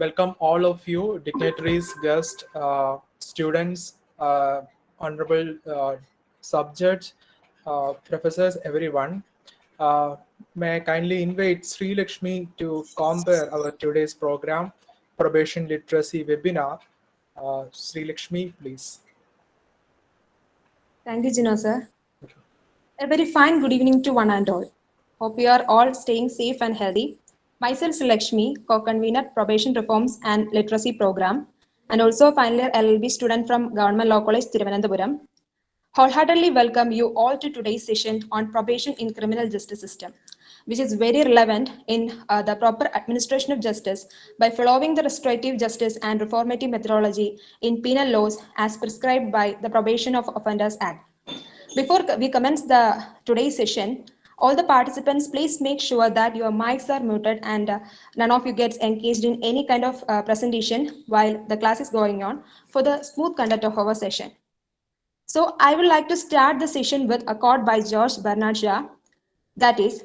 Welcome all of you, dignitaries, guests, students, honorable subjects, professors, everyone. May I kindly invite Sri Lakshmi to compare our today's program, Probation Literacy Webinar. Sri Lakshmi, please. Thank you, Gino, sir. A very fine good evening to one and all. Hope you are all staying safe and healthy. Myself, Sri Lakshmi, co-convener Probation Reforms and Literacy Program, and also a final year LLB student from Government Law College, Thiruvananthapuram. Wholeheartedly welcome you all to today's session on probation in criminal justice system, which is very relevant in the proper administration of justice by following the restorative justice and reformative methodology in penal laws as prescribed by the Probation of Offenders Act. Before we commence the today's session, all the participants, please make sure that your mics are muted and none of you gets engaged in any kind of presentation while the class is going on for the smooth conduct of our session. So I would like to start the session with a quote by George Bernard Shaw. That is,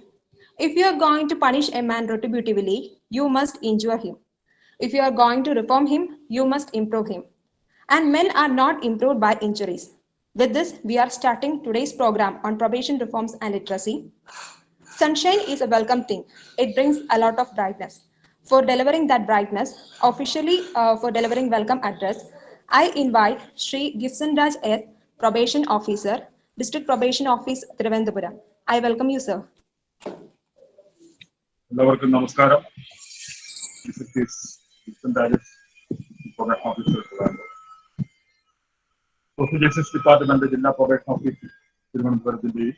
if you are going to punish a man retributively, you must injure him. If you are going to reform him, you must improve him. And men are not improved by injuries. With this, we are starting today's program on probation reforms and literacy. Sunshine is a welcome thing. It brings a lot of brightness. For delivering that brightness, officially for delivering welcome address, I invite Sri Gibson Raj S, Probation Officer, District Probation Office, Thiruvananthapuram. I welcome you, sir. എല്ലാവർക്കും നമസ്കാരം. Social justice department ജില്ലാ probation office തിരുവനന്തപുരത്തിന്റെയും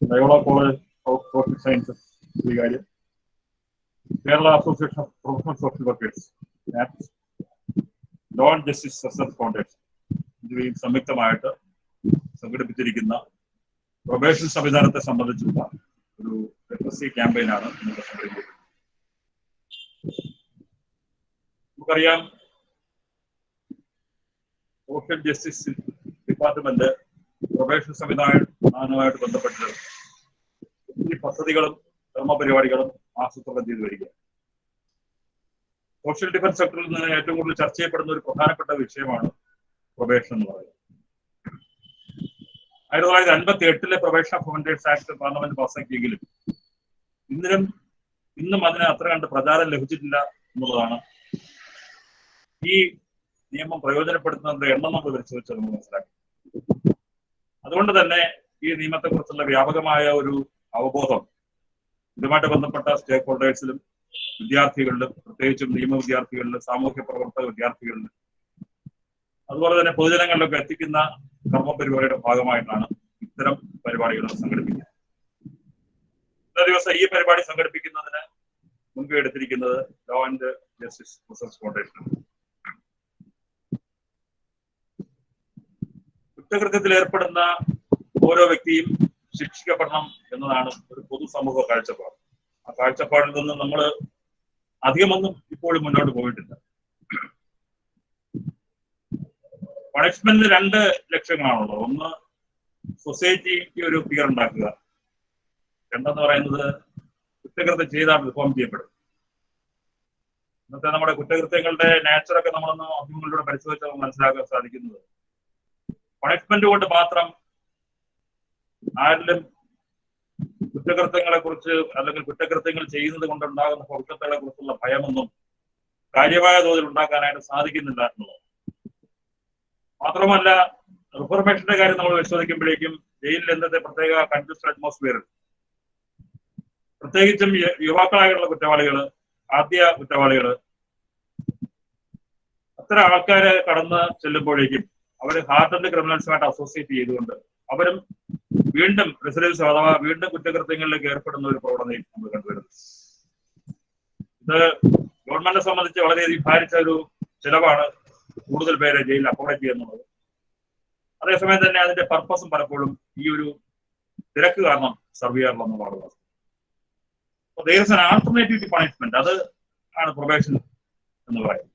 Loyola college of social sciences സ്വീകാര്യം, Kerala association of professional social workers, law and justice research foundation എന്നിവയും സംയുക്തമായിട്ട് സംഘടിപ്പിച്ചിരിക്കുന്ന probation സംവിധാനത്തെ സംബന്ധിച്ചുള്ള ഒരു ലിറ്ററസി ക്യാമ്പയിനാണ് ഇന്നത്തെ സംഘടിപ്പിക്കുന്നത്. നമുക്കറിയാം, സോഷ്യൽ ജസ്റ്റിസ് ഡിപ്പാർട്ട്മെന്റ് പ്രൊബേഷൻ സംവിധാനവുമായിട്ട് ബന്ധപ്പെട്ട് ഒത്തിരി പദ്ധതികളും കർമ്മപരിപാടികളും ആസൂത്രണം ചെയ്തു വരികയാണ്. സോഷ്യൽ ഡിഫൻസ് സെക്ടറിൽ നിന്ന് ഏറ്റവും കൂടുതൽ ചർച്ച ചെയ്യപ്പെടുന്ന ഒരു പ്രധാനപ്പെട്ട വിഷയമാണ് പ്രൊബേഷൻ എന്ന് പറയുന്നത്. 1958 probation of offenders act parliament പാസ്സാക്കിയെങ്കിലും ഇന്നും അതിന് അത്ര കണ്ട് പ്രചാരം ലഭിച്ചിട്ടില്ല എന്നുള്ളതാണ് ഈ നിയമം പ്രയോജനപ്പെടുത്തുന്നതിന്റെ എണ്ണം നമ്മൾ പരിശോധിച്ചാൽ നമ്മൾ മനസ്സിലാക്കി. അതുകൊണ്ട് തന്നെ ഈ നിയമത്തെക്കുറിച്ചുള്ള വ്യാപകമായ ഒരു അവബോധം ഇതുമായിട്ട് ബന്ധപ്പെട്ട സ്റ്റേക്ക് ഹോൾഡേഴ്സിലും വിദ്യാർത്ഥികളിലും, പ്രത്യേകിച്ചും നിയമ വിദ്യാർത്ഥികളിലും സാമൂഹ്യ പ്രവർത്തക വിദ്യാർത്ഥികളിലും അതുപോലെ തന്നെ പൊതുജനങ്ങളിലൊക്കെ എത്തിക്കുന്ന കർമ്മപരിപാടിയുടെ ഭാഗമായിട്ടാണ് ഇത്തരം പരിപാടികൾ സംഘടിപ്പിക്കുന്നത്. ഇന്നേ ദിവസം ഈ പരിപാടി സംഘടിപ്പിക്കുന്നതിന് മുൻകൈ എടുത്തിരിക്കുന്നത് ലോ ആൻഡ് ജസ്റ്റിസ് റിസർച്ച് ഫൗണ്ടേഷനാണ്. കുറ്റകൃത്യത്തിൽ ഏർപ്പെടുന്ന ഓരോ വ്യക്തിയും ശിക്ഷിക്കപ്പെടണം എന്നതാണ് ഒരു പൊതുസമൂഹ കാഴ്ചപ്പാട്. ആ കാഴ്ചപ്പാടിൽ നിന്ന് നമ്മൾ അധികമൊന്നും ഇപ്പോഴും മുന്നോട്ട് പോയിട്ടില്ല. പണിഷ്മെന്റിന് 2 ലക്ഷ്യങ്ങളാണുള്ളത്. ഒന്ന്, സൊസൈറ്റിക്ക് ഒരു ഫിയർ ഉണ്ടാക്കുക. രണ്ടെന്ന് പറയുന്നത് കുറ്റകൃത്യം ചെയ്താൽ റിഫോം ചെയ്യപ്പെടും. ഇന്നത്തെ നമ്മുടെ കുറ്റകൃത്യങ്ങളുടെ നാച്ചറൊക്കെ നമ്മളൊന്ന് അഭിമുഖങ്ങളിലൂടെ പരിശോധിച്ചാൽ മനസ്സിലാക്കാൻ സാധിക്കുന്നത്, പണിഷ്മെന്റ് കൊണ്ട് മാത്രം ആരിലും കുറ്റകൃത്യങ്ങളെ കുറിച്ച് അല്ലെങ്കിൽ കുറ്റകൃത്യങ്ങൾ ചെയ്യുന്നത് കൊണ്ടുണ്ടാകുന്ന ഭവിഷ്യത്തുകളെ കുറിച്ചുള്ള ഭയമൊന്നും കാര്യമായ തോതിൽ ഉണ്ടാക്കാനായിട്ട് സാധിക്കുന്നില്ല എന്നുള്ളത്. മാത്രമല്ല, റിഫോർമേഷന്റെ കാര്യം നമ്മൾ പരിശോധിക്കുമ്പോഴേക്കും ജയിലിൽ ഇന്നത്തെ പ്രത്യേക കൺജസ്റ്റഡ് അറ്റ്മോസ്ഫിയറിൽ പ്രത്യേകിച്ചും യുവാക്കളായുള്ള കുറ്റവാളികള്, ആദ്യ കുറ്റവാളികള്, അത്തരം ആൾക്കാരെ കടന്ന് ചെല്ലുമ്പോഴേക്കും അവര് ഹാർഡൻഡ് ക്രിമിനൽസുമായിട്ട് അസോസിയേറ്റ് ചെയ്തുകൊണ്ട് അവരും വീണ്ടും റെസിഡൻസ് അഥവാ വീണ്ടും കുറ്റകൃത്യങ്ങളിലേക്ക് ഏർപ്പെടുന്ന ഒരു പ്രവണതയും നമ്മൾ കണ്ടുവരുന്നു. ഇത് ഗവൺമെന്റിനെ സംബന്ധിച്ച് വളരെയധികം ഭാരിച്ച ഒരു ചിലവാണ് കൂടുതൽ പേരെ ജയിലിൽ അക്കോമഡേറ്റ് ചെയ്യുന്നത്. അതേസമയം തന്നെ അതിന്റെ പർപ്പസും പലപ്പോഴും ഈ ഒരു തിരക്ക് കാരണം serve ചെയ്യാറുള്ളതാണ്. there is an alternative to punishment. അത് ആണ് പ്രൊബേഷൻ എന്ന് പറയുന്നത്.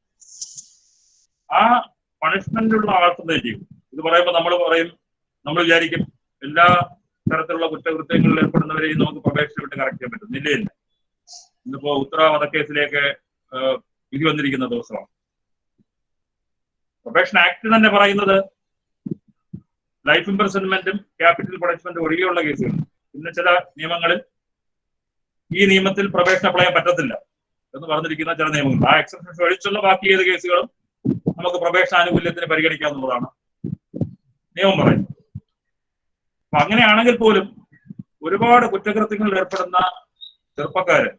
ആ പണിഷ്മെന്റിനുള്ള ആൾട്ടർനേറ്റീവ് ഇത് പറയുമ്പോൾ നമ്മൾ വിചാരിക്കും എല്ലാ തരത്തിലുള്ള കുറ്റകൃത്യങ്ങളിൽ ഏർപ്പെടുന്നവരെയും നമുക്ക് പ്രൊബേഷൻ വിട്ട് കറക്റ്റ് ചെയ്യാൻ പറ്റും. ഇല്ല. ഇന്നിപ്പോ ഉത്തര വധക്കേസിലേക്ക് വിധി വന്നിരിക്കുന്ന ദിവസമാണ്. പ്രൊബേഷൻ ആക്ട് തന്നെ പറയുന്നത് ലൈഫ് ഇംപ്രിസൺമെന്റും ക്യാപിറ്റൽ പണിഷ്മെന്റും ഒഴികെയുള്ള കേസുകൾ. പിന്നെ ചില നിയമങ്ങളിൽ ഈ നിയമത്തിൽ പ്രൊബേഷൻ അപ്ലൈ ചെയ്യാൻ പറ്റത്തില്ല എന്ന് പറഞ്ഞിരിക്കുന്ന ചില നിയമങ്ങൾ. ആ എക്സെപ്ഷൻസ് ഒഴിച്ചുള്ള ബാക്കി ഏത് കേസുകളും നമുക്ക് പ്രൊബേഷൻ ആനുകൂല്യത്തിന് പരിഗണിക്കാവുന്നതാണ് നിയമം പറയുന്നത്. അപ്പൊ അങ്ങനെയാണെങ്കിൽ പോലും ഒരുപാട് കുറ്റകൃത്യങ്ങളിൽ ഏർപ്പെടുന്ന ചെറുപ്പക്കാര്,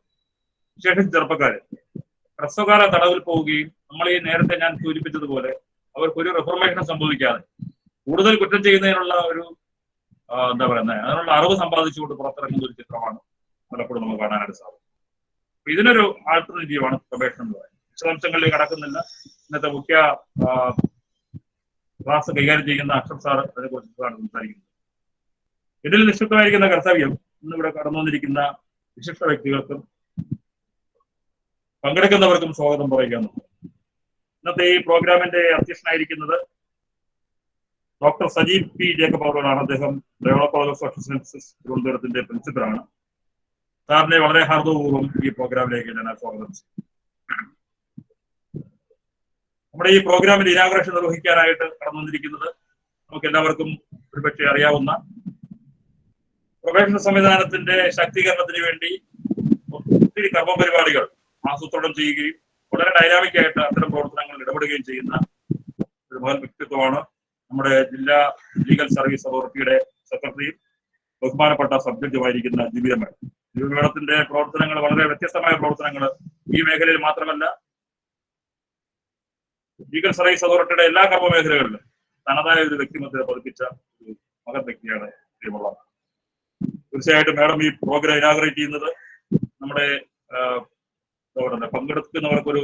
വിശേഷിച്ച് ചെറുപ്പക്കാര് ഹ്രസ്വകാല തടവിൽ പോവുകയും നമ്മൾ ഈ നേരത്തെ ഞാൻ സൂചിപ്പിച്ചതുപോലെ അവർക്കൊരു റിഫോർമേഷൻ സംഭവിക്കാതെ കൂടുതൽ കുറ്റം ചെയ്യുന്നതിനുള്ള ഒരു എന്താ പറയുന്നത് അതിനുള്ള അറിവ് സമ്പാദിച്ചുകൊണ്ട് പുറത്തിറങ്ങുന്ന ഒരു ചിത്രമാണ് പലപ്പോഴും നമുക്ക് കാണാനായിട്ട് സാധിക്കും. ഇതിനൊരു ആൾട്ടർനേറ്റീവാണ് പ്രൊബേഷൻ എന്ന് പറയുന്നത്. വിശദാംശങ്ങളിലേക്ക് കടക്കുന്നില്ല. ഇന്നത്തെ മുഖ്യ ക്ലാസ് കൈകാര്യം ചെയ്യുന്ന അക്ഷർ സാർ അതിനെക്കുറിച്ചാണ് സംസാരിക്കുന്നത്. ഇതിൽ നിക്ഷിപ്തമായിരിക്കുന്ന കർത്തവ്യം ഇന്നിവിടെ കടന്നു വന്നിരിക്കുന്ന വിശിഷ്ട വ്യക്തികൾക്കും പങ്കെടുക്കുന്നവർക്കും സ്വാഗതം പറയുക എന്നുള്ളത്. ഇന്നത്തെ ഈ പ്രോഗ്രാമിന്റെ അധ്യക്ഷനായിരിക്കുന്നത് ഡോക്ടർ സജീവ് പി ജേക്കബ് അവറുകളാണ്. അദ്ദേഹം Loyola college of social sciences തിരുവനന്തപുരത്തിന്റെ പ്രിൻസിപ്പലാണ്. സാറിനെ വളരെ ഹാർദവപൂർവ്വം ഈ പ്രോഗ്രാമിലേക്ക് ഞാൻ സ്വാഗതം ചെയ്യും. നമ്മുടെ ഈ പ്രോഗ്രാമിന്റെ ഇനാഗുറേഷൻ നിർവഹിക്കാനായിട്ട് കടന്നു വന്നിരിക്കുന്നത് നമുക്ക് എല്ലാവർക്കും ഒരുപക്ഷെ അറിയാവുന്ന പ്രൊബേഷൻ സംവിധാനത്തിന്റെ ശാക്തീകരണത്തിന് വേണ്ടി ഒത്തിരി കർമ്മ പരിപാടികൾ ആസൂത്രണം ചെയ്യുകയും വളരെ ഡൈനാമിക് ആയിട്ട് അത്തരം പ്രവർത്തനങ്ങളിൽ ഇടപെടുകയും ചെയ്യുന്ന ഒരു മഹൽ വ്യക്തിത്വമാണ് നമ്മുടെ ജില്ലാ ലീഗൽ സർവീസ് അതോറിറ്റിയുടെ സെക്രട്ടറിയും ബഹുമാനപ്പെട്ട സബ് ജഡ്ജുമായിരിക്കുന്ന ജിബി മേഡം. ജിബി മേഡത്തിന്റെ പ്രവർത്തനങ്ങൾ വളരെ വ്യത്യസ്തമായ പ്രവർത്തനങ്ങൾ ഈ മേഖലയിൽ മാത്രമല്ല ലീഗൽ സർവീസ് അതോറിറ്റിയുടെ എല്ലാ കർമ്മ മേഖലകളിലും തനതായ ഒരു വ്യക്തിത്വത്തെ പതിപ്പിച്ച ഒരു മഹത് വ്യക്തിയാണ് ശ്രീമുള്ള. തീർച്ചയായിട്ടും മാഡം ഈ പ്രോഗ്രാം ഇനാഗറേറ്റ് ചെയ്യുന്നത് നമ്മുടെ എന്താ പറയുക പങ്കെടുക്കുന്നവർക്കൊരു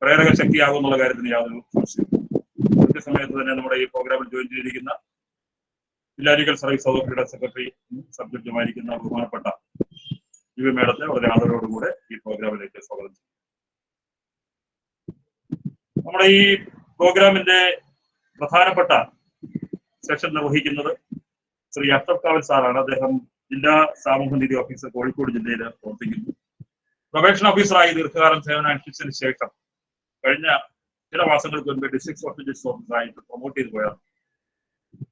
പ്രേരക ശക്തിയാകുമെന്നുള്ള കാര്യത്തിന് യാതൊരു സംശയവും. കൃത്യസമയത്ത് തന്നെ നമ്മുടെ ഈ പ്രോഗ്രാമിൽ ജോയിൻ ചെയ്തിരിക്കുന്ന ജില്ലാ ലീഗൽ സർവീസ് അതോറിറ്റിയുടെ സെക്രട്ടറി സബ്ജക്റ്റുമായിരിക്കുന്ന ബഹുമാനപ്പെട്ട യുവ മേഡത്തെ വളരെ ആദരവോടുകൂടെ ഈ പ്രോഗ്രാമിലേക്ക് സ്വാഗതം ചെയ്യും. നമ്മുടെ ഈ പ്രോഗ്രാമിന്റെ പ്രധാനപ്പെട്ട സെഷൻ നിർവഹിക്കുന്നത് ശ്രീ അഷ്റഫ് കാവൽ സാറാണ്. അദ്ദേഹം ജില്ലാ സാമൂഹ്യനീതി ഓഫീസർ കോഴിക്കോട് ജില്ലയിൽ പ്രവർത്തിക്കുന്നു. പ്രൊബേഷൻ ഓഫീസറായി ദീർഘകാലം സേവനം അനുഷ്ഠിച്ചതിന് ശേഷം കഴിഞ്ഞ ചില മാസങ്ങൾക്ക് മുൻപ് ഡിസ്ട്രിക്ട് സോഷ്യൽ ജസ്റ്റിസ് ഓഫീസറായിട്ട് പ്രൊമോട്ട് ചെയ്തു പോയ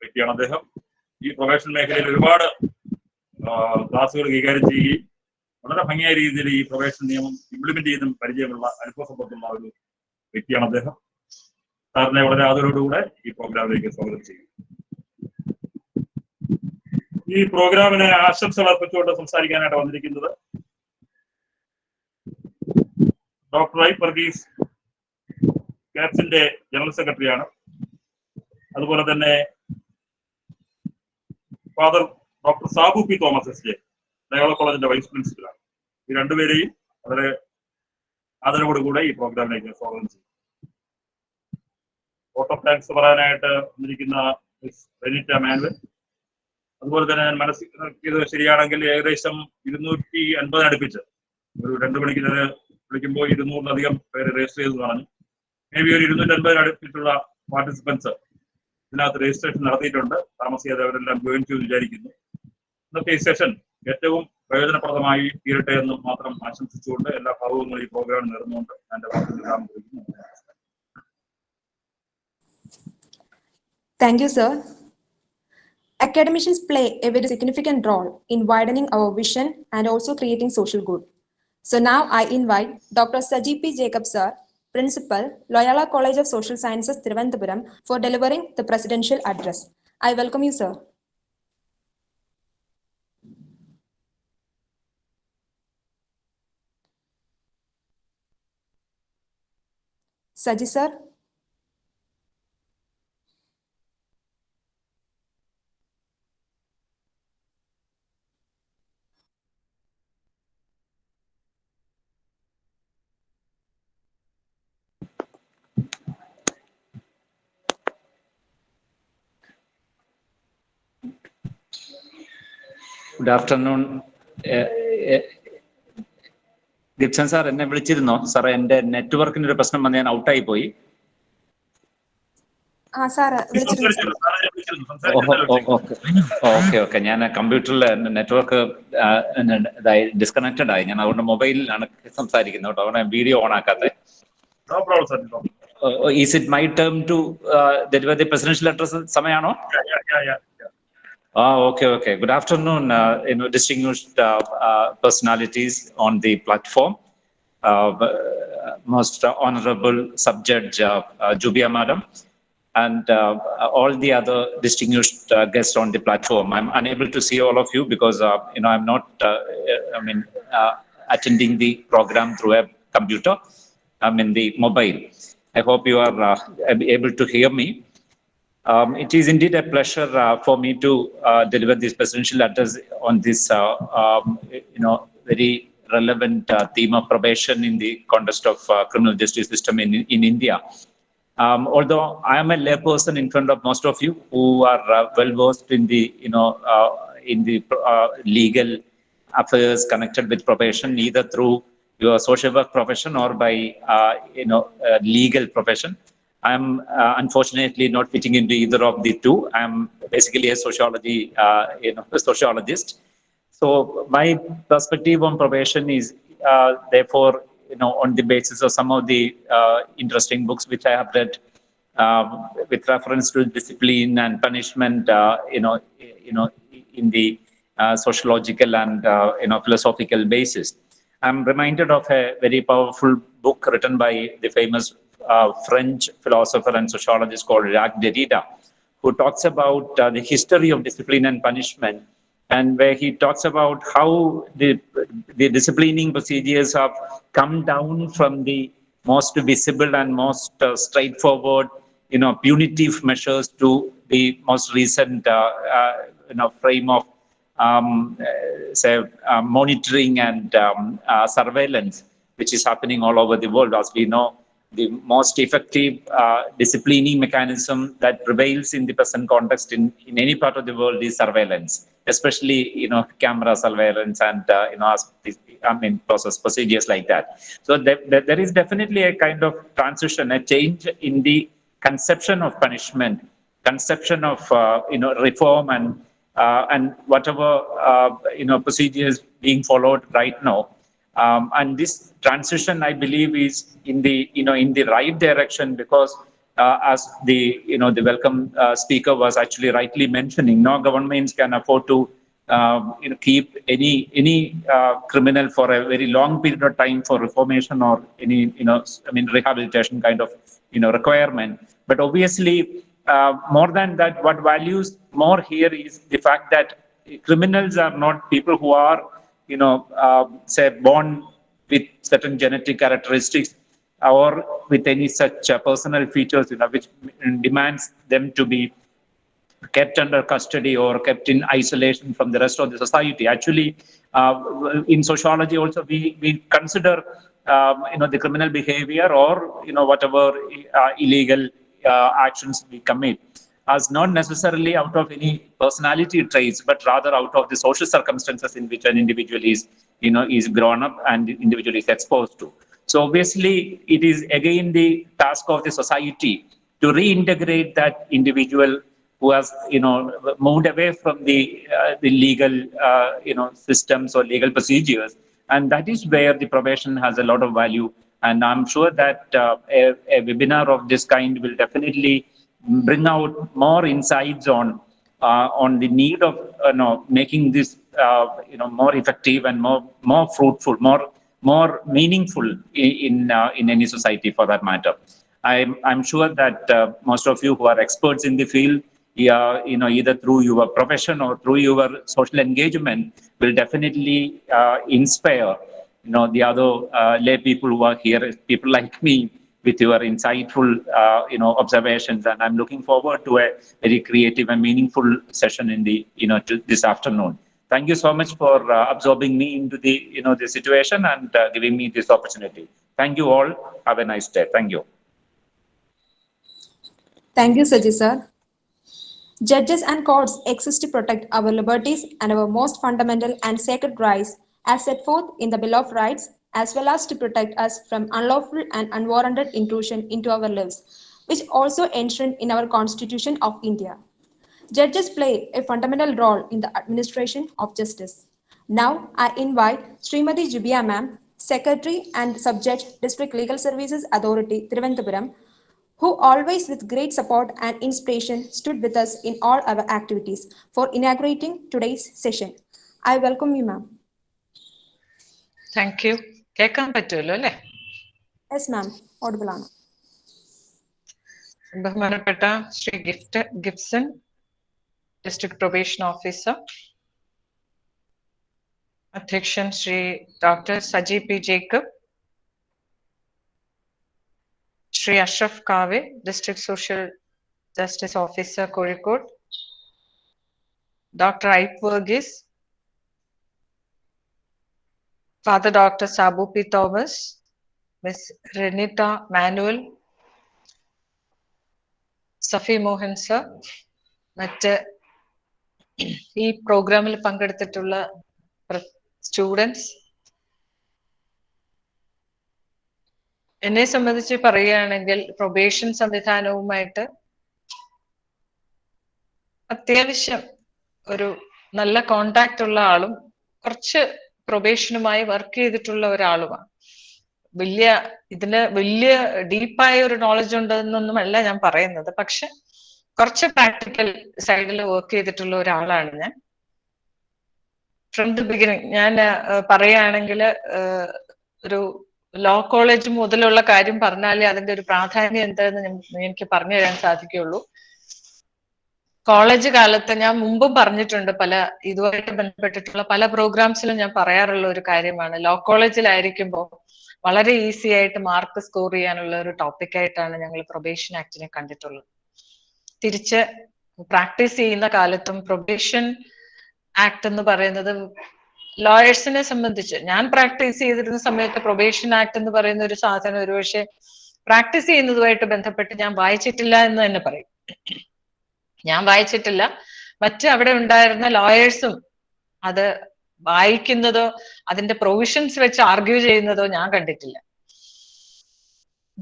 വ്യക്തിയാണ് അദ്ദേഹം. ഈ പ്രൊബേഷൻ മേഖലയിൽ ഒരുപാട് ക്ലാസുകൾ കൈകാര്യം ചെയ്യുകയും വളരെ ഭംഗിയായ രീതിയിൽ ഈ പ്രൊബേഷൻ നിയമം ഇംപ്ലിമെന്റ് ചെയ്തും പരിചയമുള്ള അനുഭവസമ്പത്തുള്ള ഒരു വ്യക്തിയാണ് അദ്ദേഹം. സാറിനെ വളരെ ആദരവോടുകൂടെ ഈ പ്രോഗ്രാമിലേക്ക് സ്വാഗതം ചെയ്യും. ഈ പ്രോഗ്രാമിനെ ആശംസകൾ അർപ്പിച്ചുകൊണ്ട് സംസാരിക്കാനായിട്ട് വന്നിരിക്കുന്നത് ഡോക്ടർ ഐ വർഗീസ് കാപ്സിന്റെ ജനറൽ സെക്രട്ടറിയാണ്. അതുപോലെ തന്നെ father doctor Sabu P Thomas S J Loyola കോളേജിന്റെ വൈസ് പ്രിൻസിപ്പലാണ്. ഈ രണ്ടുപേരെയും വളരെ ആദരവോടുകൂടെ ഈ പ്രോഗ്രാമിലേക്ക് സ്വാഗതം ചെയ്യും. വോട്ട് ഓഫ് താങ്ക്സ് പറയാനായിട്ട് വന്നിരിക്കുന്ന മിസ് ബെനിറ്റ മാനുവൽ. അതുപോലെ തന്നെ ഞാൻ മനസ്സിലാക്കിയത് ശരിയാണെങ്കിൽ ഏകദേശം 250 അടുപ്പിച്ച് ഒരു 2 മണിക്ക് വിളിക്കുമ്പോൾ 200-ലധികം പേര് രജിസ്റ്റർ ചെയ്ത് പറഞ്ഞു. മേ ബി ഒരു 250 അടുപ്പിച്ചുള്ള പാർട്ടിസിപ്പൻസ് ഇതിനകത്ത് രജിസ്ട്രേഷൻ നടത്തിയിട്ടുണ്ട്. താമസിയാതെ അവരെല്ലാം ജോയിൻ ചെയ്ത് വിചാരിക്കുന്നു. ഇന്നത്തെ ഈ സെഷൻ ഏറ്റവും പ്രയോജനപ്രദമായി തീരട്ടെ എന്നും മാത്രം ആശംസിച്ചുകൊണ്ട് എല്ലാ ഭാവങ്ങളും ഈ പ്രോഗ്രാം നേർന്നുകൊണ്ട് എന്റെ വാർത്തകൾ കുറിക്കുന്നു. Thank you, sir. Academicians play a very significant role in widening our vision and also creating social good. So now I invite Dr. Sajib P. Jacob, sir, Principal, Loyola College of Social Sciences, Thiruvananthapuram, for delivering the presidential address. I welcome you, sir. Saji, sir. Good afternoon. Gibson sir എന്നെ വിളിച്ചിരുന്നോ? Sir എന്റെ നെറ്റ്വർക്കിന് ഒരു പ്രശ്നം വന്ന് ഞാൻ ഔട്ടായി പോയി. Sir വിളിച്ചിരുന്നു സംസാരിച്ചല്ലോ, സാറേ ഞാൻ വിളിച്ചിരുന്നു, ഓക്കെ ഓക്കെ. ഞാൻ കമ്പ്യൂട്ടറിൽ നെറ്റ്വർക്ക് ഡിസ്കണക്റ്റഡ് ആയി. ഞാൻ അതുകൊണ്ട് മൊബൈലിലാണ് സംസാരിക്കുന്നത് കേട്ടോ. അതുകൊണ്ട് വീഡിയോ ഓൺ ആക്കാതെ. No problem sir, no. Is it my term to deliver the presidential address സമയമാണോ? Okay. Good afternoon, distinguished personalities on the platform. Most honorable subject Jubia Madam, and all the other distinguished guests on the platform. I'm unable to see all of you because I'm not attending the program through a computer. I'm in the mobile. I hope you are able to hear me. It is indeed a pleasure for me to deliver this presidential address on this very relevant theme of probation in the context of criminal justice system in India. Although I am a layperson in front of most of you who are well versed in the legal affairs connected with probation, either through your social work profession or by legal profession. I'm unfortunately not fitting into either of the two. I'm basically a sociologist. So my perspective on probation is therefore on the basis of some of the interesting books which I have read with reference to discipline and punishment, in the sociological and philosophical basis. I'm reminded of a very powerful book written by the famous French philosopher and sociologist called Jacques Derrida, who talks about the history of discipline and punishment, and where he talks about how the disciplining procedures have come down from the most visible and most straightforward, punitive measures to the most recent, frame of monitoring and surveillance, which is happening all over the world. As we know, the most effective disciplining mechanism that prevails in the present context in any part of the world is surveillance, especially camera surveillance and procedures like that. So there is definitely a kind of transition, a change in the conception of punishment, conception of reform and whatever procedures being followed right now. And this transition, I believe, is in the right direction, because as the welcome speaker was actually rightly mentioning, no governments can afford to keep any criminal for a very long period of time for reformation or any rehabilitation kind of requirement. But obviously, more than that, what values more here is the fact that criminals are not people who are born with certain genetic characteristics or with any such personal features, which demands them to be kept under custody or kept in isolation from the rest of the society. Actually, in sociology also, we consider, the criminal behavior or, whatever illegal actions we commit as not necessarily out of any personality traits, but rather out of the social circumstances in which an individual is grown up and individual is exposed to. So obviously, it is again the task of the society to reintegrate that individual who has moved away from the legal systems or legal procedures, and that is where the probation has a lot of value. And I'm sure that a webinar of this kind will definitely bring out more insights on the need of making this more effective and more fruitful, more meaningful in any society for that matter. I'm sure that most of you who are experts in the field, either through your profession or through your social engagement, will definitely inspire the other lay people who are here, people like me, with your insightful observations. And I'm looking forward to a very creative and meaningful session in the this afternoon. Thank you so much for absorbing me into the situation and giving me this opportunity. Thank you all. Have a nice day. Thank you. Thank you, Saji sir. Judges and courts exist to protect our liberties and our most fundamental and sacred rights as set forth in the Bill of Rights, as well as to protect us from unlawful and unwarranted intrusion into our lives. which also enshrined in our Constitution of India. Judges play a fundamental role in the administration of justice. Now, I invite Srimati Jubia Ma'am, Secretary and Subject, District Legal Services Authority, Thiruvananthapuram, who always with great support and inspiration stood with us in all our activities, for inaugurating today's session. I welcome you, ma'am. Thank you. കേൾക്കാൻ പറ്റുമല്ലോ അല്ലേ? Yes, ma'am. Audible ആണ്. ബഹുമാനപ്പെട്ട Shri Gibson, district probation officer, അധ്യക്ഷൻ Shri doctor Saji P Jacob, Shri Ashraf Kave, district social justice officer Kozhikode, doctor Ipe Varghese, Father Dr. Sabu P. Thomas, Ms. Renita Manuel, Safi Mohan sir, മറ്റ് ഈ പ്രോഗ്രാമിൽ പങ്കെടുത്തിട്ടുള്ള students, എന്നെ സംബന്ധിച്ച് പറയുകയാണെങ്കിൽ പ്രൊബേഷൻ സംവിധാനവുമായിട്ട് അത്യാവശ്യം ഒരു നല്ല കോണ്ടാക്ട് ഉള്ള ആളും കുറച്ച് പ്രൊബേഷനുമായി വർക്ക് ചെയ്തിട്ടുള്ള ഒരാളുമാണ്. വലിയ ഡീപ്പായ ഒരു നോളജ് ഉണ്ടെന്നൊന്നുമല്ല ഞാൻ പറയുന്നത്, പക്ഷെ കുറച്ച് പ്രാക്ടിക്കൽ സൈഡിൽ വർക്ക് ചെയ്തിട്ടുള്ള ഒരാളാണ് ഞാൻ. ഫ്രം ദി ബിഗിനിങ് ഞാൻ പറയുകയാണെങ്കിൽ ഒരു ലോ കോളേജ് മുതലുള്ള കാര്യം പറഞ്ഞാലേ അതിന്റെ ഒരു പ്രാധാന്യം എന്താണെന്ന് എനിക്ക് പറഞ്ഞു തരാൻ സാധിക്കുള്ളൂ. കോളേജ് കാലത്ത് ഞാൻ മുമ്പും പറഞ്ഞിട്ടുണ്ട്, ഇതുമായിട്ട് ബന്ധപ്പെട്ടിട്ടുള്ള പല പ്രോഗ്രാംസിലും ഞാൻ പറയാറുള്ള ഒരു കാര്യമാണ്, ലോ കോളേജിലായിരിക്കുമ്പോൾ വളരെ ഈസി ആയിട്ട് മാർക്ക് സ്കോർ ചെയ്യാനുള്ള ഒരു ടോപ്പിക്കായിട്ടാണ് ഞങ്ങൾ പ്രൊബേഷൻ ആക്ടിനെ കണ്ടിട്ടുള്ളത്. തിരിച്ച് പ്രാക്ടീസ് ചെയ്യുന്ന കാലത്തും പ്രൊബേഷൻ ആക്ട് എന്ന് പറയുന്നത് ലോയേഴ്സിനെ സംബന്ധിച്ച്, ഞാൻ പ്രാക്ടീസ് ചെയ്തിരുന്ന സമയത്ത് പ്രൊബേഷൻ ആക്ട് എന്ന് പറയുന്ന ഒരു സാധനം ഒരുപക്ഷെ പ്രാക്ടീസ് ചെയ്യുന്നതുമായിട്ട് ബന്ധപ്പെട്ട് ഞാൻ വായിച്ചിട്ടില്ല എന്ന് തന്നെ പറയും. ഞാൻ വായിച്ചിട്ടില്ല, അവിടെ ഉണ്ടായിരുന്ന ലോയേഴ്സും അത് വായിക്കുന്നതോ അതിന്റെ പ്രൊവിഷൻസ് വെച്ച് ആർഗ്യൂ ചെയ്യുന്നതോ ഞാൻ കണ്ടിട്ടില്ല.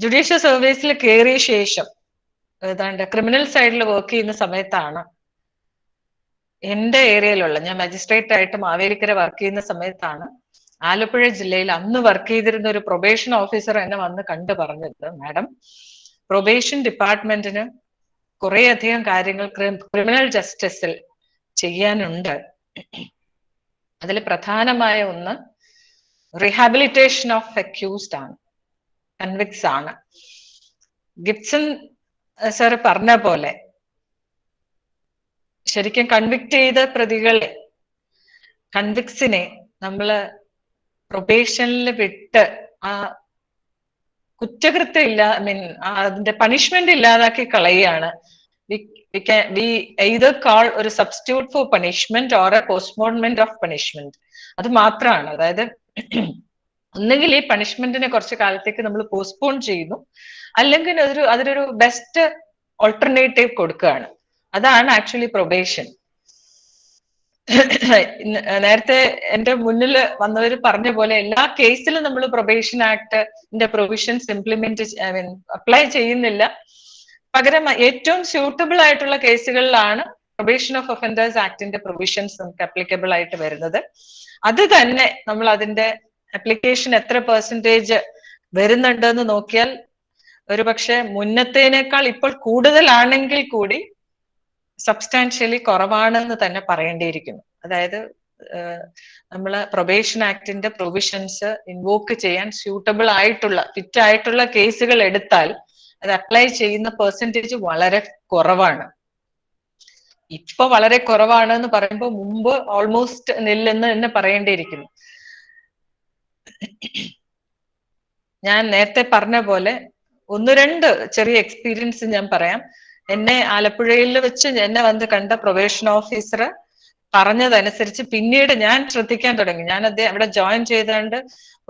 ജുഡീഷ്യൽ സർവീസിൽ കയറിയ ശേഷം ഏതാണ്ട് ക്രിമിനൽ സൈഡിൽ വർക്ക് ചെയ്യുന്ന സമയത്താണ് എന്റെ ഏരിയയിലുള്ള, ഞാൻ മജിസ്ട്രേറ്റ് ആയിട്ട് മാവേലിക്കര വർക്ക് ചെയ്യുന്ന സമയത്താണ് ആലപ്പുഴ ജില്ലയിൽ അന്ന് വർക്ക് ചെയ്തിരുന്ന ഒരു പ്രൊബേഷൻ ഓഫീസർ എന്നെ വന്ന് കണ്ടു പറഞ്ഞത്, മാഡം, പ്രൊബേഷൻ ഡിപ്പാർട്ട്മെന്റിന് കുറേയധികം കാര്യങ്ങൾ ക്രിമിനൽ ജസ്റ്റിസിൽ ചെയ്യാനുണ്ട്. അതിൽ പ്രധാനമായ ഒന്ന് റീഹാബിലിറ്റേഷൻ ഓഫ് അക്യൂസ്ഡ് ആണ്, കൺവിക്ട്സ് ആണ്. ഗിബ്സൺ സർ പറഞ്ഞ പോലെ ശരിക്കും കൺവിക്ട് ചെയ്ത പ്രതികളെ, കൺവിക്ട്സിനെ നമ്മള് പ്രൊബേഷനിൽ വിട്ട് ആ കുറ്റകൃത്യം അതിന്റെ പണിഷ്മെന്റ് ഇല്ലാതാക്കി കളയുകയാണ്. we either call ഒരു substitute for punishment or A postponement of punishment. അത് മാത്രമാണ്. അതായത് ഒന്നുകിൽ ഈ പണിഷ്മെന്റിനെ കുറച്ച് കാലത്തേക്ക് നമ്മൾ പോസ്റ്റ്പോൺ ചെയ്യുന്നു, അല്ലെങ്കിൽ അതിനൊരു ബെസ്റ്റ് ഓൾട്ടർനേറ്റീവ് കൊടുക്കുകയാണ്. അതാണ് ആക്ച്വലി പ്രൊബേഷൻ. നേരത്തെ എന്റെ മുന്നിൽ വന്നവർ പറഞ്ഞ പോലെ എല്ലാ കേസിലും നമ്മൾ പ്രൊബേഷൻ ആക്ടിന്റെ പ്രൊവിഷൻസ് അപ്ലൈ ചെയ്യുന്നില്ല. പകരം ഏറ്റവും സ്യൂട്ടബിൾ ആയിട്ടുള്ള കേസുകളിലാണ് പ്രൊബേഷൻ ഓഫ് ഒഫൻഡേഴ്സ് ആക്ടിന്റെ പ്രൊവിഷൻസ് നമുക്ക് അപ്ലിക്കബിൾ ആയിട്ട് വരുന്നത്. അത് തന്നെ നമ്മൾ അതിന്റെ അപ്ലിക്കേഷൻ എത്ര പെർസെന്റേജ് വരുന്നുണ്ടെന്ന് നോക്കിയാൽ ഒരുപക്ഷെ മുന്നത്തേനേക്കാൾ ഇപ്പോൾ കൂടുതലാണെങ്കിൽ കൂടി സബ്സ്റ്റാൻഷ്യലി കുറവാണെന്ന് തന്നെ പറയേണ്ടിയിരിക്കുന്നു. അതായത് നമ്മള് പ്രൊബേഷൻ ആക്ടിന്റെ പ്രൊവിഷൻസ് ഇൻവോക്ക് ചെയ്യാൻ സ്യൂട്ടബിൾ ആയിട്ടുള്ള, ഫിറ്റ് ആയിട്ടുള്ള കേസുകൾ എടുത്താൽ അത് അപ്ലൈ ചെയ്യുന്ന പെർസെന്റേജ് വളരെ കുറവാണ്. ഇപ്പൊ വളരെ കുറവാണ് എന്ന് പറയുമ്പോൾ മുമ്പ് ഓൾമോസ്റ്റ് നില്ലെന്ന് തന്നെ പറയേണ്ടിയിരിക്കുന്നു. ഞാൻ നേരത്തെ പറഞ്ഞ പോലെ ഒന്ന് രണ്ട് ചെറിയ എക്സ്പീരിയൻസ് ഞാൻ പറയാം. എന്നെ ആലപ്പുഴയിൽ വെച്ച് എന്നെ വന്ന് കണ്ട പ്രൊബേഷൻ ഓഫീസർ പറഞ്ഞതനുസരിച്ച് പിന്നീട് ഞാൻ ശ്രദ്ധിക്കാൻ തുടങ്ങി. ഞാൻ അവിടെ ജോയിൻ ചെയ്തുകൊണ്ട്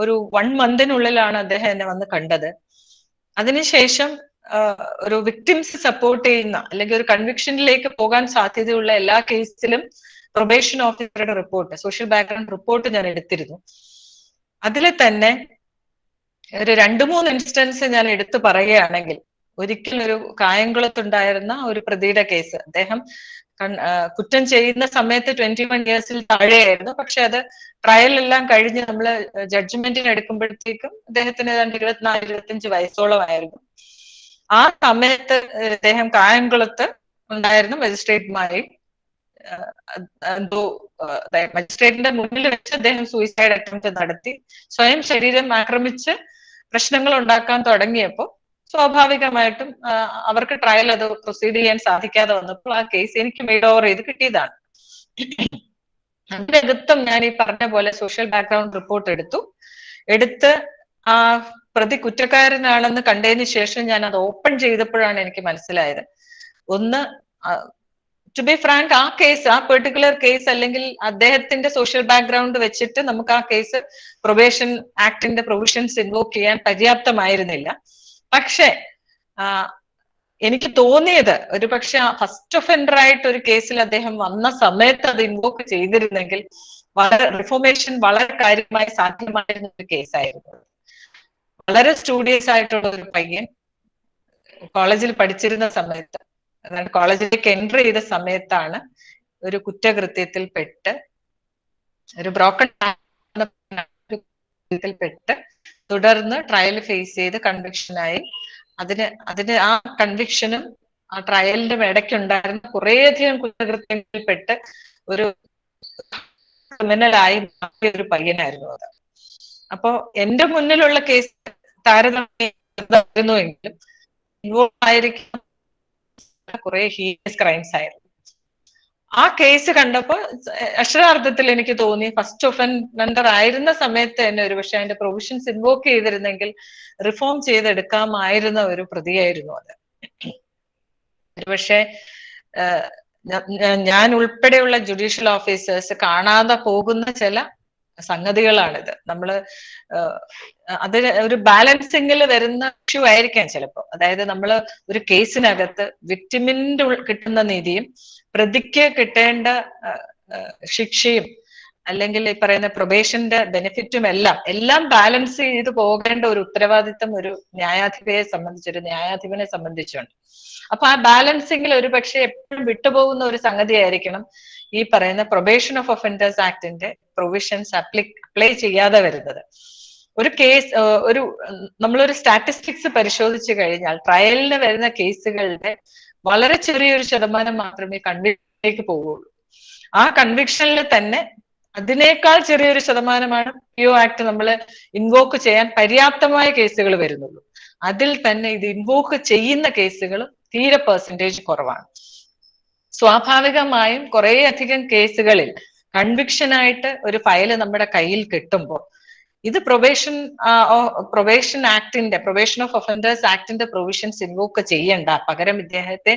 ഒരു 1 മന്തിനുള്ളിലാണ് അദ്ദേഹം എന്നെ വന്ന് കണ്ടത്. അതിനുശേഷം ഒരു വിക്ടിംസ് സപ്പോർട്ട് ചെയ്യുന്ന അല്ലെങ്കിൽ ഒരു കൺവിക്ഷനിലേക്ക് പോകാൻ സാധ്യതയുള്ള എല്ലാ കേസിലും പ്രൊബേഷൻ ഓഫീസറുടെ റിപ്പോർട്ട്, സോഷ്യൽ ബാക്ക്ഗ്രൗണ്ട് റിപ്പോർട്ട് ഞാൻ എടുത്തിരുന്നു. അതിൽ തന്നെ ഒരു 2-3 ഇൻസ്റ്റൻസ് ഞാൻ എടുത്തു പറയുകയാണെങ്കിൽ, ഒരിക്കൽ ഒരു കായംകുളത്തുണ്ടായിരുന്ന ഒരു പ്രതിയുടെ കേസ്. അദ്ദേഹം കുറ്റം ചെയ്യുന്ന സമയത്ത് 21 ഇയേഴ്സിൽ താഴെയായിരുന്നു. പക്ഷെ അത് ട്രയൽ എല്ലാം കഴിഞ്ഞ് നമ്മൾ ജഡ്ജ്മെന്റിന് എടുക്കുമ്പോഴത്തേക്കും അദ്ദേഹത്തിന് ഏതാണ്ട് 24-25 വയസ്സോളമായിരുന്നു. ആ സമയത്ത് അദ്ദേഹം കായംകുളത്ത് ഉണ്ടായിരുന്ന മജിസ്ട്രേറ്റുമായി എന്തോ മജിസ്ട്രേറ്റിന്റെ മുന്നിൽ വെച്ച് അദ്ദേഹം സൂയിസൈഡ് അറ്റംപ്റ്റ് നടത്തി സ്വയം ശരീരം ആക്രമിച്ച് പ്രശ്നങ്ങൾ ഉണ്ടാക്കാൻ തുടങ്ങിയപ്പോൾ സ്വാഭാവികമായിട്ടും അവർക്ക് ട്രയൽ അത് പ്രൊസീഡ് ചെയ്യാൻ സാധിക്കാതെ വന്നപ്പോൾ ആ കേസ് എനിക്ക് മെയ്ഡ് ഓവർ ചെയ്ത് കിട്ടിയതാണ്. അതിനകത്തും ഞാൻ ഈ പറഞ്ഞ പോലെ സോഷ്യൽ ബാക്ക്ഗ്രൗണ്ട് റിപ്പോർട്ട് എടുത്ത് ആ പ്രതി കുറ്റക്കാരനാണെന്ന് കണ്ടതിന് ശേഷം ഞാൻ അത് ഓപ്പൺ ചെയ്തപ്പോഴാണ് എനിക്ക് മനസ്സിലായത്, ഒന്ന്, ടു ബി ഫ്രാങ്ക്, ആ പെർട്ടിക്കുലർ കേസ് അല്ലെങ്കിൽ അദ്ദേഹത്തിന്റെ സോഷ്യൽ ബാക്ക്ഗ്രൗണ്ട് വെച്ചിട്ട് നമുക്ക് ആ കേസ് പ്രൊബേഷൻ ആക്ടിന്റെ പ്രൊവിഷൻസ് ഇൻവോക്ക് ചെയ്യാൻ പര്യാപ്തമായിരുന്നില്ല. പക്ഷെ എനിക്ക് തോന്നിയത് ഒരു പക്ഷെ ഫസ്റ്റ് ഒഫൻഡർ ആയിട്ട് ഒരു കേസിൽ അദ്ദേഹം വന്ന സമയത്ത് അത് ഇൻവോക്ക് ചെയ്തിരുന്നെങ്കിൽ റിഫോർമേഷൻ വളരെ കാര്യമായി സാധ്യമായിരുന്ന ഒരു കേസായിരുന്നു. വളരെ സ്റ്റുഡിയസ് ആയിട്ടുള്ള ഒരു പയ്യൻ കോളേജിൽ പഠിച്ചിരുന്ന സമയത്ത്, അതായത് കോളേജിലേക്ക് എൻട്രി ചെയ്ത സമയത്താണ് ഒരു കുറ്റകൃത്യത്തിൽ പെട്ട്, ഒരു ബ്രോക്കൺ പെട്ട് തുടർന്ന് ട്രയൽ ഫേസ് ചെയ്ത് കൺവിക്ഷനായി. അതിന് ആ കൺവിക്ഷനും ആ ട്രയലിന്റെ ഇടയ്ക്കുണ്ടായിരുന്ന കുറേയധികം കുറ്റകൃത്യങ്ങളിൽപ്പെട്ട് ഒരു ക്രിമിനലായി മാറിയ ഒരു പയ്യനായിരുന്നു അത്. അപ്പോ എന്റെ മുന്നിലുള്ള കേസ് താരതമ്യമെങ്കിലും ഇൻവോൾവ് ആയിരിക്കും കുറെ ഹീനിയസ് ക്രൈംസ് ആയിരുന്നു. ആ കേസ് കണ്ടപ്പോൾ അക്ഷരാർത്ഥത്തിൽ എനിക്ക് തോന്നി ഫസ്റ്റ് ഒഫൻഡർ ആയിരുന്ന സമയത്ത് തന്നെ ഒരുപക്ഷെ അതിന്റെ പ്രൊവിഷൻസ് ഇൻവോക്ക് ചെയ്തിരുന്നെങ്കിൽ റിഫോം ചെയ്തെടുക്കാമായിരുന്ന ഒരു പ്രതിയായിരുന്നു അത്. ഒരുപക്ഷെ ഞാൻ ഉൾപ്പെടെയുള്ള ജുഡീഷ്യൽ ഓഫീസേഴ്സ് കാണാതെ പോകുന്ന ചില സംഗതികളാണിത്. നമ്മള് അത് ഒരു ബാലൻസിങ്ങിൽ വരുന്ന ഇഷ്യൂ ആയിരിക്കാം ചിലപ്പോൾ. അതായത് നമ്മൾ ഒരു കേസിനകത്ത് വിക്ടിമിന്റെ കിട്ടുന്ന നീതിയും പ്രതിക്ക് കിട്ടേണ്ട ശിക്ഷയും അല്ലെങ്കിൽ ഈ പറയുന്ന പ്രൊബേഷന്റെ ബെനിഫിറ്റും എല്ലാം ബാലൻസ് ചെയ്ത് പോകേണ്ട ഒരു ഉത്തരവാദിത്തം ഒരു ന്യായാധിപനെ സംബന്ധിച്ചുണ്ട്. അപ്പൊ ആ ബാലൻസിങ്ങിൽ ഒരു പക്ഷെ എപ്പോഴും വിട്ടുപോകുന്ന ഒരു സംഗതി ആയിരിക്കണം ഈ പറയുന്ന പ്രൊബേഷൻ ഓഫ് ഒഫൻഡേഴ്സ് ആക്ടിന്റെ പ്രൊവിഷൻസ് അപ്ലൈ ചെയ്യാതെ വരുന്നത്. ഒരു കേസ് നമ്മളൊരു സ്റ്റാറ്റിസ്റ്റിക്സ് പരിശോധിച്ചു കഴിഞ്ഞാൽ ട്രയലിന് വരുന്ന കേസുകളുടെ വളരെ ചെറിയൊരു ശതമാനം മാത്രമേ കൺവിക്ഷനിലേക്ക് പോവുള്ളൂ. ആ കൺവിക്ഷനിൽ തന്നെ അതിനേക്കാൾ ചെറിയൊരു ശതമാനമാണ് PO ആക്ട് നമ്മൾ ഇൻവോക്ക് ചെയ്യാൻ പര്യാപ്തമായ കേസുകൾ വരുന്നുള്ളൂ. അതിൽ തന്നെ ഇത് ഇൻവോക്ക് ചെയ്യുന്ന കേസുകൾ തീരെ പെർസെൻറ്റേജ് കുറവാണ്. സ്വാഭാവികമായും കുറെ അധികം കേസുകളിൽ കൺവിക്ഷനായിട്ട് ഒരു ഫയല് നമ്മുടെ കയ്യിൽ കിട്ടുമ്പോൾ ഇത് പ്രൊബേഷൻ ആക്ടിന്റെ പ്രൊബേഷൻ ഓഫ് ഒഫൻഡേഴ്സ് ആക്ടിന്റെ പ്രൊവിഷൻസ് ഇൻവോക്ക് ചെയ്യണ്ട, പകരം ഇദ്ദേഹത്തെ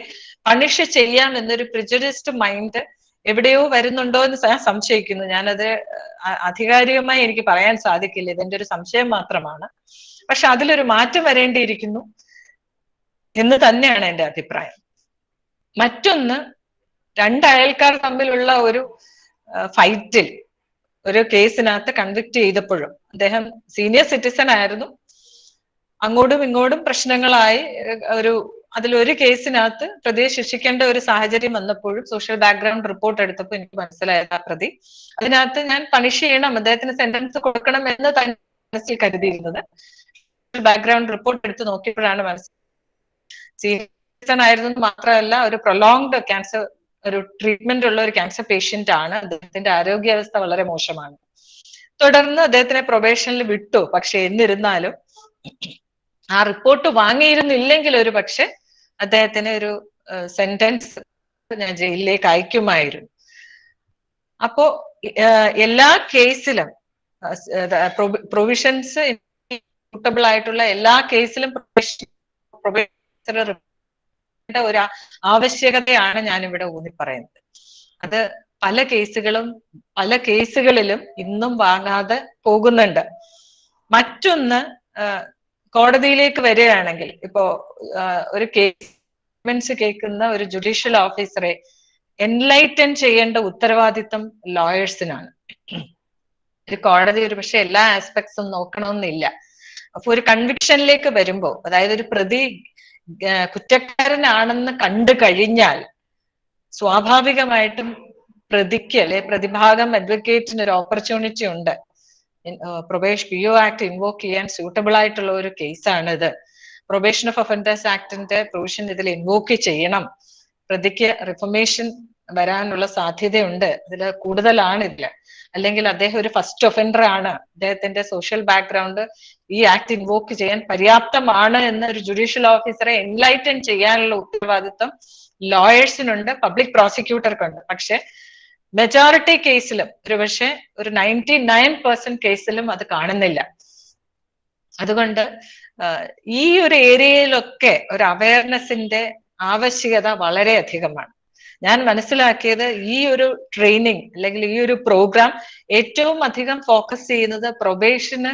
പണിഷ് ചെയ്യാം എന്നൊരു പ്രിജുഡിസ്ഡ് മൈൻഡ് എവിടെയോ വരുന്നുണ്ടോ എന്ന് ഞാൻ സംശയിക്കുന്നു. ഞാനത് ആധികാരികമായി എനിക്ക് പറയാൻ സാധിക്കില്ല, ഇതെന്റെ ഒരു സംശയം മാത്രമാണ്. പക്ഷെ അതിലൊരു മാറ്റം വരേണ്ടിയിരിക്കുന്നു എന്ന് തന്നെയാണ് എന്റെ അഭിപ്രായം. മറ്റൊന്ന്, രണ്ട് അയൽക്കാർ തമ്മിലുള്ള ഒരു ഫൈറ്റിൽ ഒരു കേസിനകത്ത് കൺവിക്ട് ചെയ്തപ്പോഴും അദ്ദേഹം സീനിയർ സിറ്റിസൺ ആയിരുന്നു, അങ്ങോട്ടും ഇങ്ങോട്ടും പ്രശ്നങ്ങളായി അതിലൊരു കേസിനകത്ത് പ്രതിയെ ശിക്ഷിക്കേണ്ട ഒരു സാഹചര്യം വന്നപ്പോഴും സോഷ്യൽ ബാക്ക്ഗ്രൗണ്ട് റിപ്പോർട്ട് എടുത്തപ്പോൾ എനിക്ക് മനസ്സിലായത് ആ പ്രതി അതിനകത്ത് ഞാൻ പണിഷ് ചെയ്യണം, അദ്ദേഹത്തിന് സെന്റൻസ് കൊടുക്കണം എന്ന് തന്നെ മനസ്സിൽ കരുതിയിരുന്നത്. ബാക്ക്ഗ്രൗണ്ട് റിപ്പോർട്ട് എടുത്ത് നോക്കിയപ്പോഴാണ് സീനിയർ ആയിരുന്നു മാത്രമല്ല ഒരു പ്രൊലോങ്ഡ് ക്യാൻസർ ഒരു ട്രീറ്റ്മെന്റ് ഉള്ള ഒരു ക്യാൻസർ പേഷ്യന്റ് ആണ്. അദ്ദേഹത്തിന്റെ ആരോഗ്യാവസ്ഥ വളരെ മോശമാണ്. തുടർന്ന് അദ്ദേഹത്തിനെ പ്രൊബേഷനിൽ വിട്ടു. പക്ഷെ എന്നിരുന്നാലും ആ റിപ്പോർട്ട് വാങ്ങിയിരുന്നില്ലെങ്കിൽ ഒരു പക്ഷെ അദ്ദേഹത്തിന് ഒരു സെന്റൻസ് ഞാൻ ജയിലിലേക്ക് അയക്കുമായിരുന്നു. അപ്പോ എല്ലാ കേസിലും പ്രൊവിഷൻസ് സൂട്ടബിൾ ആയിട്ടുള്ള എല്ലാ കേസിലും ഒരു ആവശ്യകതയാണ് ഞാൻ ഇവിടെ ഊന്നി പറയുന്നത്. അത് പല കേസുകളിലും ഇന്നും വാങ്ങാതെ പോകുന്നുണ്ട്. മറ്റൊന്ന്, കോടതിയിലേക്ക് വരികയാണെങ്കിൽ ഇപ്പോ ഒരു കേസ് കേൾക്കുന്ന ഒരു ജുഡീഷ്യൽ ഓഫീസറെ എൻലൈറ്റൻ ചെയ്യേണ്ട ഉത്തരവാദിത്തം ലോയേഴ്സിനാണ്. ഒരു കോടതി ഒരു പക്ഷെ എല്ലാ ആസ്പെക്ട്സും നോക്കണമെന്നില്ല. അപ്പൊ ഒരു കൺവിക്ഷനിലേക്ക് വരുമ്പോ, അതായത് ഒരു പ്രതി കുറ്റക്കാരനാണെന്ന് കണ്ടു കഴിഞ്ഞാൽ സ്വാഭാവികമായിട്ടും പ്രതിക്ക് അല്ലെ പ്രതിഭാഗം അഡ്വക്കേറ്റിന് ഒരു ഓപ്പർച്യൂണിറ്റി ഉണ്ട്. PO ആക്ട് ഇൻവോക്ക് ചെയ്യാൻ സ്യൂട്ടബിൾ ആയിട്ടുള്ള ഒരു കേസാണ് ഇത്. പ്രൊബേഷൻ ഓഫ് ഒഫൻഡേഴ്സ് ആക്ടിന്റെ പ്രൊവിഷൻ ഇതിൽ ഇൻവോക്ക് ചെയ്യണം. പ്രതിക്ക് റിഫർമേഷൻ വരാനുള്ള സാധ്യതയുണ്ട്. ഇതിൽ കൂടുതലാണ് ഇതില്. അല്ലെങ്കിൽ അദ്ദേഹം ഒരു ഫസ്റ്റ് ഒഫൻഡർ ആണ്, അദ്ദേഹത്തിന്റെ സോഷ്യൽ ബാക്ക്ഗ്രൗണ്ട് ഈ ആക്ട് ഇൻവോക്ക് ചെയ്യാൻ പര്യാപ്തമാണ് എന്ന് ഒരു ജുഡീഷ്യൽ ഓഫീസറെ എൻലൈറ്റൻ ചെയ്യാനുള്ള ഉത്തരവാദിത്വം ലോയേഴ്സിനുണ്ട്, പബ്ലിക് പ്രോസിക്യൂട്ടർക്കുണ്ട്. പക്ഷെ മെജോറിറ്റി കേസിലും ഒരുപക്ഷെ ഒരു 99% കേസിലും അത് കാണുന്നില്ല. അതുകൊണ്ട് ഈ ഒരു ഏരിയയിലൊക്കെ ഒരു അവയർനെസിന്റെ ആവശ്യകത വളരെ അധികമാണ്. ഞാൻ മനസ്സിലാക്കിയത് ഈ ഒരു ട്രെയിനിങ് അല്ലെങ്കിൽ ഈ ഒരു പ്രോഗ്രാം ഏറ്റവും അധികം ഫോക്കസ് ചെയ്യുന്നത് പ്രൊബേഷന്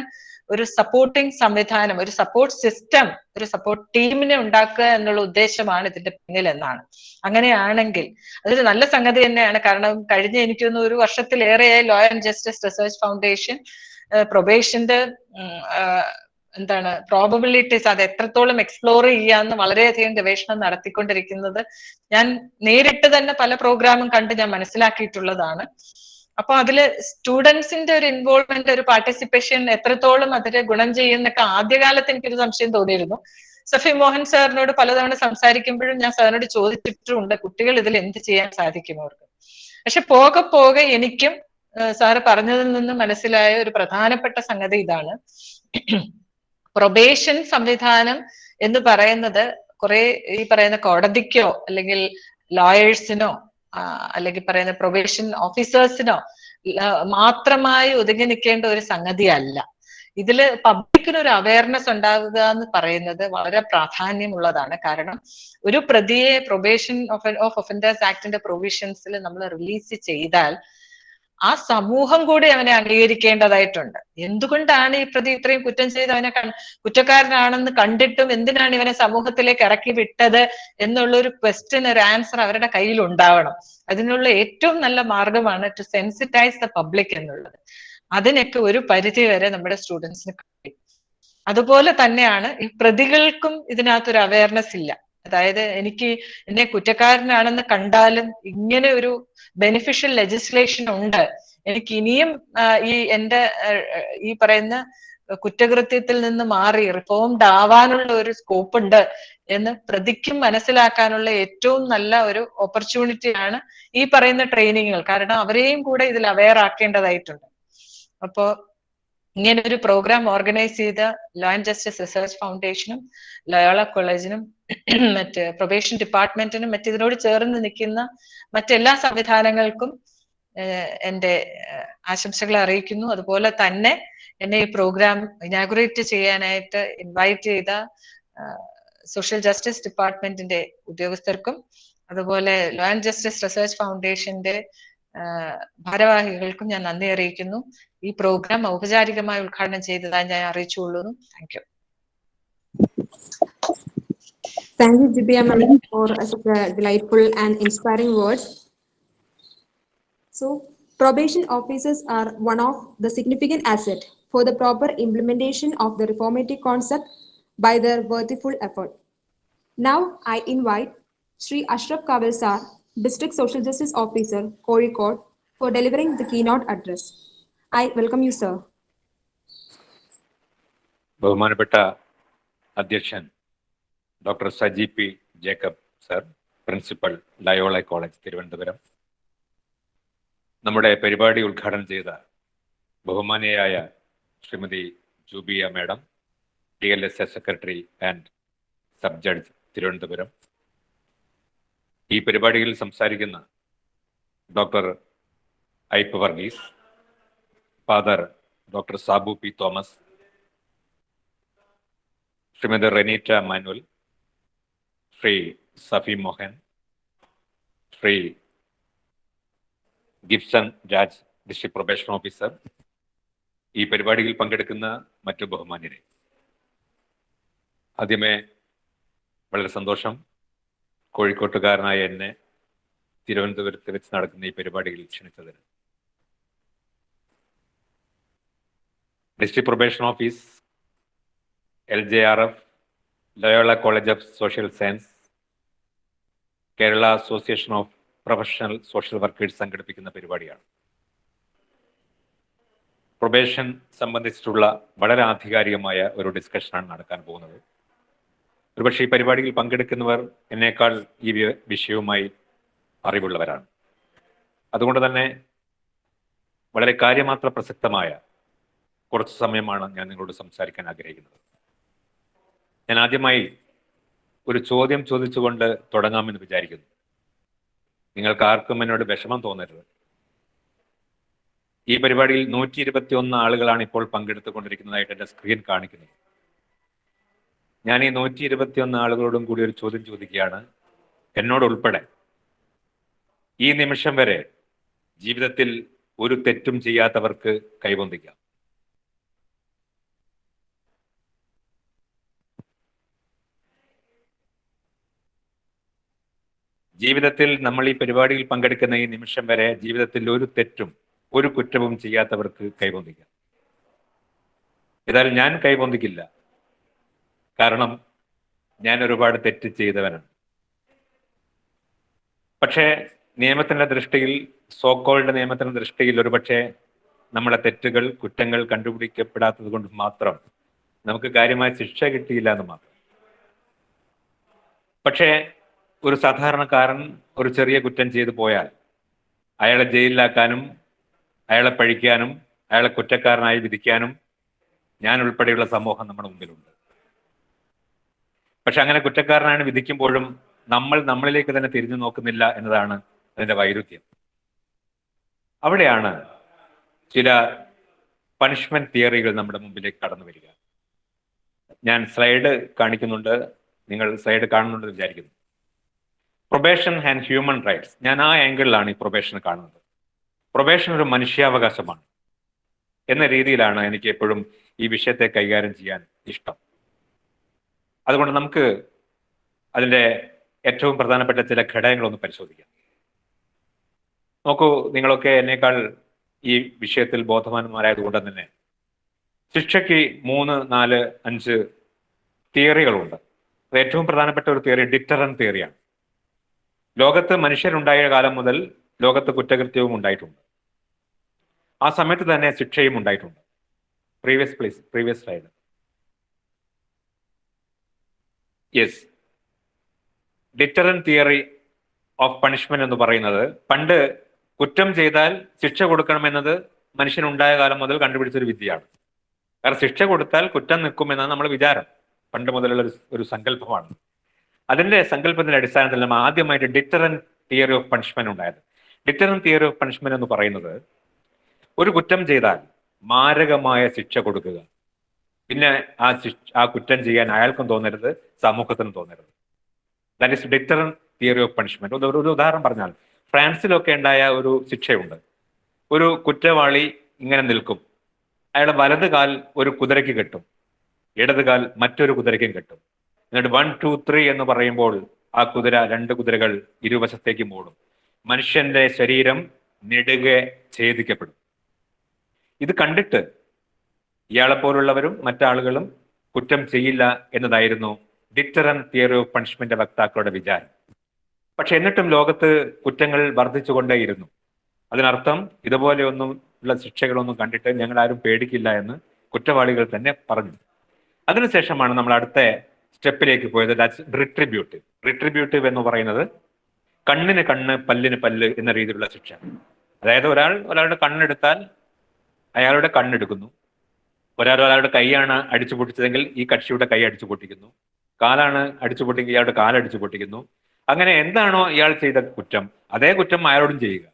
ഒരു സപ്പോർട്ടിംഗ് സംവിധാനം, ഒരു സപ്പോർട്ട് സിസ്റ്റം, ഒരു സപ്പോർട്ട് ടീമിനെ ഉണ്ടാക്കുക എന്നുള്ള ഉദ്ദേശമാണ് ഇതിന്റെ പിന്നിൽ എന്നാണ്. അങ്ങനെയാണെങ്കിൽ അതൊരു നല്ല സംഗതി തന്നെയാണ്. കാരണം കഴിഞ്ഞ എനിക്കൊന്ന് ഒരു വർഷത്തിലേറെയായി law and justice research foundation പ്രൊബേഷന്റെ എന്താണ് പ്രോബബിലിറ്റീസ് അത് എത്രത്തോളം എക്സ്പ്ലോർ ചെയ്യാന്ന് വളരെയധികം ഗവേഷണം നടത്തിക്കൊണ്ടിരിക്കുന്നത് ഞാൻ നേരിട്ട് തന്നെ പല പ്രോഗ്രാമും കണ്ട് ഞാൻ മനസ്സിലാക്കിയിട്ടുള്ളതാണ്. അപ്പൊ അതില് സ്റ്റുഡൻസിന്റെ ഒരു ഇൻവോൾവ്മെന്റ്, ഒരു പാർട്ടിസിപ്പേഷൻ എത്രത്തോളം അതിന് ഗുണം ചെയ്യുന്നൊക്കെ ആദ്യകാലത്ത് എനിക്കൊരു സംശയം തോന്നിയിരുന്നു. സഫി മോഹൻ സാറിനോട് പലതവണ സംസാരിക്കുമ്പോഴും ഞാൻ സാറിനോട് ചോദിച്ചിട്ടുണ്ട് കുട്ടികൾ ഇതിൽ എന്ത് ചെയ്യാൻ സാധിക്കും അവർക്ക്. പക്ഷെ പോകെ പോകെ എനിക്കും സാറ് പറഞ്ഞതിൽ നിന്ന് മനസ്സിലായ ഒരു പ്രധാനപ്പെട്ട സംഗതി ഇതാണ്. പ്രൊബേഷൻ സംവിധാനം എന്ന് പറയുന്നത് കുറെ ഈ പറയുന്ന കോടതിക്കോ അല്ലെങ്കിൽ ലോയേഴ്സിനോ അല്ലെങ്കിൽ പറയുന്ന പ്രൊബേഷൻ ഓഫീസേഴ്സിനോ മാത്രമായി ഒതുങ്ങി നിൽക്കേണ്ട ഒരു സംഗതിയല്ല. ഇതില് പബ്ലിക്കിന് ഒരു അവയർനെസ് ഉണ്ടാകുക എന്ന് പറയുന്നത് വളരെ പ്രാധാന്യമുള്ളതാണ്. കാരണം ഒരു പ്രതിയെ പ്രൊബേഷൻ ഓഫ് ഒഫൻഡേഴ്സ് ആക്ടിന്റെ പ്രൊവിഷൻസിൽ നമ്മൾ റിലീസ് ചെയ്താൽ ആ സമൂഹം കൂടി അവനെ അംഗീകരിക്കേണ്ടതായിട്ടുണ്ട്. എന്തുകൊണ്ടാണ് ഈ പ്രതി ഇത്രയും കുറ്റം ചെയ്ത് അവനെ കുറ്റക്കാരനാണെന്ന് കണ്ടിട്ടും എന്തിനാണ് ഇവനെ സമൂഹത്തിലേക്ക് ഇറക്കി വിട്ടത് എന്നുള്ള ഒരു ക്വസ്റ്റ്യൻ, ഒരു ആൻസർ അവരുടെ കയ്യിൽ ഉണ്ടാവണം. അതിനുള്ള ഏറ്റവും നല്ല മാർഗമാണ് ടു സെൻസിറ്റൈസ് ദ പബ്ലിക് എന്നുള്ളത്. അതിനൊക്കെ ഒരു പരിധി വരെ നമ്മുടെ സ്റ്റുഡൻസിന് കഴിയും. അതുപോലെ തന്നെയാണ് ഈ പ്രതികൾക്കും ഇതിനകത്തൊരു അവയർനെസ് ഇല്ല. അതായത് എനിക്ക് എന്നെ കുറ്റക്കാരനാണെന്ന് കണ്ടാലും ഇങ്ങനെ ഒരു ബെനിഫിഷ്യൽ ലെജിസ്ലേഷൻ ഉണ്ട്, എനിക്ക് ഇനിയും ഈ എന്റെ ഈ പറയുന്ന കുറ്റകൃത്യത്തിൽ നിന്ന് മാറി റിഫോംഡ് ആവാനുള്ള ഒരു സ്കോപ്പ് ഉണ്ട് എന്ന് പ്രതിക്കും മനസ്സിലാക്കാനുള്ള ഏറ്റവും നല്ല ഒരു ഓപ്പർച്യൂണിറ്റിയാണ് ഈ പറയുന്ന ട്രെയിനിങ്ങുകൾ. കാരണം അവരെയും കൂടെ ഇതിൽ അവെയർ ആക്കേണ്ടതായിട്ടുണ്ട്. അപ്പോ ഇങ്ങനെ ഒരു പ്രോഗ്രാം ഓർഗനൈസ് ചെയ്ത ലോ ആൻഡ് ജസ്റ്റിസ് റിസർച്ച് ഫൗണ്ടേഷനും ലയോള കോളേജിനും മറ്റ് പ്രൊബേഷൻ ഡിപ്പാർട്ട്മെന്റിനും മറ്റിതിനോട് ചേർന്ന് നിൽക്കുന്ന മറ്റെല്ലാ സംവിധാനങ്ങൾക്കും എന്റെ ആശംസകൾ അറിയിക്കുന്നു. അതുപോലെ തന്നെ എന്നെ ഈ പ്രോഗ്രാം ഇനാഗുറേറ്റ് ചെയ്യാനായിട്ട് ഇൻവൈറ്റ് ചെയ്ത സോഷ്യൽ ജസ്റ്റിസ് ഡിപ്പാർട്ട്മെന്റിന്റെ ഉദ്യോഗസ്ഥർക്കും അതുപോലെ ലോ ആൻഡ് ജസ്റ്റിസ് റിസർച്ച് ഫൗണ്ടേഷന്റെ ഭാരവാഹികൾക്കും ഞാൻ നന്ദി അറിയിക്കുന്നു. ഈ പ്രോഗ്രാം ഔപചാരികമായി ഉദ്ഘാടനം ചെയ്തതായി ഞാൻ അറിയിച്ചുകൊള്ളുന്നു. Thank you. Thank you, Divya Madam, for such a delightful and inspiring words. So, probation officers are one of the significant asset for the proper implementation of the reformative concept by their worthful effort. Now, I invite Sri Ashraf Kawal Sir, District Social Justice Officer, Kozhikode, for delivering the keynote address. I welcome you, sir. ബഹുമാനപ്പെട്ട അധ്യക്ഷൻ doctor Saji P Jacob sir, principal Loyola college Thiruvananthapuram, നമ്മുടെ പരിപാടി ഉദ്ഘാടനം ചെയ്ത ബഹുമാനിയായ Shrimati Jubiya madam, TLSS secretary and sub judge Thiruvananthapuram, ഈ പരിപാടിയിൽ സംസാരിക്കുന്ന doctor Ipe Varghese, father doctor Sabu P Thomas, Shrimati Reneeta Manuel, Shri Safi Mohan, Shri Gibson Raj, district probation officer, ഈ പരിപാടിയിൽ പങ്കെടുക്കുന്ന മറ്റു ബഹുമാന്യരെ, ആദ്യമേ വളരെ സന്തോഷം കോഴിക്കോട്ടുകാരനായ എന്നെ തിരുവനന്തപുരത്ത് വെച്ച് നടക്കുന്ന ഈ പരിപാടിയിൽ ക്ഷണിച്ചതിന്. District probation office, LJRF, Loyola College of Social Science, Kerala association of professional social workers സംഘടിപ്പിക്കുന്ന പരിപാടിയാണ്. പ്രൊബേഷൻ സംബന്ധിച്ചിട്ടുള്ള വളരെ ആധികാരികമായ ഒരു ഡിസ്കഷനാണ് നടക്കാൻ പോകുന്നത്. ഒരുപക്ഷെ ഈ പരിപാടിയിൽ പങ്കെടുക്കുന്നവർ എന്നേക്കാൾ ഈ വിഷയവുമായി അറിവുള്ളവരാണ്. അതുകൊണ്ട് തന്നെ വളരെ കാര്യമാത്ര പ്രസക്തമായ കുറച്ച് സമയമാണ് ഞാൻ നിങ്ങളോട് സംസാരിക്കാൻ ആഗ്രഹിക്കുന്നത്. ഞാൻ ആദ്യമായി ഒരു ചോദ്യം ചോദിച്ചുകൊണ്ട് തുടങ്ങാമെന്ന് വിചാരിക്കുന്നു. നിങ്ങൾക്ക് ആർക്കും എന്നോട് വിഷമം തോന്നരുത്. ഈ പരിപാടിയിൽ 121 ആളുകളാണ് ഇപ്പോൾ പങ്കെടുത്തുകൊണ്ടിരിക്കുന്നതായിട്ട് എൻ്റെ സ്ക്രീൻ കാണിക്കുന്നത്. ഞാൻ ഈ 121 ആളുകളോടും കൂടി ഒരു ചോദ്യം ചോദിക്കുകയാണ്. എന്നോടുൾപ്പെടെ ഈ നിമിഷം വരെ ജീവിതത്തിൽ ഒരു തെറ്റും ചെയ്യാത്തവർക്ക് കൈവന്തിക്കാം. ജീവിതത്തിൽ നമ്മൾ ഈ പരിപാടിയിൽ പങ്കെടുക്കുന്ന ഈ നിമിഷം വരെ ജീവിതത്തിൽ ഒരു തെറ്റും ഒരു കുറ്റവും ചെയ്യാത്തവർക്ക് കൈവന്തിക്കാം. ഏതായാലും ഞാൻ കൈവന്തിക്കില്ല. കാരണം ഞാൻ ഒരുപാട് തെറ്റ് ചെയ്തവനാണ്. പക്ഷേ നിയമത്തിന്റെ ദൃഷ്ടിയിൽ, സോക്കോൾഡ് നിയമത്തിന്റെ ദൃഷ്ടിയിൽ ഒരുപക്ഷെ നമ്മളെ തെറ്റുകൾ, കുറ്റങ്ങൾ കണ്ടുപിടിക്കപ്പെടാത്തത് കൊണ്ട് മാത്രം നമുക്ക് കാര്യമായ ശിക്ഷ കിട്ടിയില്ല എന്ന് മാത്രം. പക്ഷേ ഒരു സാധാരണക്കാരൻ ഒരു ചെറിയ കുറ്റം ചെയ്തു പോയാൽ അയാളെ ജയിലിലാക്കാനും അയാളെ പഴിക്കാനും അയാളെ കുറ്റക്കാരനായി വിധിക്കാനും ഞാൻ ഉൾപ്പെടെയുള്ള സമൂഹം നമ്മുടെ മുമ്പിലുണ്ട്. പക്ഷെ അങ്ങനെ കുറ്റക്കാരനാണ് വിധിക്കുമ്പോഴും നമ്മൾ നമ്മളിലേക്ക് തന്നെ തിരിഞ്ഞു നോക്കുന്നില്ല എന്നതാണ് അതിന്റെ വൈരുദ്ധ്യം. അവിടെയാണ് ചില പണിഷ്മെന്റ് തിയറികൾ നമ്മുടെ മുമ്പിലേക്ക് കടന്നു വരിക. ഞാൻ സ്ലൈഡ് കാണിക്കുന്നുണ്ട്, നിങ്ങൾ സ്ലൈഡ് കാണുന്നുണ്ടെന്ന് വിചാരിക്കുന്നു. Probation and human rights. ഞാൻ ആ ആംഗിളിലാണ് ഈ പ്രൊബേഷൻ കാണുന്നത്. പ്രൊബേഷൻ ഒരു മനുഷ്യാവകാശമാണ് എന്ന രീതിയിലാണ് എനിക്ക് എപ്പോഴും ഈ വിഷയത്തെ കൈകാര്യം ചെയ്യാൻ ഇഷ്ടം. അതുകൊണ്ട് നമുക്ക് അതിൻ്റെ ഏറ്റവും പ്രധാനപ്പെട്ട ചില ഘടകങ്ങളൊന്ന് പരിശോധിക്കാം. നോക്കൂ, നിങ്ങളൊക്കെ എന്നേക്കാൾ ഈ വിഷയത്തിൽ ബോധവാന്മാരായതുകൊണ്ട് തന്നെ ശിക്ഷയ്ക്ക് 3, 4, 5 തിയറികളുണ്ട്. ഏറ്റവും പ്രധാനപ്പെട്ട ഒരു തിയറി ഡിറ്ററൻ തിയറിയാണ്. ലോകത്ത് മനുഷ്യരുണ്ടായ കാലം മുതൽ ലോകത്ത് കുറ്റകൃത്യവും ഉണ്ടായിട്ടുണ്ട്. ആ സമയത്ത് തന്നെ ശിക്ഷയും ഉണ്ടായിട്ടുണ്ട്. Previous slide. Yes, deterrent theory of punishment എന്ന് പറയുന്നത് പണ്ട് കുറ്റം ചെയ്താൽ ശിക്ഷ കൊടുക്കണമെന്നത് മനുഷ്യനുണ്ടായ കാലം മുതൽ കണ്ടുപിടിച്ചൊരു വിദ്യയാണ്. കാരണം ശിക്ഷ കൊടുത്താൽ കുറ്റം നിൽക്കുമെന്നാണ് നമ്മൾ വിചാരം. പണ്ട് മുതലുള്ള ഒരു സങ്കല്പമാണ്. അതിന്റെ സങ്കല്പത്തിന്റെ അടിസ്ഥാനത്തിൽ നമ്മൾ ആദ്യമായിട്ട് ഡിറ്ററൻ തിയറി ഓഫ് പണിഷ്മെന്റ് ഉണ്ടായത്. ഡിറ്ററൻ തിയറി ഓഫ് പണിഷ്മെന്റ് എന്ന് പറയുന്നത് ഒരു കുറ്റം ചെയ്താൽ മാരകമായ ശിക്ഷ കൊടുക്കുക. പിന്നെ ആ കുറ്റം ചെയ്യാൻ അയാൾക്കും തോന്നരുത്, സമൂഹത്തിനും തോന്നരുത്. That is deterrent theory of punishment. ഒരു ഉദാഹരണം പറഞ്ഞാൽ ഫ്രാൻസിലൊക്കെ ഉണ്ടായ ഒരു ശിക്ഷയുണ്ട്. ഒരു കുറ്റവാളി ഇങ്ങനെ നിൽക്കും. അയാളുടെ വലത് കാൽ ഒരു കുതിരയ്ക്ക് കെട്ടും, ഇടത് കാൽ മറ്റൊരു കുതിരയ്ക്കും കെട്ടും. എന്നിട്ട് 1, 2, 3 എന്ന് പറയുമ്പോൾ ആ കുതിര 2 കുതിരകൾ ഇരുവശത്തേക്ക് മൂടും. മനുഷ്യന്റെ ശരീരം നെടുകെ ഛേദിക്കപ്പെടും. ഇത് കണ്ടിട്ട് ഇയാളെപ്പോലുള്ളവരും മറ്റാളുകളും കുറ്റം ചെയ്യില്ല എന്നതായിരുന്നു ഡിറ്ററൻ തിയറി ഓഫ് പണിഷ്മെന്റ് വക്താക്കളുടെ വിചാരം. പക്ഷെ എന്നിട്ടും ലോകത്ത് കുറ്റങ്ങൾ വർദ്ധിച്ചുകൊണ്ടേയിരുന്നു. അതിനർത്ഥം ഇതുപോലെയൊന്നും ഉള്ള ശിക്ഷകളൊന്നും കണ്ടിട്ട് ഞങ്ങൾ ആരും പേടിക്കില്ല എന്ന് കുറ്റവാളികൾ തന്നെ പറഞ്ഞു. അതിനുശേഷമാണ് നമ്മൾ അടുത്ത സ്റ്റെപ്പിലേക്ക് പോയത്. റിട്രിബ്യൂട്ടീവ്. റിട്രിബ്യൂട്ടീവ് എന്ന് പറയുന്നത് കണ്ണിന് കണ്ണ് പല്ലിന് പല്ല് എന്ന രീതിയിലുള്ള ശിക്ഷ. അതായത് ഒരാളുടെ കണ്ണെടുത്താൽ അയാളുടെ കണ്ണെടുക്കുന്നു. ഒരാളുടെ കൈയാണ് അടിച്ചു പൊട്ടിച്ചതെങ്കിൽ ഈ കക്ഷിയുടെ കൈ അടിച്ചു പൊട്ടിക്കുന്നു. കാലാണ് അടിച്ചു പൊട്ടിയെങ്കിൽ ഇയാളുടെ കാലടിച്ചു പൊട്ടിക്കുന്നു. അങ്ങനെ എന്താണോ ഇയാൾ ചെയ്ത കുറ്റം അതേ കുറ്റം അയാളോടും ചെയ്യുക.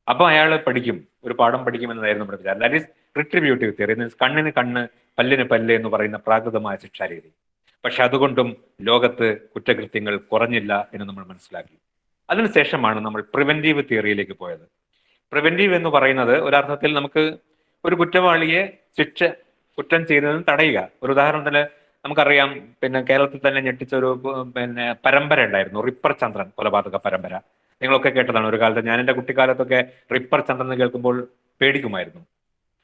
അപ്പൊ അയാൾ പഠിക്കും, ഒരു പാഠം പഠിക്കും എന്നതായിരുന്നു നമ്മുടെ വിചാരം. That is retributive theory. കണ്ണിന് കണ്ണ് പല്ലിന് പല്ല് എന്ന് പറയുന്ന പ്രാകൃതമായ ശിക്ഷാരീതി. പക്ഷെ അതുകൊണ്ടും ലോകത്ത് കുറ്റകൃത്യങ്ങൾ കുറഞ്ഞില്ല എന്ന് നമ്മൾ മനസ്സിലാക്കി. അതിനുശേഷമാണ് നമ്മൾ പ്രിവെന്റീവ് തിയറിയിലേക്ക് പോയത്. പ്രിവെന്റീവ് എന്ന് പറയുന്നത് ഒരർത്ഥത്തിൽ നമുക്ക് ഒരു കുറ്റവാളിയെ കുറ്റം ചെയ്തതിന് തടയുക. ഒരു ഉദാഹരണത്തിന് നമുക്കറിയാം, കേരളത്തിൽ തന്നെ ഞെട്ടിച്ച ഒരു പരമ്പര ഉണ്ടായിരുന്നു, റിപ്പർ ചന്ദ്രൻ കൊലപാതക പരമ്പര. നിങ്ങളൊക്കെ കേട്ടതാണ് ഒരു കാലത്ത്. ഞാൻ എൻ്റെ കുട്ടിക്കാലത്തൊക്കെ റിപ്പർ ചന്ദ്രൻ എന്ന് കേൾക്കുമ്പോൾ പേടിക്കുമായിരുന്നു.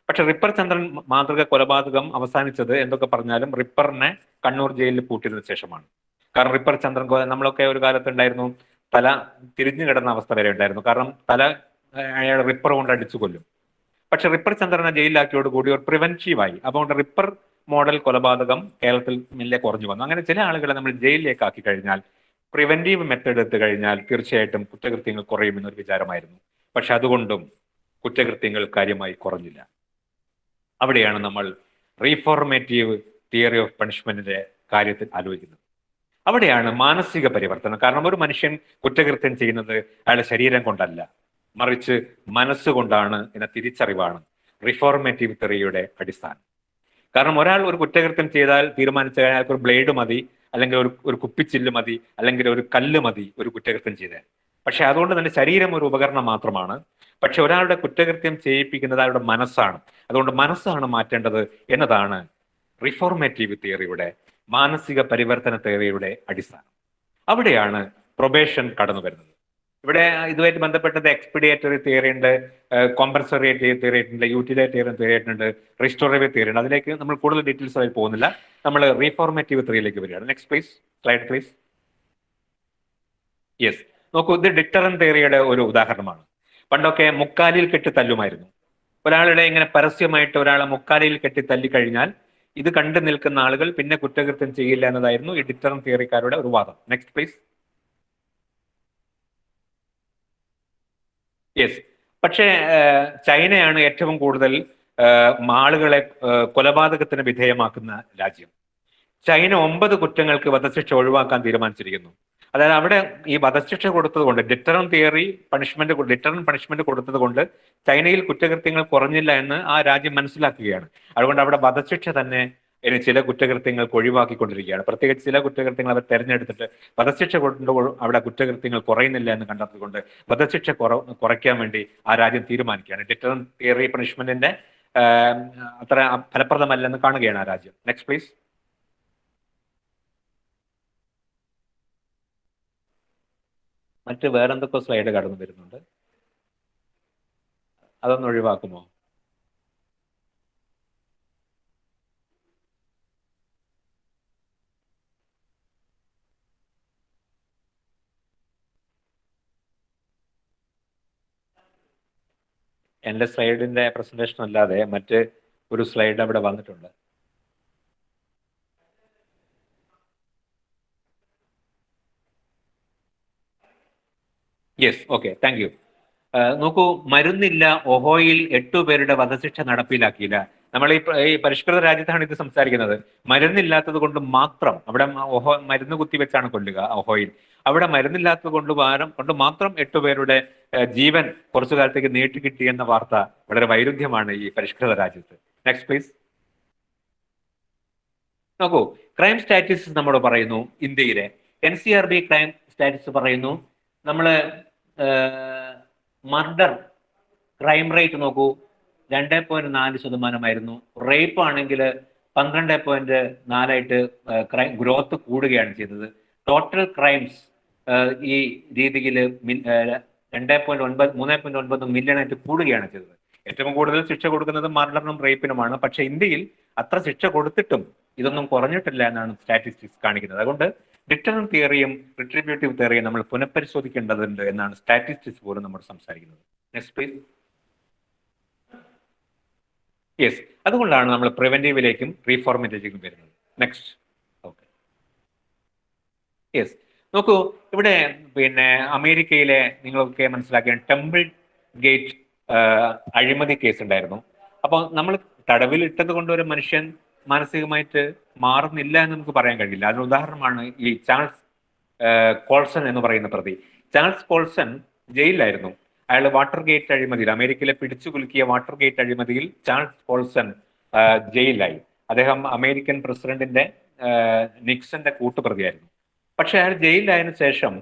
പക്ഷെ റിപ്പർ ചന്ദ്രൻ മാതൃക കൊലപാതകം അവസാനിച്ചത് എന്തൊക്കെ പറഞ്ഞാലും റിപ്പറിനെ കണ്ണൂർ ജയിലിൽ പൂട്ടിയതിനു ശേഷമാണ്. കാരണം റിപ്പർ ചന്ദ്രൻ നമ്മളൊക്കെ ഒരു കാലത്തുണ്ടായിരുന്നു, തല തിരിഞ്ഞു കിടന്ന അവസ്ഥ വരെ ഉണ്ടായിരുന്നു. കാരണം തല അയാൾ റിപ്പർ കൊണ്ട് അടിച്ചു കൊല്ലും. പക്ഷെ റിപ്പർ ചന്ദ്രനെ ജയിലിലാക്കിയോടുകൂടി ഒരു പ്രിവെന്റീവായി. അതുകൊണ്ട് റിപ്പർ മോഡൽ കൊലപാതകം കേരളത്തിൽ മെല്ലെ കുറഞ്ഞു വന്നു. അങ്ങനെ ചില ആളുകളെ നമ്മൾ ജയിലിലേക്ക് ആക്കി കഴിഞ്ഞാൽ, പ്രിവെന്റീവ് മെത്തേഡ് എടുത്തു കഴിഞ്ഞാൽ തീർച്ചയായിട്ടും കുറ്റകൃത്യങ്ങൾ കുറയുമെന്നൊരു വിചാരമായിരുന്നു. പക്ഷെ അതുകൊണ്ടും കുറ്റകൃത്യങ്ങൾ കാര്യമായി കുറഞ്ഞില്ല. അവിടെയാണ് നമ്മൾ റീഫോർമേറ്റീവ് തിയറി ഓഫ് പണിഷ്മെന്റിന്റെ കാര്യത്തിൽ ആലോചിക്കുന്നത്. അവിടെയാണ് മാനസിക പരിവർത്തനം. കാരണം ഒരു മനുഷ്യൻ കുറ്റകൃത്യം ചെയ്യുന്നത് അയാളുടെ ശരീരം കൊണ്ടല്ല, മറിച്ച് മനസ്സുകൊണ്ടാണ് എന്ന തിരിച്ചറിവാണ് റിഫോർമേറ്റീവ് തിയറിയുടെ അടിസ്ഥാനം. കാരണം ഒരാൾ ഒരു കുറ്റകൃത്യം ചെയ്താൽ തീരുമാനിച്ച അയാൾക്ക് ഒരു ബ്ലേഡ് മതി, അല്ലെങ്കിൽ ഒരു കുപ്പിച്ചില്ല് മതി, അല്ലെങ്കിൽ ഒരു കല്ല് മതി ഒരു കുറ്റകൃത്യം ചെയ്താൽ. പക്ഷെ അതുകൊണ്ട് തന്നെ ശരീരം ഒരു ഉപകരണം മാത്രമാണ്. പക്ഷെ ഒരാളുടെ കുറ്റകൃത്യം ചെയ്യിപ്പിക്കുന്നത് അയാളുടെ മനസ്സാണ്. അതുകൊണ്ട് മനസ്സാണ് മാറ്റേണ്ടത് എന്നതാണ് റിഫോർമേറ്റീവ് തിയറിയുടെ, മാനസിക പരിവർത്തന തിയറിയുടെ അടിസ്ഥാനം. അവിടെയാണ് പ്രൊബേഷൻ കടന്നു വരുന്നത്. ഇവിടെ ഇതുമായിട്ട് ബന്ധപ്പെട്ടത് എക്സ്പിഡിയേറ്ററി തിയറി ഉണ്ട്, കോമ്പൻസറി തിയറി ഉണ്ട്, യൂട്ടിലിറ്റേറിയൻ തിയറി ഉണ്ട്, റിസ്റ്റോറേറ്റീവ് തിയറി ഉണ്ട്. അതിലേക്ക് നമ്മൾ കൂടുതൽ ഡീറ്റെയിൽസ് ആയി പോകുന്നില്ല. നമ്മൾ റീഫോർമേറ്റീവ് തിയറിയിലേക്ക് വരികയാണ്. Next please, slide please. Yes, നോക്കൂ, ഇത് ഡിറ്ററൻ തിയറിയുടെ ഒരു ഉദാഹരണമാണ്. പണ്ടൊക്കെ മുക്കാലിൽ കെട്ടി തല്ലുമായിരുന്നു. ഒരാളുടെ ഇങ്ങനെ പരസ്യമായിട്ട് ഒരാളെ മുക്കാലിൽ കെട്ടി തല്ലിക്കഴിഞ്ഞാൽ ഇത് കണ്ടു നിൽക്കുന്ന ആളുകൾ പിന്നെ കുറ്റകൃത്യം ചെയ്യില്ല എന്നതായിരുന്നു ഈ ഡിറ്ററൻ തിയറിക്കാരുടെ ഒരു വാദം. Next please. യെസ്, പക്ഷേ ചൈനയാണ് ഏറ്റവും കൂടുതൽ ആളുകളെ കൊലപാതകത്തിന് വിധേയമാക്കുന്ന രാജ്യം. ചൈന 9 കുറ്റങ്ങൾക്ക് വധശിക്ഷ ഒഴിവാക്കാൻ തീരുമാനിച്ചിരിക്കുന്നു. അതായത് അവിടെ ഈ വധശിക്ഷ കൊടുത്തത് കൊണ്ട്, ഡിറ്ററൻ പണിഷ്മെന്റ് കൊടുത്തത് കൊണ്ട് ചൈനയിൽ കുറ്റകൃത്യങ്ങൾ കുറഞ്ഞില്ല എന്ന് ആ രാജ്യം മനസ്സിലാക്കുകയാണ്. അതുകൊണ്ട് അവിടെ വധശിക്ഷ തന്നെ ഇനി ചില കുറ്റകൃത്യങ്ങൾക്ക് ഒഴിവാക്കിക്കൊണ്ടിരിക്കുകയാണ്. പ്രത്യേകിച്ച് ചില കുറ്റകൃത്യങ്ങൾ അവർ തെരഞ്ഞെടുത്തിട്ട് വധശിക്ഷ കൊണ്ട് അവിടെ കുറ്റകൃത്യങ്ങൾ കുറയുന്നില്ല എന്ന് കണ്ടതുകൊണ്ട് വധശിക്ഷ കുറയ്ക്കാൻ വേണ്ടി ആ രാജ്യം തീരുമാനിക്കുകയാണ്. ഡിറ്ററൻ തിയറി പണിഷ്മെന്റിന്റെ അത്ര ഫലപ്രദമല്ലെന്ന് കാണുകയാണ് ആ രാജ്യം. Next please. മറ്റ് വേറെന്തൊക്കെ സ്ലൈഡ് കടന്നു വരുന്നുണ്ട്, അതൊന്ന് ഒഴിവാക്കുമോ? എൻ്റെ സ്ലൈഡിന്റെ പ്രസന്റേഷൻ അല്ലാതെ മറ്റ് ഒരു സ്ലൈഡ് അവിടെ വന്നിട്ടുണ്ട്. Yes, okay, thank you. നോക്കൂ, മരുന്നില്ല ഒഹോയിൽ 8 പേരുടെ വധശിക്ഷ നടപ്പിലാക്കിയില്ല. നമ്മൾ ഈ പരിഷ്കൃത രാജ്യത്താണ് ഇത് സംസാരിക്കുന്നത്. മരുന്നില്ലാത്തത് കൊണ്ട് മാത്രം അവിടെ മരുന്ന് കുത്തിവെച്ചാണ് കൊല്ലുക ഒഹോയിൽ. അവിടെ മരുന്നില്ലാത്തത് കൊണ്ട് മാത്രം 8 പേരുടെ ജീവൻ കുറച്ചു കാലത്തേക്ക് നീട്ടിക്കിട്ടി എന്ന വാർത്ത വളരെ വൈരുദ്ധ്യമാണ് ഈ പരിഷ്കൃത രാജ്യത്ത്. Next please. നോക്കൂ, ക്രൈം സ്റ്റാറ്റിസ്റ്റിക്സ് നമ്മൾ പറയുന്നു ഇന്ത്യയിലെ NCRB ക്രൈം സ്റ്റാറ്റിസ്റ്റിക്സ് പറയുന്നു നമ്മള് മർഡർ ക്രൈം റേറ്റ് നോക്കൂ 2.4%. റേപ്പ് ആണെങ്കിൽ 12.4 ക്രൈം ഗ്രോത്ത് കൂടുകയാണ് ചെയ്തത്. ടോട്ടൽ ക്രൈംസ് ഈ രീതിയിൽ 3.9 മില്യണായിട്ട് കൂടുകയാണ് ചെയ്തത്. ഏറ്റവും കൂടുതൽ ശിക്ഷ കൊടുക്കുന്നത് മർഡറിനും റേപ്പിനുമാണ്. പക്ഷെ ഇന്ത്യയിൽ അത്ര ശിക്ഷ കൊടുത്തിട്ടും ഇതൊന്നും കുറഞ്ഞിട്ടില്ല എന്നാണ് സ്റ്റാറ്റിസ്റ്റിക്സ് കാണിക്കുന്നത്. അതുകൊണ്ട് ഡിറ്ററൻ തിയറിയും റിട്രിബ്യൂട്ടീവ് തിയറിയും നമ്മൾ പുനഃപരിശോധിക്കേണ്ടതുണ്ട് എന്നാണ് സ്റ്റാറ്റിസ്റ്റിക്സ് പോലും നമ്മൾ സംസാരിക്കുന്നത്. Next please. യെസ്, അതുകൊണ്ടാണ് നമ്മൾ പ്രിവെന്റീവിലേക്കും റീഫോർമേറ്റീവിലേക്കും വരുന്നത്. നെക്സ്റ്റ്. ഓക്കെ, യെസ്, നോക്കൂ, ഇവിടെ പിന്നെ അമേരിക്കയിലെ നിങ്ങളൊക്കെ മനസ്സിലാക്കിയ ടെമ്പിൾ ഗേറ്റ് അഴിമതി കേസ് ഉണ്ടായിരുന്നു. അപ്പോൾ നമ്മൾ തടവിലിട്ടത് കൊണ്ട് ഒരു മനുഷ്യൻ മാനസികമായിട്ട് മാറുന്നില്ല എന്ന് നമുക്ക് പറയാൻ കഴിയില്ല. അതിന് ഉദാഹരണമാണ് ഈ ചാൾസ് കോൾസൺ എന്ന് പറയുന്ന പ്രതി. ചാൾസ് കോൾസൺ ജയിലിലായിരുന്നു. അയാൾ വാട്ടർ ഗേറ്റ് അഴിമതിയിൽ, അമേരിക്കയിലെ പിടിച്ചു കുലുക്കിയ വാട്ടർ ഗേറ്റ് അഴിമതിയിൽ ചാൾസ് കോൾസൺ ജയിലിലായി. അദ്ദേഹം അമേരിക്കൻ പ്രസിഡന്റിന്റെ നിക്സന്റെ കൂട്ടുപ്രതിയായിരുന്നു. പക്ഷെ അയാൾ ജയിലിലായതിനു ശേഷം,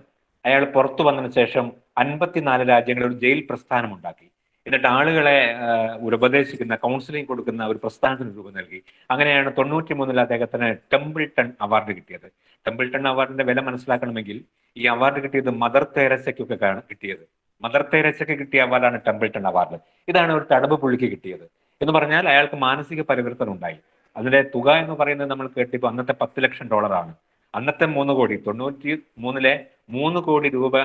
അയാൾ പുറത്തു വന്നതിന് ശേഷം 54 രാജ്യങ്ങളിൽ ഒരു ജയിൽ പ്രസ്ഥാനം ഉണ്ടാക്കി. എന്നിട്ട് ആളുകളെ ഉപദേശിക്കുന്ന, കൗൺസിലിംഗ് കൊടുക്കുന്ന ഒരു പ്രസ്ഥാനത്തിന് രൂപം നൽകി. അങ്ങനെയാണ് 93-ൽ അദ്ദേഹത്തിന് ടെമ്പിൾട്ടൺ അവാർഡ് കിട്ടിയത്. ടെമ്പിൾട്ടൺ അവാർഡിന്റെ വില മനസ്സിലാക്കണമെങ്കിൽ ഈ അവാർഡ് കിട്ടിയത് മദർ തെരേസയ്ക്കൊക്കെയാണ് കിട്ടിയത്. മദർ തെരേസയ്ക്ക് കിട്ടിയ അവാർഡാണ് ടെമ്പിൾട്ടൺ അവാർഡ്. ഇതാണ് ഒരു തടവ് പുള്ളിക്ക് കിട്ടിയത്. എന്ന് പറഞ്ഞാൽ അയാൾക്ക് മാനസിക പരിവർത്തനം ഉണ്ടായി. അതിന്റെ തുക എന്ന് പറയുന്നത് നമ്മൾ കേട്ടിപ്പോൾ അന്നത്തെ $10 ലക്ഷം ആണ്. അന്നത്തെ 3 കോടി 93-ലെ 3 കോടി രൂപ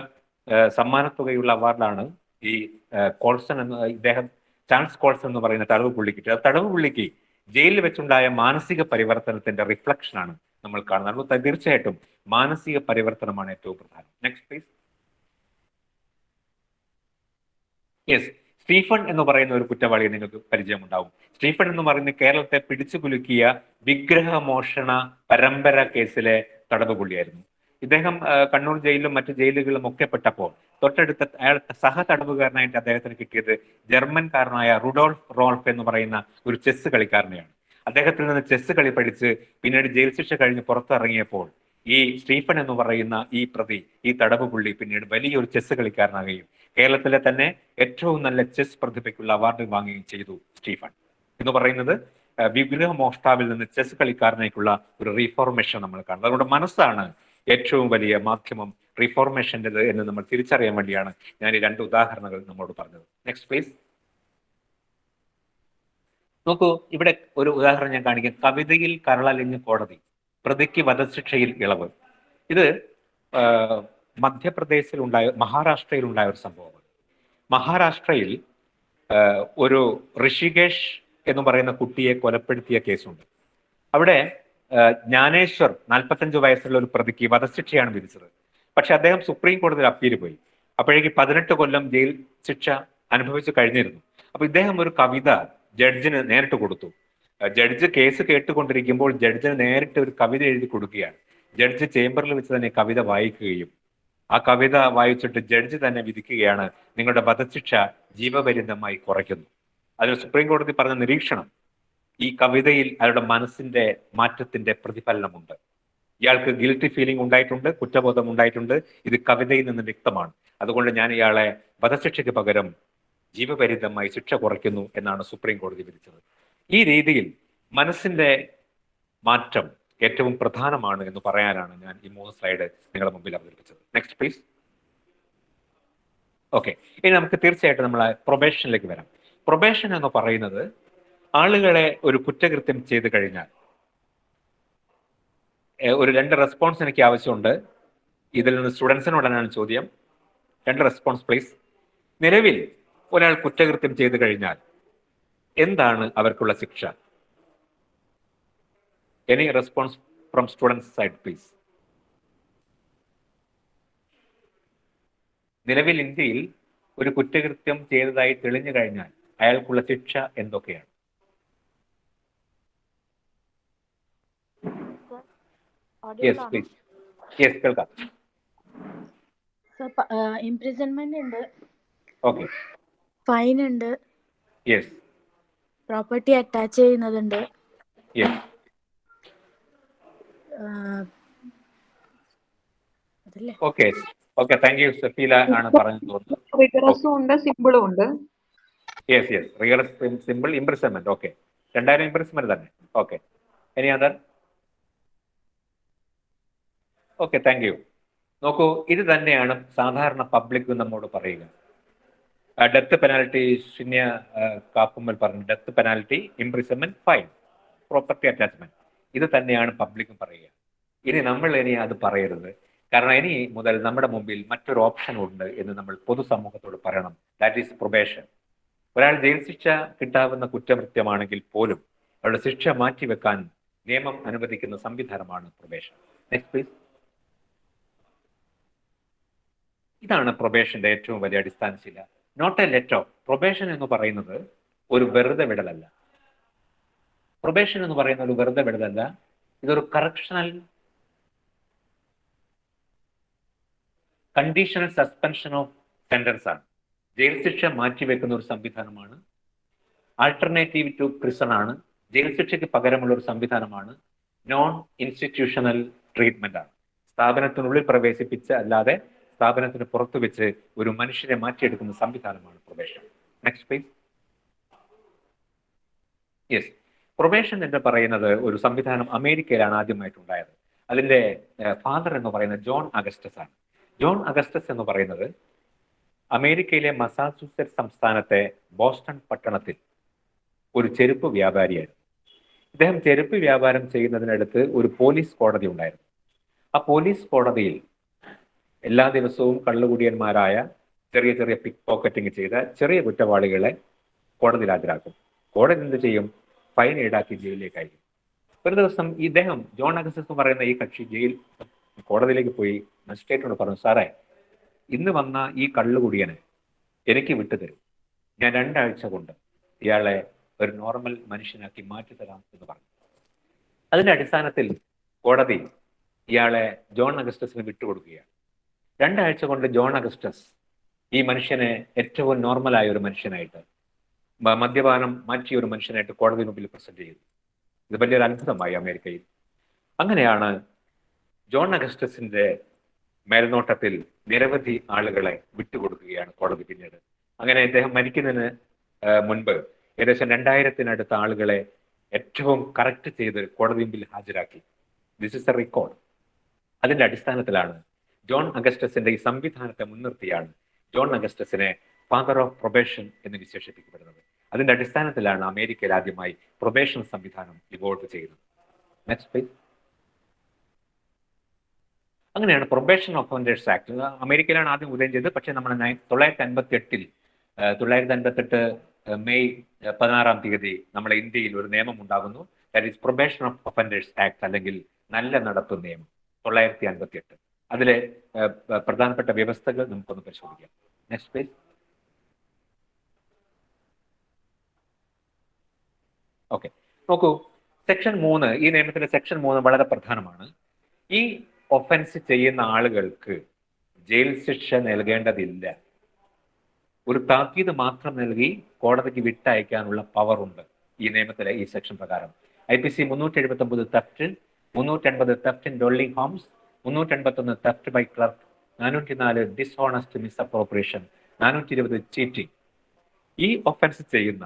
സമ്മാനത്തുകയുള്ള അവാർഡാണ് ഈ കോൾസൺ എന്ന ഇദ്ദേഹം ചാൾസ് കോൾസൺ എന്ന് പറയുന്ന തടവ് പുള്ളിക്ക് കിട്ടിയത്. തടവ് പുള്ളിക്ക് ജയിലിൽ വെച്ചുണ്ടായ മാനസിക പരിവർത്തനത്തിന്റെ റിഫ്ലക്ഷൻ ആണ് നമ്മൾ കാണുന്നത്. അപ്പോൾ തീർച്ചയായിട്ടും മാനസിക പരിവർത്തനമാണ് ഏറ്റവും പ്രധാനം. Next please. യെസ്, സ്റ്റീഫൻ എന്ന് പറയുന്ന ഒരു കുറ്റവാളിയെ നിങ്ങൾക്ക് പരിചയമുണ്ടാവും. സ്റ്റീഫൻ എന്ന് പറയുന്ന കേരളത്തെ പിടിച്ചു കുലുക്കിയ വിഗ്രഹമോഷണ പരമ്പര കേസിലെ തടവ് പുള്ളിയായിരുന്നു. ഇദ്ദേഹം കണ്ണൂർ ജയിലിലും മറ്റു ജയിലുകളിലും ഒക്കെ പെട്ടപ്പോൾ തൊട്ടടുത്ത അയാളുടെ സഹ തടവുകാരനായിട്ട് അദ്ദേഹത്തിന് കിട്ടിയത് ജർമ്മൻകാരനായ റുഡോൾഫ് റോൾഫ് എന്ന് പറയുന്ന ഒരു ചെസ് കളിക്കാരനെയാണ്. അദ്ദേഹത്തിൽ നിന്ന് ചെസ് കളി പഠിച്ച് പിന്നീട് ജയിൽ ശിക്ഷ കഴിഞ്ഞ് പുറത്തിറങ്ങിയപ്പോൾ ഈ സ്റ്റീഫൻ എന്ന് പറയുന്ന ഈ പ്രതി, ഈ തടവ് പുള്ളി പിന്നീട് വലിയൊരു ചെസ് കളിക്കാരനാകുകയും കേരളത്തിലെ തന്നെ ഏറ്റവും നല്ല ചെസ് പ്രതിഭയ്ക്കുള്ള അവാർഡ് വാങ്ങുകയും ചെയ്തു. സ്റ്റീഫൻ എന്ന് പറയുന്നത് വിഗ്രഹമോഷ്ടാവിൽ നിന്ന് ചെസ് കളിക്കാരനേക്കുള്ള ഒരു റീഫോർമേഷൻ നമ്മൾ കാണുന്നത്. അതുകൊണ്ട് മനസ്സാണ് ഏറ്റവും വലിയ മാധ്യമം റീഫോർമേഷൻ്റെത് എന്ന് നമ്മൾ തിരിച്ചറിയാൻ വേണ്ടിയാണ് ഞാൻ ഈ 2 ഉദാഹരണങ്ങൾ നമ്മളോട് പറഞ്ഞത്. Next please. നോക്കൂ, ഇവിടെ ഒരു ഉദാഹരണം ഞാൻ കാണിക്കാം. കവിതയിൽ കരളലിഞ്ഞ് കോടതി, പ്രതിക്ക് വധശിക്ഷയിൽ ഇളവ്. ഇത് മഹാരാഷ്ട്രയിൽ ഉണ്ടായ ഒരു സംഭവമാണ്. മഹാരാഷ്ട്രയിൽ ഒരു ഋഷികേഷ് എന്ന് പറയുന്ന കുട്ടിയെ കൊലപ്പെടുത്തിയ കേസുണ്ട്. അവിടെ ജ്ഞാനേശ്വർ 45 വയസ്സുള്ള ഒരു പ്രതിക്ക് വധശിക്ഷയാണ് വിധിച്ചത്. പക്ഷെ അദ്ദേഹം സുപ്രീം കോടതിയിൽ അപ്പീൽ പോയി. അപ്പോഴേക്ക് 18 കൊല്ലം ജയിൽ ശിക്ഷ അനുഭവിച്ചു കഴിഞ്ഞിരുന്നു. അപ്പൊ ഇദ്ദേഹം ഒരു കവിത ജഡ്ജിന് നേരിട്ട് കൊടുത്തു. ജഡ്ജ് കേസ് കേട്ടുകൊണ്ടിരിക്കുമ്പോൾ ജഡ്ജിന് നേരിട്ട് ഒരു കവിത എഴുതി കൊടുക്കുകയാണ്. ജഡ്ജ് ചേംബറിൽ വെച്ച് തന്നെ കവിത വായിക്കുകയും ആ കവിത വായിച്ചിട്ട് ജഡ്ജ് തന്നെ വിധിക്കുകയാണ്, നിങ്ങളുടെ വധശിക്ഷ ജീവപര്യന്തമായി കുറയ്ക്കുന്നു. അതിന് സുപ്രീം കോടതി പറഞ്ഞ നിരീക്ഷണം, ഈ കവിതയിൽ അയാളുടെ മനസ്സിന്റെ മാറ്റത്തിന്റെ പ്രതിഫലനമുണ്ട്. ഇയാൾക്ക് ഗിൽറ്റി ഫീലിംഗ് ഉണ്ടായിട്ടുണ്ട്, കുറ്റബോധം ഉണ്ടായിട്ടുണ്ട്. ഇത് കവിതയിൽ നിന്ന് വ്യക്തമാണ്. അതുകൊണ്ട് ഞാൻ ഇയാളെ വധശിക്ഷയ്ക്ക് പകരം ജീവപര്യന്തമായി ശിക്ഷ കുറയ്ക്കുന്നു എന്നാണ് സുപ്രീം കോടതി വിധിച്ചത്. ഈ രീതിയിൽ മനസ്സിന്റെ മാറ്റം ഏറ്റവും പ്രധാനമാണ് എന്ന് പറയാനാണ് ഞാൻ ഈ 3 സ്ലൈഡ് നിങ്ങളുടെ മുമ്പിൽ അവതരിപ്പിച്ചത്. Next please. ഓക്കെ, ഇനി നമുക്ക് തീർച്ചയായിട്ടും നമ്മളെ പ്രൊബേഷനിലേക്ക് വരാം. പ്രൊബേഷൻ എന്ന് പറയുന്നത് ആളുകളെ ഒരു കുറ്റകൃത്യം ചെയ്തു കഴിഞ്ഞാൽ ഒരു 2 റെസ്പോൺസ് എനിക്ക് ആവശ്യമുണ്ട്. ഇതിൽ നിന്ന് സ്റ്റുഡൻസിനോടാണ് ചോദ്യം. 2 റെസ്പോൺസ് പ്ലീസ്. നിലവിൽ ഒരാൾ കുറ്റകൃത്യം ചെയ്തു കഴിഞ്ഞാൽ എന്താണ് അവർക്കുള്ള ശിക്ഷ? Any response from students side please. നിലവിൽ ഇന്ത്യയിൽ ഒരു കുറ്റകൃത്യം ചെയ്തതായി തെളിഞ്ഞു കഴിഞ്ഞാൽ അയാൾക്കുള്ള ശിക്ഷ എന്തൊക്കെയാണ്? Yes please. യെസ്, കേൾക്കാം. ഇംപ്രിസൺമെന്റ് ഉണ്ട്. ഓക്കെ. ഫൈൻ ഉണ്ട്. യെസ്. പ്രോപ്പർട്ടി അറ്റാച്ച് ചെയ്യുന്നതുണ്ട്. യെസ്. അതല്ലേ? Okay okay, thank you. Safeela ആണ് പറഞ്ഞു തോന്നുന്നു. റിഗറസും ഉണ്ട്, സിമ്പിളും ഉണ്ട്. Yes yes, rigorous, simple, imprisonment. Okay, 2000 imprisonment തന്നെ. Okay, any other? Okay, thank you. നോക്കൂ, ഇത് തന്നെയാണ് സാധാരണ പബ്ലിക് നമ്മോട് പറയുക. ഡെത്ത് പെനാൽറ്റി, ശൂന്യ കാപ്പുമ്മൽ പറഞ്ഞു, death penalty, imprisonment, fine, property attachment, ഇത് തന്നെയാണ് പബ്ലിക്കും പറയുക. ഇനി അത് പറയരുത്. കാരണം ഇനി മുതൽ നമ്മുടെ മുമ്പിൽ മറ്റൊരു ഓപ്ഷൻ ഉണ്ട് എന്ന് നമ്മൾ പൊതുസമൂഹത്തോട് പറയണം. That is probation. ഒരാൾ ജയിൽ ശിക്ഷ കിട്ടാവുന്ന കുറ്റകൃത്യമാണെങ്കിൽ പോലും അവരുടെ ശിക്ഷ മാറ്റിവെക്കാൻ നിയമം അനുവദിക്കുന്ന സംവിധാനമാണ് പ്രൊബേഷൻ. Next please. ഇതാണ് പ്രൊബേഷന്റെ ഏറ്റവും വലിയ അടിസ്ഥാനശില. Not a let off. Probation എന്ന് പറയുന്നത് ഒരു വെറുതെ വിടലല്ല. പ്രൊബേഷൻ എന്ന് പറയുന്ന ഒരു വെറുതെ വിടലല്ല, ഇതൊരു correctional conditional suspension of sentence ആണ്. ജയിൽ ശിക്ഷ മാറ്റിവെക്കുന്ന ഒരു സംവിധാനമാണ്. ആൾട്ടർനേറ്റീവ് ടു പ്രിസൺ ആണ്. ജയിൽ ശിക്ഷയ്ക്ക് പകരമുള്ള ഒരു സംവിധാനമാണ്. നോൺ ഇൻസ്റ്റിറ്റ്യൂഷണൽ ട്രീറ്റ്മെന്റ് ആണ്. സ്ഥാപനത്തിനുള്ളിൽ പ്രവേശിപ്പിച്ച് അല്ലാതെ സ്ഥാപനത്തിന് പുറത്തു വെച്ച് ഒരു മനുഷ്യനെ മാറ്റിയെടുക്കുന്ന സംവിധാനമാണ് probation. Next please. Yes, probation എന്ന് പറയുന്നത് ഒരു സംവിധാനം അമേരിക്കയിലാണ് ആദ്യമായിട്ടുണ്ടായത്. അതിന്റെ ഫാദർ എന്ന് പറയുന്നത് ജോൺ അഗസ്റ്റസ് ആണ്. ജോൺ അഗസ്റ്റസ് എന്ന് പറയുന്നത് അമേരിക്കയിലെ മസാച്യൂസെറ്റ്സ് സംസ്ഥാനത്തെ ബോസ്റ്റൺ പട്ടണത്തിൽ ഒരു ചെരുപ്പ് വ്യാപാരിയായിരുന്നു. ഇദ്ദേഹം ചെരുപ്പ് വ്യാപാരം ചെയ്യുന്നതിനടുത്ത് ഒരു പോലീസ് കോടതി ഉണ്ടായിരുന്നു. ആ പോലീസ് കോടതിയിൽ എല്ലാ ദിവസവും കള്ളുകുടിയന്മാരായ ചെറിയ ചെറിയ പിക്ക് പോക്കറ്റിംഗ് ചെയ്ത ചെറിയ കുറ്റവാളികളെ കോടതിയിൽ ഹാജരാക്കും. കോടതി എന്ത് ചെയ്യും? ഫൈൻ ഈടാക്കി ജയിലിലേക്ക് അയക്കും. ഒരു ദിവസം ഇദ്ദേഹം ജോൺ അഗസ്റ്റസ് എന്ന് പറയുന്ന ഈ കക്ഷി കോടതിയിലേക്ക് പോയി മജിസ്ട്രേറ്റിനോട് പറഞ്ഞു, സാറേ, ഇന്ന് വന്ന ഈ കള്ളുകുടിയനെ എനിക്ക് വിട്ടുതരും, ഞാൻ 2 ആഴ്ച കൊണ്ട് ഇയാളെ ഒരു നോർമൽ മനുഷ്യനാക്കി മാറ്റിത്തരാം എന്ന് പറഞ്ഞു. അതിന്റെ അടിസ്ഥാനത്തിൽ കോടതി ഇയാളെ ജോൺ അഗസ്റ്റസിന് വിട്ടുകൊടുക്കുകയാണ്. 2 ആഴ്ച കൊണ്ട് ജോൺ അഗസ്റ്റസ് ഈ മനുഷ്യനെ ഏറ്റവും നോർമലായ ഒരു മനുഷ്യനായിട്ട്, മദ്യപാനം മാറ്റിയ ഒരു മനുഷ്യനായിട്ട് കോടതി മുമ്പിൽ പ്രസന്റ് ചെയ്തു. ഇത് വലിയൊരു അത്ഭുതമായി അമേരിക്കയിൽ. അങ്ങനെയാണ് ജോൺ അഗസ്റ്റസിന്റെ മേൽനോട്ടത്തിൽ നിരവധി ആളുകളെ വിട്ടുകൊടുക്കുകയാണ് കോടതി പിന്നീട്. അങ്ങനെ അദ്ദേഹം മരിക്കുന്നതിന് മുൻപ് ഏകദേശം 2000-നടുത്ത ആളുകളെ ഏറ്റവും കറക്റ്റ് ചെയ്ത് കോടതി മുമ്പിൽ ഹാജരാക്കി. This is A record. അതിന്റെ അടിസ്ഥാനത്തിലാണ് ജോൺ അഗസ്റ്റസിന്റെ ഈ സംവിധാനത്തെ മുൻനിർത്തിയാണ് ജോൺ അഗസ്റ്റസിനെ ഫാദർ ഓഫ് പ്രൊബേഷൻ എന്ന് വിശേഷിപ്പിക്കപ്പെടുന്നത്. അതിന്റെ അടിസ്ഥാനത്തിലാണ് അമേരിക്കയിൽ ആദ്യമായി പ്രൊബേഷൻ സംവിധാനം ഇവോൾവ് ചെയ്യുന്നത്. Next please. അങ്ങനെയാണ് പ്രൊബേഷൻ ഒഫൻഡേഴ്സ് ആക്ട് അമേരിക്കയിലാണ് ആദ്യം ഉദയം ചെയ്തത്. പക്ഷേ നമ്മൾ 1958 മെയ് 16-ാം തീയതി നമ്മുടെ ഇന്ത്യയിൽ ഒരു നിയമം ഉണ്ടാകുന്നു. That is probation of offenders act, അല്ലെങ്കിൽ നല്ല നടപ്പ് നിയമം 1958. അതിലെ പ്രധാനപ്പെട്ട വ്യവസ്ഥകൾ നമുക്കൊന്ന് പരിശോധിക്കാം. Next please. ഓക്കെ, നോക്കൂ, സെക്ഷൻ 3, ഈ നിയമത്തിന്റെ സെക്ഷൻ 3 വളരെ പ്രധാനമാണ്. ഈ ഒഫൻസ് ചെയ്യുന്ന ആളുകൾക്ക് ജയിൽ ശിക്ഷ നൽകേണ്ടതില്ല. ഒരു താക്കീത് മാത്രം നൽകി കോടതിക്ക് വിട്ടയക്കാനുള്ള പവർ ഉണ്ട് ഈ നിയമത്തിലെ ഈ സെക്ഷൻ പ്രകാരം. IPC 379 theft, 380 theft in dwelling homes, 381 theft by clerk, 404 dishonest misappropriation, 420 cheating. ഈ ഒഫൻസ് ചെയ്യുന്ന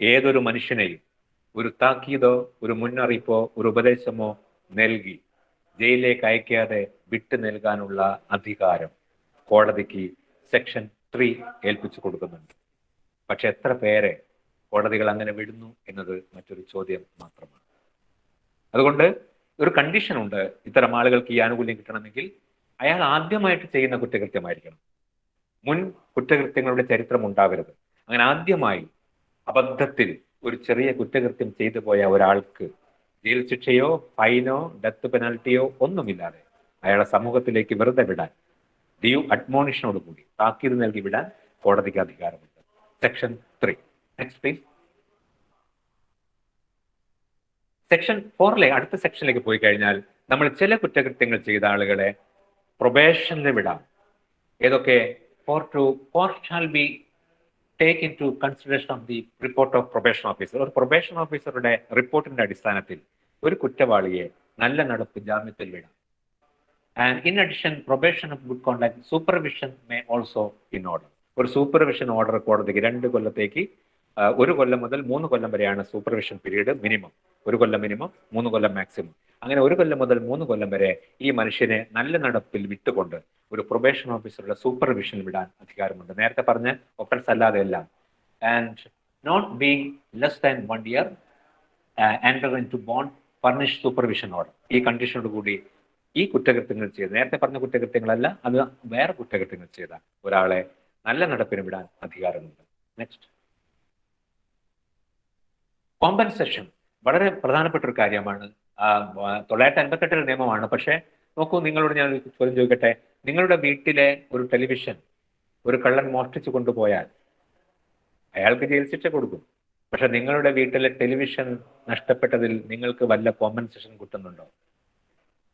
ഏതൊരു മനുഷ്യനെയും ഒരു താക്കീതോ ഒരു മുന്നറിയിപ്പോ ഒരു ഉപദേശമോ നൽകി ജയിലിലേക്ക് അയക്കാതെ വിട്ടു നൽകാനുള്ള അധികാരം കോടതിക്ക് സെക്ഷൻ 3 ഏൽപ്പിച്ചു കൊടുക്കുന്നുണ്ട്. പക്ഷെ എത്ര പേരെ കോടതികൾ അങ്ങനെ വിടുന്നു എന്നത് മറ്റൊരു ചോദ്യം മാത്രമാണ്. അതുകൊണ്ട് ഒരു കണ്ടീഷൻ ഉണ്ട്, ഇത്തരം ആളുകൾക്ക് ഈ ആനുകൂല്യം കിട്ടണമെങ്കിൽ അയാൾ ആദ്യമായിട്ട് ചെയ്യുന്ന കുറ്റകൃത്യമായിരിക്കണം. മുൻ കുറ്റകൃത്യങ്ങളുടെ ചരിത്രം ഉണ്ടാവരുത്. അങ്ങനെ ആദ്യമായി അബദ്ധത്തിൽ ഒരു ചെറിയ കുറ്റകൃത്യം ചെയ്തു പോയ ഒരാൾക്ക് ജയിൽ ശിക്ഷയോ ഫൈനോ ഡെത്ത് പെനാൽറ്റിയോ ഒന്നുമില്ലാതെ അയാളെ സമൂഹത്തിലേക്ക് വെറുതെ വിടാൻ ഡ്യൂ അഡ്മോണിഷനോട് കൂടി താക്കീത് നൽകി വിടാൻ കോടതിക്ക് അധികാരമുണ്ട്. സെക്ഷൻ 3. Next please. സെക്ഷൻ 4-ലെ അടുത്ത സെക്ഷനിലേക്ക് പോയി കഴിഞ്ഞാൽ നമ്മൾ ചില കുറ്റകൃത്യങ്ങൾ ചെയ്ത ആളുകളെ പ്രൊബേഷനിൽ വിടാം. ഏതൊക്കെ? For shall be take into consideration of the report of probation officer. ഒരു പ്രൊബേഷൻ ഓഫീസറുടെ റിപ്പോർട്ടിന്റെ അടിസ്ഥാനത്തിൽ ഒരു കുറ്റവാളിയെ നല്ല നടപ്പ് ജാമ്യത്തിൽ വിടാം. And in addition probation of good contact supervision may also in order. ഒരു സൂപ്പർവിഷൻ ഓർഡർ കോടതിക്ക് 2 കൊല്ലത്തേക്ക് 1 കൊല്ലം മുതൽ 3 കൊല്ലം വരെയാണ് സൂപ്പർവിഷൻ പീരീഡ് മിനിമം. 1 കൊല്ലം മിനിമം, 3 കൊല്ലം മാക്സിമം. അങ്ങനെ 1 കൊല്ലം മുതൽ 3 കൊല്ലം വരെ ഈ മനുഷ്യനെ നല്ല നടപ്പിൽ വിട്ടുകൊണ്ട് ഒരു പ്രൊബേഷൻ ഓഫീസറുടെ സൂപ്പർവിഷൻ വിടാൻ അധികാരമുണ്ട്. നേരത്തെ പറഞ്ഞ ഒഫൻസ് അല്ലാതെ എല്ലാം. And not being less than 1 year enter into bond furnish supervision order. ഈ കണ്ടീഷനോട് കൂടി ഈ കുറ്റകൃത്യങ്ങൾ ചെയ്ത്, നേരത്തെ പറഞ്ഞ കുറ്റകൃത്യങ്ങളല്ല, അത് വേറെ കുറ്റകൃത്യങ്ങൾ ചെയ്ത ഒരാളെ നല്ല നടപ്പിന് വിടാൻ അധികാരമുണ്ട്. നെക്സ്റ്റ്. കോമ്പൻസേഷൻ വളരെ പ്രധാനപ്പെട്ട ഒരു കാര്യമാണ്. 958 നിയമമാണ്. പക്ഷേ നോക്കൂ, നിങ്ങളോട് ഞാൻ ഒരു ചോദ്യം ചോദിക്കട്ടെ. നിങ്ങളുടെ വീട്ടിലെ ഒരു ടെലിവിഷൻ ഒരു കള്ളൻ മോഷ്ടിച്ചു കൊണ്ടുപോയാൽ അയാൾക്ക് ജയിൽ ശിക്ഷ കൊടുക്കും. പക്ഷെ നിങ്ങളുടെ വീട്ടിലെ ടെലിവിഷൻ നഷ്ടപ്പെട്ടതിൽ നിങ്ങൾക്ക് വല്ല കോമ്പൻസേഷൻ കിട്ടുന്നുണ്ടോ?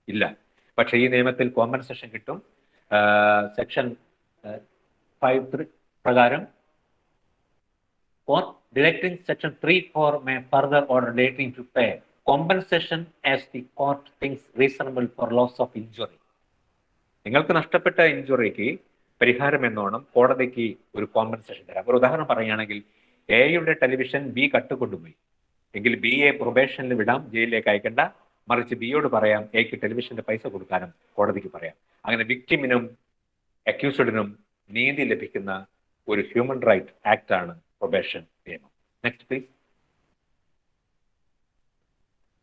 ഇല്ല. പക്ഷെ ഈ നിയമത്തിൽ കോമ്പൻസേഷൻ കിട്ടും. സെക്ഷൻ 5(3) പ്രകാരം court directing section 3(4) may further order directing to pay compensation as the court thinks reasonable for loss of injury. നിങ്ങൾക്ക് നഷ്ടപ്പെട്ട ഇഞ്ചുറിക്ക് പരിഹാരം എന്നോണം കോടതിക്ക് ഒരു കോമ്പൻസേഷൻ തരാം. ഒരു ഉദാഹരണം പറയുകയാണെങ്കിൽ, എയുടെ ടെലിവിഷൻ ബി കട്ടുകൊണ്ടുപോയി എങ്കിൽ ബിയെ പ്രൊബേഷനിൽ വിടാം, ജയിലിലേക്ക് അയക്കേണ്ട. മറിച്ച് ബിയോട് പറയാം എക്ക് ടെലിവിഷന്റെ പൈസ കൊടുക്കാനും കോടതിക്ക് പറയാം. അങ്ങനെ വിക്ടിമിനും അക്യൂസ്ഡിനും നീതി ലഭിക്കുന്ന ഒരു ഹ്യൂമൻ റൈറ്റ് ആക്ട് ആണ് പ്രൊബേഷൻ നിയമം. Next please.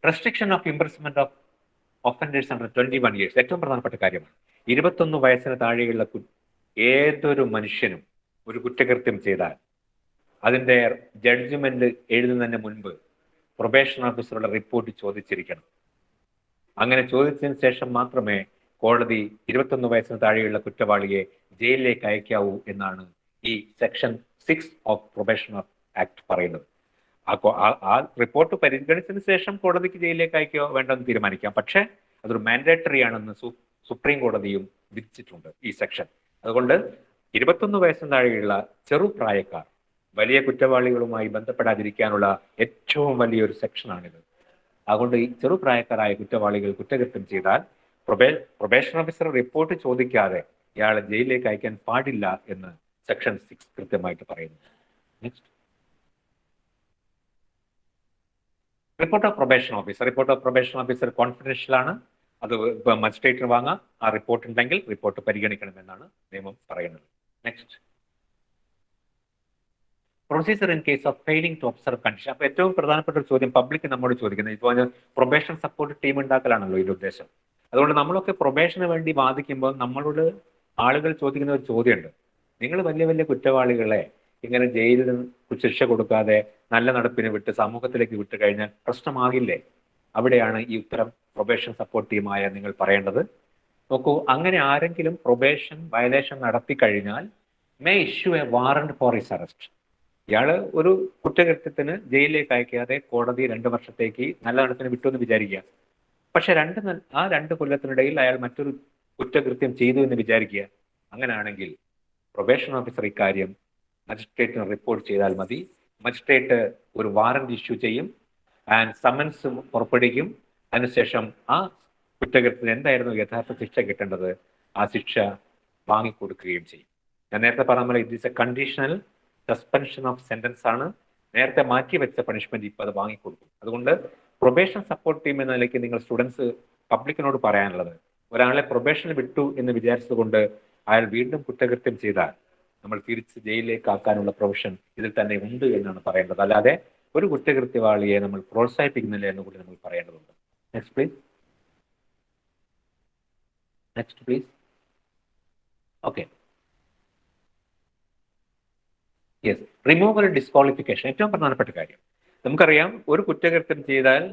Restriction of imprisonment of offenders under 21 years ഏറ്റവും പ്രധാനപ്പെട്ട കാര്യമാണ്. 21 വയസ്സിന് താഴെയുള്ള ഏതൊരു മനുഷ്യനും ഒരു കുറ്റകൃത്യം ചെയ്താൽ അതിന്റെ ജഡ്ജ്മെന്റ് എഴുതുന്നതിന് മുൻപ് പ്രൊബേഷൻ ഓഫീസറുടെ റിപ്പോർട്ട് ചോദിച്ചിരിക്കണം. അങ്ങനെ ചോദിച്ചതിന് ശേഷം മാത്രമേ കോടതി 21 വയസ്സിന് താഴെയുള്ള കുറ്റവാളിയെ ജയിലിലേക്ക് അയക്കാവൂ എന്നാണ് ഈ section 6 of probation of act പറയുന്നത്. ആ റിപ്പോർട്ട് പരിഗണിച്ചതിന് ശേഷം കോടതിക്ക് ജയിലിലേക്ക് അയക്കോ വേണ്ടെന്ന് തീരുമാനിക്കാം. പക്ഷേ അതൊരു മാൻഡേറ്ററി ആണെന്ന് സുപ്രീം കോടതിയും വിധിച്ചിട്ടുണ്ട് ഈ സെക്ഷൻ. അതുകൊണ്ട് 21 വയസ്സിന് താഴെയുള്ള ചെറുപ്രായക്കാർ വലിയ കുറ്റവാളികളുമായി ബന്ധപ്പെടാതിരിക്കാനുള്ള ഏറ്റവും വലിയൊരു സെക്ഷനാണിത്. അതുകൊണ്ട് ഈ ചെറുപ്രായക്കാരായ കുറ്റവാളികൾ കുറ്റകൃത്യം ചെയ്താൽ പ്രൊബേഷൻ ഓഫീസർ റിപ്പോർട്ട് ചോദിക്കാതെ ഇയാളെ ജയിലിലേക്ക് അയക്കാൻ പാടില്ല എന്ന് സെക്ഷൻ 6 കൃത്യമായിട്ട് പറയുന്നു. Next, report of probation officer. Report of probation officer confidential ആണ്. അത് മജിസ്ട്രേറ്റിന് വാങ്ങാം. ആ റിപ്പോർട്ട് ഉണ്ടെങ്കിൽ റിപ്പോർട്ട് പരിഗണിക്കണമെന്നാണ് നിയമം പറയുന്നത്. Next, procedure in case of failing to observe condition. അപ്പൊ ഏറ്റവും പ്രധാനപ്പെട്ട ഒരു ചോദ്യം പബ്ലിക് നമ്മോട് ചോദിക്കുന്നത്, ഇപ്പോൾ പ്രൊബേഷൻ സപ്പോർട്ട് ടീം ഉണ്ടാക്കലാണല്ലോ ഇതിന്റെ ഉദ്ദേശം. അതുകൊണ്ട് നമ്മളൊക്കെ പ്രൊബേഷന് വേണ്ടി വാദിക്കുമ്പോൾ നമ്മളോട് ആളുകൾ ചോദിക്കുന്ന ഒരു ചോദ്യമുണ്ട്. നിങ്ങൾ വലിയ വലിയ കുറ്റവാളികളെ ഇങ്ങനെ ജയിലിൽ ശിക്ഷ കൊടുക്കാതെ നല്ല നടപ്പിന് വിട്ട് സമൂഹത്തിലേക്ക് വിട്ട് കഴിഞ്ഞാൽ പ്രശ്നമാകില്ലേ? അവിടെയാണ് ഈ ഉത്തരം പ്രൊബേഷൻ സപ്പോർട്ട് ടീമായ നിങ്ങൾ പറയേണ്ടത്. നോക്കൂ, അങ്ങനെ ആരെങ്കിലും പ്രൊബേഷൻ വയലേഷൻ നടത്തി കഴിഞ്ഞാൽ may issue a warrant for his arrest. ഇയാള് ഒരു കുറ്റകൃത്യത്തിന് ജയിലിലേക്ക് അയക്കാതെ കോടതി 2 വർഷത്തേക്ക് നല്ല നടപ്പിന് വിട്ടു എന്ന് വിചാരിക്കുക. പക്ഷെ 2 കൊല്ലത്തിനിടയിൽ അയാൾ മറ്റൊരു കുറ്റകൃത്യം ചെയ്തു എന്ന് വിചാരിക്കുക. അങ്ങനെയാണെങ്കിൽ പ്രൊബേഷൻ ഓഫീസർ ഇക്കാര്യം മജിസ്ട്രേറ്റിന് റിപ്പോർട്ട് ചെയ്താൽ മതി. മജിസ്ട്രേറ്റ് ഒരു വാറന്റ് ഇഷ്യൂ ചെയ്യും ആൻഡ് സമൻസ് പുറപ്പെടുവിക്കും. അതിനുശേഷം ആ കുറ്റകൃത്യത്തിന് എന്തായിരുന്നു യഥാർത്ഥ ശിക്ഷ കിട്ടേണ്ടത് ആ ശിക്ഷ വാങ്ങിക്കൊടുക്കുകയും ചെയ്യും. ഞാൻ നേരത്തെ പറഞ്ഞ പോലെ it is A conditional suspension of sentence ആണ്. നേരത്തെ മാറ്റിവെച്ച പണിഷ്മെന്റ് ഇപ്പോൾ അത് വാങ്ങിക്കൊടുക്കും. അതുകൊണ്ട് പ്രൊബേഷൻ സപ്പോർട്ട് ടീം എന്ന നിലയ്ക്ക് നിങ്ങൾ സ്റ്റുഡൻസ് പബ്ലിക്കിനോട് പറയാനുള്ളത്, ഒരാളെ പ്രൊബേഷന് വിട്ടു എന്ന് വിചാരിച്ചത് കൊണ്ട് അയാൾ വീണ്ടും കുറ്റകൃത്യം ചെയ്താൽ നമ്മൾ തിരിച്ച് ജയിലിലേക്ക് ആക്കാനുള്ള പ്രൊവിഷൻ ഇതിൽ തന്നെ ഉണ്ട് എന്നാണ് പറയേണ്ടത്. അല്ലാതെ ഒരു കുറ്റകൃത്യവാളിയെ നമ്മൾ പ്രോത്സാഹിപ്പിക്കുന്നില്ല എന്ന് കൂടി നമ്മൾ പറയേണ്ടതുണ്ട്. Next please. Next please. Okay, yes, removal disqualification ഏറ്റവും പ്രധാനപ്പെട്ട കാര്യം. നമുക്കറിയാം, ഒരു കുറ്റകൃത്യം ചെയ്താൽ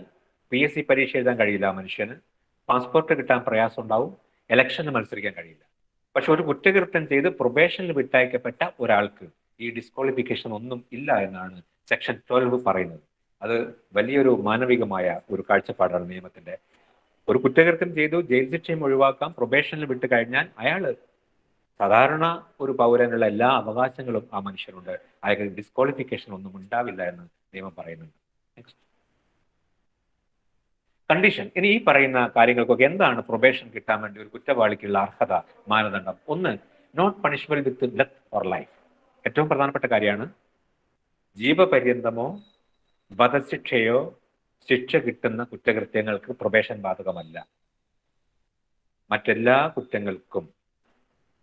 PSC പരീക്ഷ എഴുതാൻ കഴിയില്ല മനുഷ്യന്, പാസ്പോർട്ട് കിട്ടാൻ പ്രയാസം ഉണ്ടാവും, ഇലക്ഷന് മത്സരിക്കാൻ കഴിയില്ല. പക്ഷെ ഒരു കുറ്റകൃത്യം ചെയ്ത് പ്രൊബേഷനിൽ വിട്ടയക്കപ്പെട്ട ഒരാൾക്ക് ഈ ഡിസ്ക്വാളിഫിക്കേഷൻ ഒന്നും ഇല്ല എന്നാണ് സെക്ഷൻ 12 പറയുന്നത്. അത് വലിയൊരു മാനവികമായ ഒരു കാഴ്ചപ്പാടാണ് നിയമത്തിന്റെ. ഒരു കുറ്റകൃത്യം ചെയ്തു, ജയിൽ ശിക്ഷയും ഒഴിവാക്കാം, പ്രൊബേഷനിൽ വിട്ട് കഴിഞ്ഞാൽ അയാള് സാധാരണ ഒരു പൗരനുള്ള എല്ലാ അവകാശങ്ങളും ആ മനുഷ്യനുണ്ട്. അയാൾക്ക് ഡിസ്ക്വാളിഫിക്കേഷൻ ഒന്നും ഉണ്ടാവില്ല എന്ന് നിയമം പറയുന്നുണ്ട്. Next, condition. ഇനി ഈ പറയുന്ന കാര്യങ്ങൾക്കൊക്കെ എന്താണ് പ്രൊബേഷൻ കിട്ടാൻ വേണ്ടി ഒരു കുറ്റവാളിക്കുള്ള അർഹത മാനദണ്ഡം? ഒന്ന്, not punishment with death or life. ഏറ്റവും പ്രധാനപ്പെട്ട കാര്യമാണ്. ജീവപര്യന്തമോ വധശിക്ഷയോ ശിക്ഷ കിട്ടുന്ന കുറ്റകൃത്യങ്ങൾക്ക് പ്രൊബേഷൻ ബാധകമല്ല. മറ്റെല്ലാ കുറ്റങ്ങൾക്കും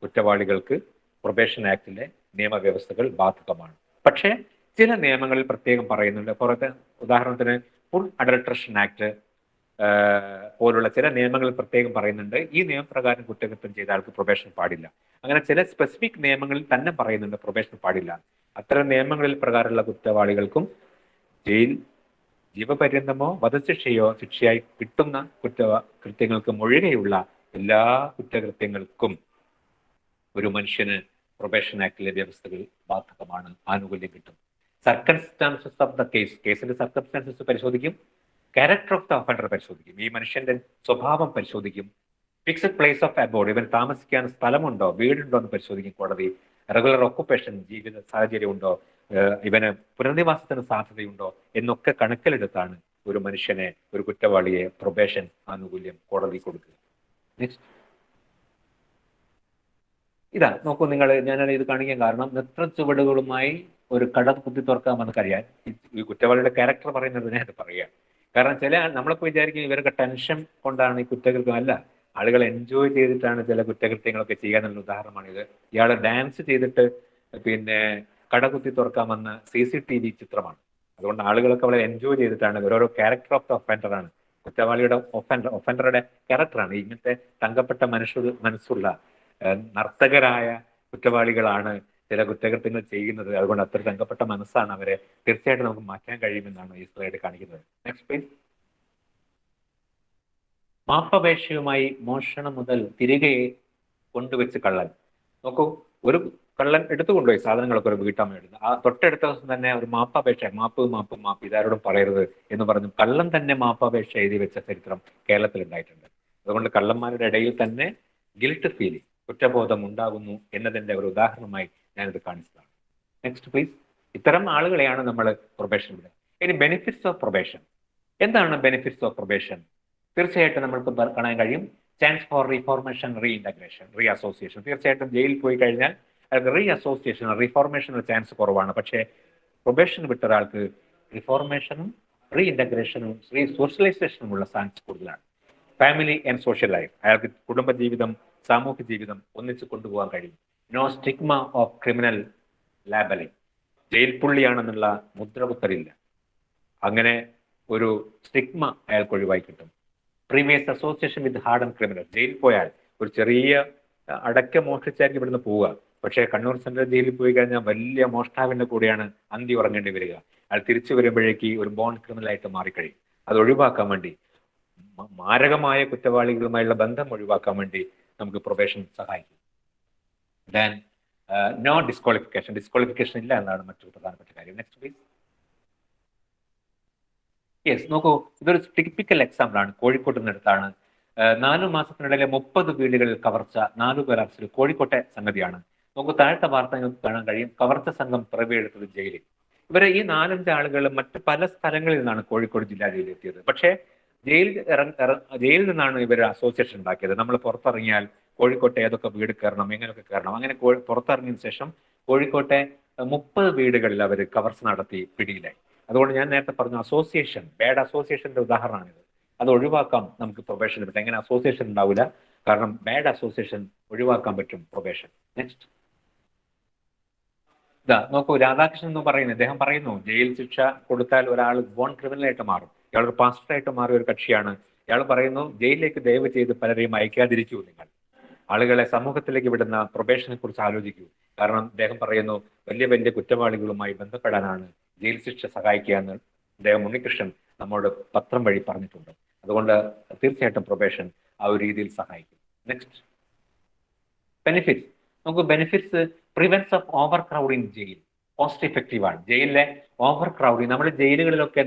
കുറ്റവാളികൾക്ക് പ്രൊബേഷൻ ആക്ടിലെ നിയമവ്യവസ്ഥകൾ ബാധകമാണ്. പക്ഷേ ചില നിയമങ്ങളിൽ പ്രത്യേകം പറയുന്നുണ്ട്. പുറത്തെ ഉദാഹരണത്തിന് ഫുൾ അഡൾട്രേഷൻ ആക്ട് പോലുള്ള ചില നിയമങ്ങളിൽ പ്രത്യേകം പറയുന്നുണ്ട് ഈ നിയമപ്രകാരം കുറ്റകൃത്യം ചെയ്ത ആൾക്ക് പ്രൊബേഷൻ പാടില്ല. അങ്ങനെ ചില സ്പെസിഫിക് നിയമങ്ങളിൽ തന്നെ പറയുന്നുണ്ട് പ്രൊബേഷൻ പാടില്ല. അത്തരം നിയമങ്ങളിൽ പ്രകാരമുള്ള കുറ്റവാളികൾക്കും ജീവപര്യന്തമോ വധശിക്ഷയോ ശിക്ഷയായി കിട്ടുന്ന കുറ്റകൃത്യങ്ങൾക്കും ഒഴികെയുള്ള എല്ലാ കുറ്റകൃത്യങ്ങൾക്കും ഒരു മനുഷ്യന് പ്രൊബേഷൻ ആക്ടിലെ വ്യവസ്ഥകൾ ബാധകമാണ്, ആനുകൂല്യം കിട്ടും. സർക്കംസ്റ്റാൻസസ് ഓഫ് ദ കേസിന്റെ സർക്കംസ്റ്റാൻസസ് പരിശോധിക്കും, ക്യാരക്ടർ ഓഫ് ദ ഒഫൻഡർ പരിശോധിക്കും, ഈ മനുഷ്യന്റെ സ്വഭാവം പരിശോധിക്കും, ഫിക്സഡ് പ്ലേസ് ഓഫ് അബോർഡ്, ഇവൻ താമസിക്കാൻ സ്ഥലമുണ്ടോ വീടുണ്ടോ എന്ന് പരിശോധിക്കും കോടതി, റെഗുലർ ഓക്കുപ്പേഷൻ ജീവിത സാഹചര്യം ഉണ്ടോ, ഇവന് പുനരധിവാസത്തിന് സാധ്യതയുണ്ടോ എന്നൊക്കെ കണക്കിലെടുത്താണ് ഒരു മനുഷ്യനെ, ഒരു കുറ്റവാളിയെ പ്രൊബേഷൻ ആനുകൂല്യം കോടതി കൊടുക്കുക. നെക്സ്റ്റ്, ഇതാ നോക്കൂ നിങ്ങൾ, ഞാനാണ് ഇത് കാണിക്കാൻ കാരണം നൃത്തച്ചുവടുകളുമായി ഒരു കട കുത്തി തുറക്കാമെന്ന് അറിയാൻ ഈ കുറ്റവാളിയുടെ ക്യാരക്ടർ പറയുന്നതിനെ അത് പറയുക. കാരണം ചില നമ്മളൊക്കെ വിചാരിക്കും ഇവരൊക്കെ ടെൻഷൻ കൊണ്ടാണ് ഈ കുറ്റകൃത്യം. അല്ല, ആളുകൾ എൻജോയ് ചെയ്തിട്ടാണ് ചില കുറ്റകൃത്യങ്ങളൊക്കെ ചെയ്യാനുള്ള ഉദാഹരണമാണിത്. ഇയാൾ ഡാൻസ് ചെയ്തിട്ട് പിന്നെ കട കുത്തി തുറക്കാമെന്ന CCTV ചിത്രമാണ്. അതുകൊണ്ട് ആളുകളൊക്കെ വളരെ എൻജോയ് ചെയ്തിട്ടാണ് ഓരോരോ ക്യാരക്ടർ ഓഫ് ദ ഒഫൻഡറാണ്, കുറ്റവാളിയുടെ ഒഫൻഡറുടെ ക്യാരക്ടറാണ്. ഇങ്ങനത്തെ തങ്കപ്പെട്ട മനസ്സുള്ള നർത്തകരായ കുറ്റവാളികളാണ് ചില കുറ്റകൃത്യങ്ങൾ ചെയ്യുന്നത്. അതുകൊണ്ട് അത്ര തങ്കപ്പെട്ട മനസ്സാണ് അവരെ തീർച്ചയായിട്ടും നമുക്ക് മാറ്റാൻ കഴിയുമെന്നാണ് ഈ സ്ലൈഡ് കാണിക്കുന്നത്. Next please. മാപ്പപേക്ഷയുമായി മോഷണം മുതൽ തിരികെ കൊണ്ടുവച്ച് കള്ളൻ. നോക്കൂ, ഒരു കള്ളൻ എടുത്തുകൊണ്ടുപോയി സാധനങ്ങളൊക്കെ ഒരു വീട്ടമ്മ എടുത്ത് ആ തൊട്ടടുത്ത ദിവസം തന്നെ ഒരു മാപ്പപേക്ഷ, മാപ്പ് ഇതാരോടും പറയരുത് എന്ന് പറഞ്ഞു കള്ളൻ തന്നെ മാപ്പപേക്ഷ എഴുതി വെച്ച ചരിത്രം കേരളത്തിൽ ഉണ്ടായിട്ടുണ്ട്. അതുകൊണ്ട് കള്ളന്മാരുടെ ഇടയിൽ തന്നെ ഗിൽട്ട് ഫീലിംഗ്, കുറ്റബോധം ഉണ്ടാകുന്നു എന്നതിന്റെ ഒരു ഉദാഹരണമായി ഞാനിത് കാണിച്ചതാണ്. Next please. ഇത്തരം ആളുകളെയാണ് നമ്മൾ പ്രൊബേഷൻ വിടുക. ഇനി ബെനിഫിറ്റ്സ് ഓഫ് പ്രൊബേഷൻ. എന്താണ് ബെനിഫിറ്റ്സ് ഓഫ് പ്രൊബേഷൻ? തീർച്ചയായിട്ടും നമ്മൾക്ക് കാണാൻ കഴിയും chance for reformation, reintegration, reassociation. തീർച്ചയായിട്ടും ജയിലിൽ പോയി കഴിഞ്ഞാൽ അയാൾക്ക് റീ അസോസിയേഷൻ, റീഫോർമേഷനുള്ള ചാൻസ് കുറവാണ്. പക്ഷേ പ്രൊബേഷൻ വിട്ട ഒരാൾക്ക് റിഫോർമേഷനും റീഇൻറ്റഗ്രേഷനും സോഷ്യലൈസേഷനുമുള്ള ചാൻസ് കൂടുതലാണ്. ഫാമിലി ആൻഡ് സോഷ്യൽ ലൈഫ്, അയാൾക്ക് കുടുംബജീവിതം, സാമൂഹ്യ ജീവിതം ഒന്നിച്ച് കൊണ്ടുപോകാൻ കഴിയും. No stigma of criminal labelling, jail പുള്ളിയാണെന്നുള്ള മുദ്രകുത്തലില്ല. അങ്ങനെ ഒരു സ്റ്റിഗ്മ അയാൾക്ക് ഒഴിവായി കിട്ടും. Previous association with hard and criminal, ജയിലിൽ പോയാൽ ഒരു ചെറിയ അടക്ക മോഷ്ടിച്ചായിരിക്കും ഇവിടുന്ന് പോവുക. പക്ഷേ കണ്ണൂർ സെൻട്രൽ ജയിലിൽ പോയി കഴിഞ്ഞാൽ വലിയ മോഷ്ടാവിന്റെ കൂടെയാണ് അന്തി ഉറങ്ങേണ്ടി വരിക. അയാൾ തിരിച്ചു വരുമ്പോഴേക്ക് ഒരു ബോൺ ക്രിമിനലായിട്ട് മാറിക്കഴിയും. അത് ഒഴിവാക്കാൻ വേണ്ടി, മാരകമായ കുറ്റവാളികളുമായുള്ള ബന്ധം ഒഴിവാക്കാൻ വേണ്ടി നമുക്ക് പ്രൊബേഷൻ സഹായിക്കും. ദെൻ നോ ഡിസ്ക്വാളിഫിക്കേഷൻ ഇല്ല എന്നാണ് മറ്റൊരു പ്രധാനപ്പെട്ട കാര്യം. Next please. യെസ്, നോക്കൂ, ഇതൊരു ടിപ്പിക്കൽ എക്സാമ്പിൾ ആണ്. കോഴിക്കോട്ട് നിന്നടുത്താണ് 4 മാസത്തിനിടയിലെ 30 വീടുകളിൽ കവർച്ച, 4 പേർ അറസ്റ്റിൽ. കോഴിക്കോട്ടെ സംഗതിയാണ്. നമുക്ക് താഴത്തെ വാർത്ത കാണാൻ കഴിയും. കവർച്ച സംഘം പിറവിയെടുത്തത് ജയിലിൽ. ഇവരെ ഈ 4-5 ആളുകൾ മറ്റ് പല സ്ഥലങ്ങളിൽ നിന്നാണ് കോഴിക്കോട് ജില്ലാ ജയിലിൽ എത്തിയത്. പക്ഷേ ജയിലിൽ നിന്നാണ് ഇവർ അസോസിയേഷൻ ഉണ്ടാക്കിയത്. നമ്മൾ പുറത്തിറങ്ങിയാൽ കോഴിക്കോട്ടെ ഏതൊക്കെ വീട് കയറണം, എങ്ങനെയൊക്കെ കയറണം. അങ്ങനെ പുറത്തിറങ്ങിയതിനു ശേഷം കോഴിക്കോട്ടെ 30 വീടുകളിൽ അവർ കവർച്ച നടത്തി പിടിയിലായി. അതുകൊണ്ട് ഞാൻ നേരത്തെ പറഞ്ഞു അസോസിയേഷൻ, ബാഡ് അസോസിയേഷന്റെ ഉദാഹരണമാണിത്. അത് ഒഴിവാക്കാം നമുക്ക് പ്രൊബേഷൻ പറ്റും. എങ്ങനെ അസോസിയേഷൻ ഉണ്ടാവില്ല, കാരണം ബാഡ് അസോസിയേഷൻ ഒഴിവാക്കാൻ പറ്റും പ്രൊബേഷൻ. നെക്സ്റ്റ്. ഇതാ നോക്കൂ, രാധാകൃഷ്ണൻ എന്ന് പറയുന്നത്, അദ്ദേഹം പറയുന്നു ജയിൽ ശിക്ഷ കൊടുത്താൽ ഒരാൾ ബോൺ ക്രിമിനലായിട്ട് മാറും. ഇയാൾ ഒരു പാസ്റ്ററായിട്ട് മാറിയ ഒരു കക്ഷിയാണ്. ഇയാൾ പറയുന്നു ജയിലിലേക്ക് ദയവ് ചെയ്ത് പലരെയും അയക്കാതിരിക്കൂ, നിങ്ങൾ ആളുകളെ സമൂഹത്തിലേക്ക് വിടുന്ന പ്രൊബേഷനെ കുറിച്ച് ആലോചിക്കൂ. കാരണം അദ്ദേഹം പറയുന്നു വലിയ വലിയ കുറ്റവാളികളുമായി ബന്ധപ്പെടാനാണ് ജയിൽ ശിക്ഷ സഹായിക്കുക എന്ന് അദ്ദേഹം ഉണ്ണികൃഷ്ണൻ നമ്മോട് പത്രം വഴി പറഞ്ഞിട്ടുണ്ട്. അതുകൊണ്ട് തീർച്ചയായിട്ടും പ്രൊബേഷൻ ആ ഒരു രീതിയിൽ സഹായിക്കും. നെക്സ്റ്റ്. ബെനിഫിറ്റ്സ്. നമുക്ക് benefits prevents of over crowd in jail, cost effective ആണ്. ജയിലിലെ ഓവർ ക്രൗഡിങ്, നമ്മുടെ ജയിലുകളിലൊക്കെ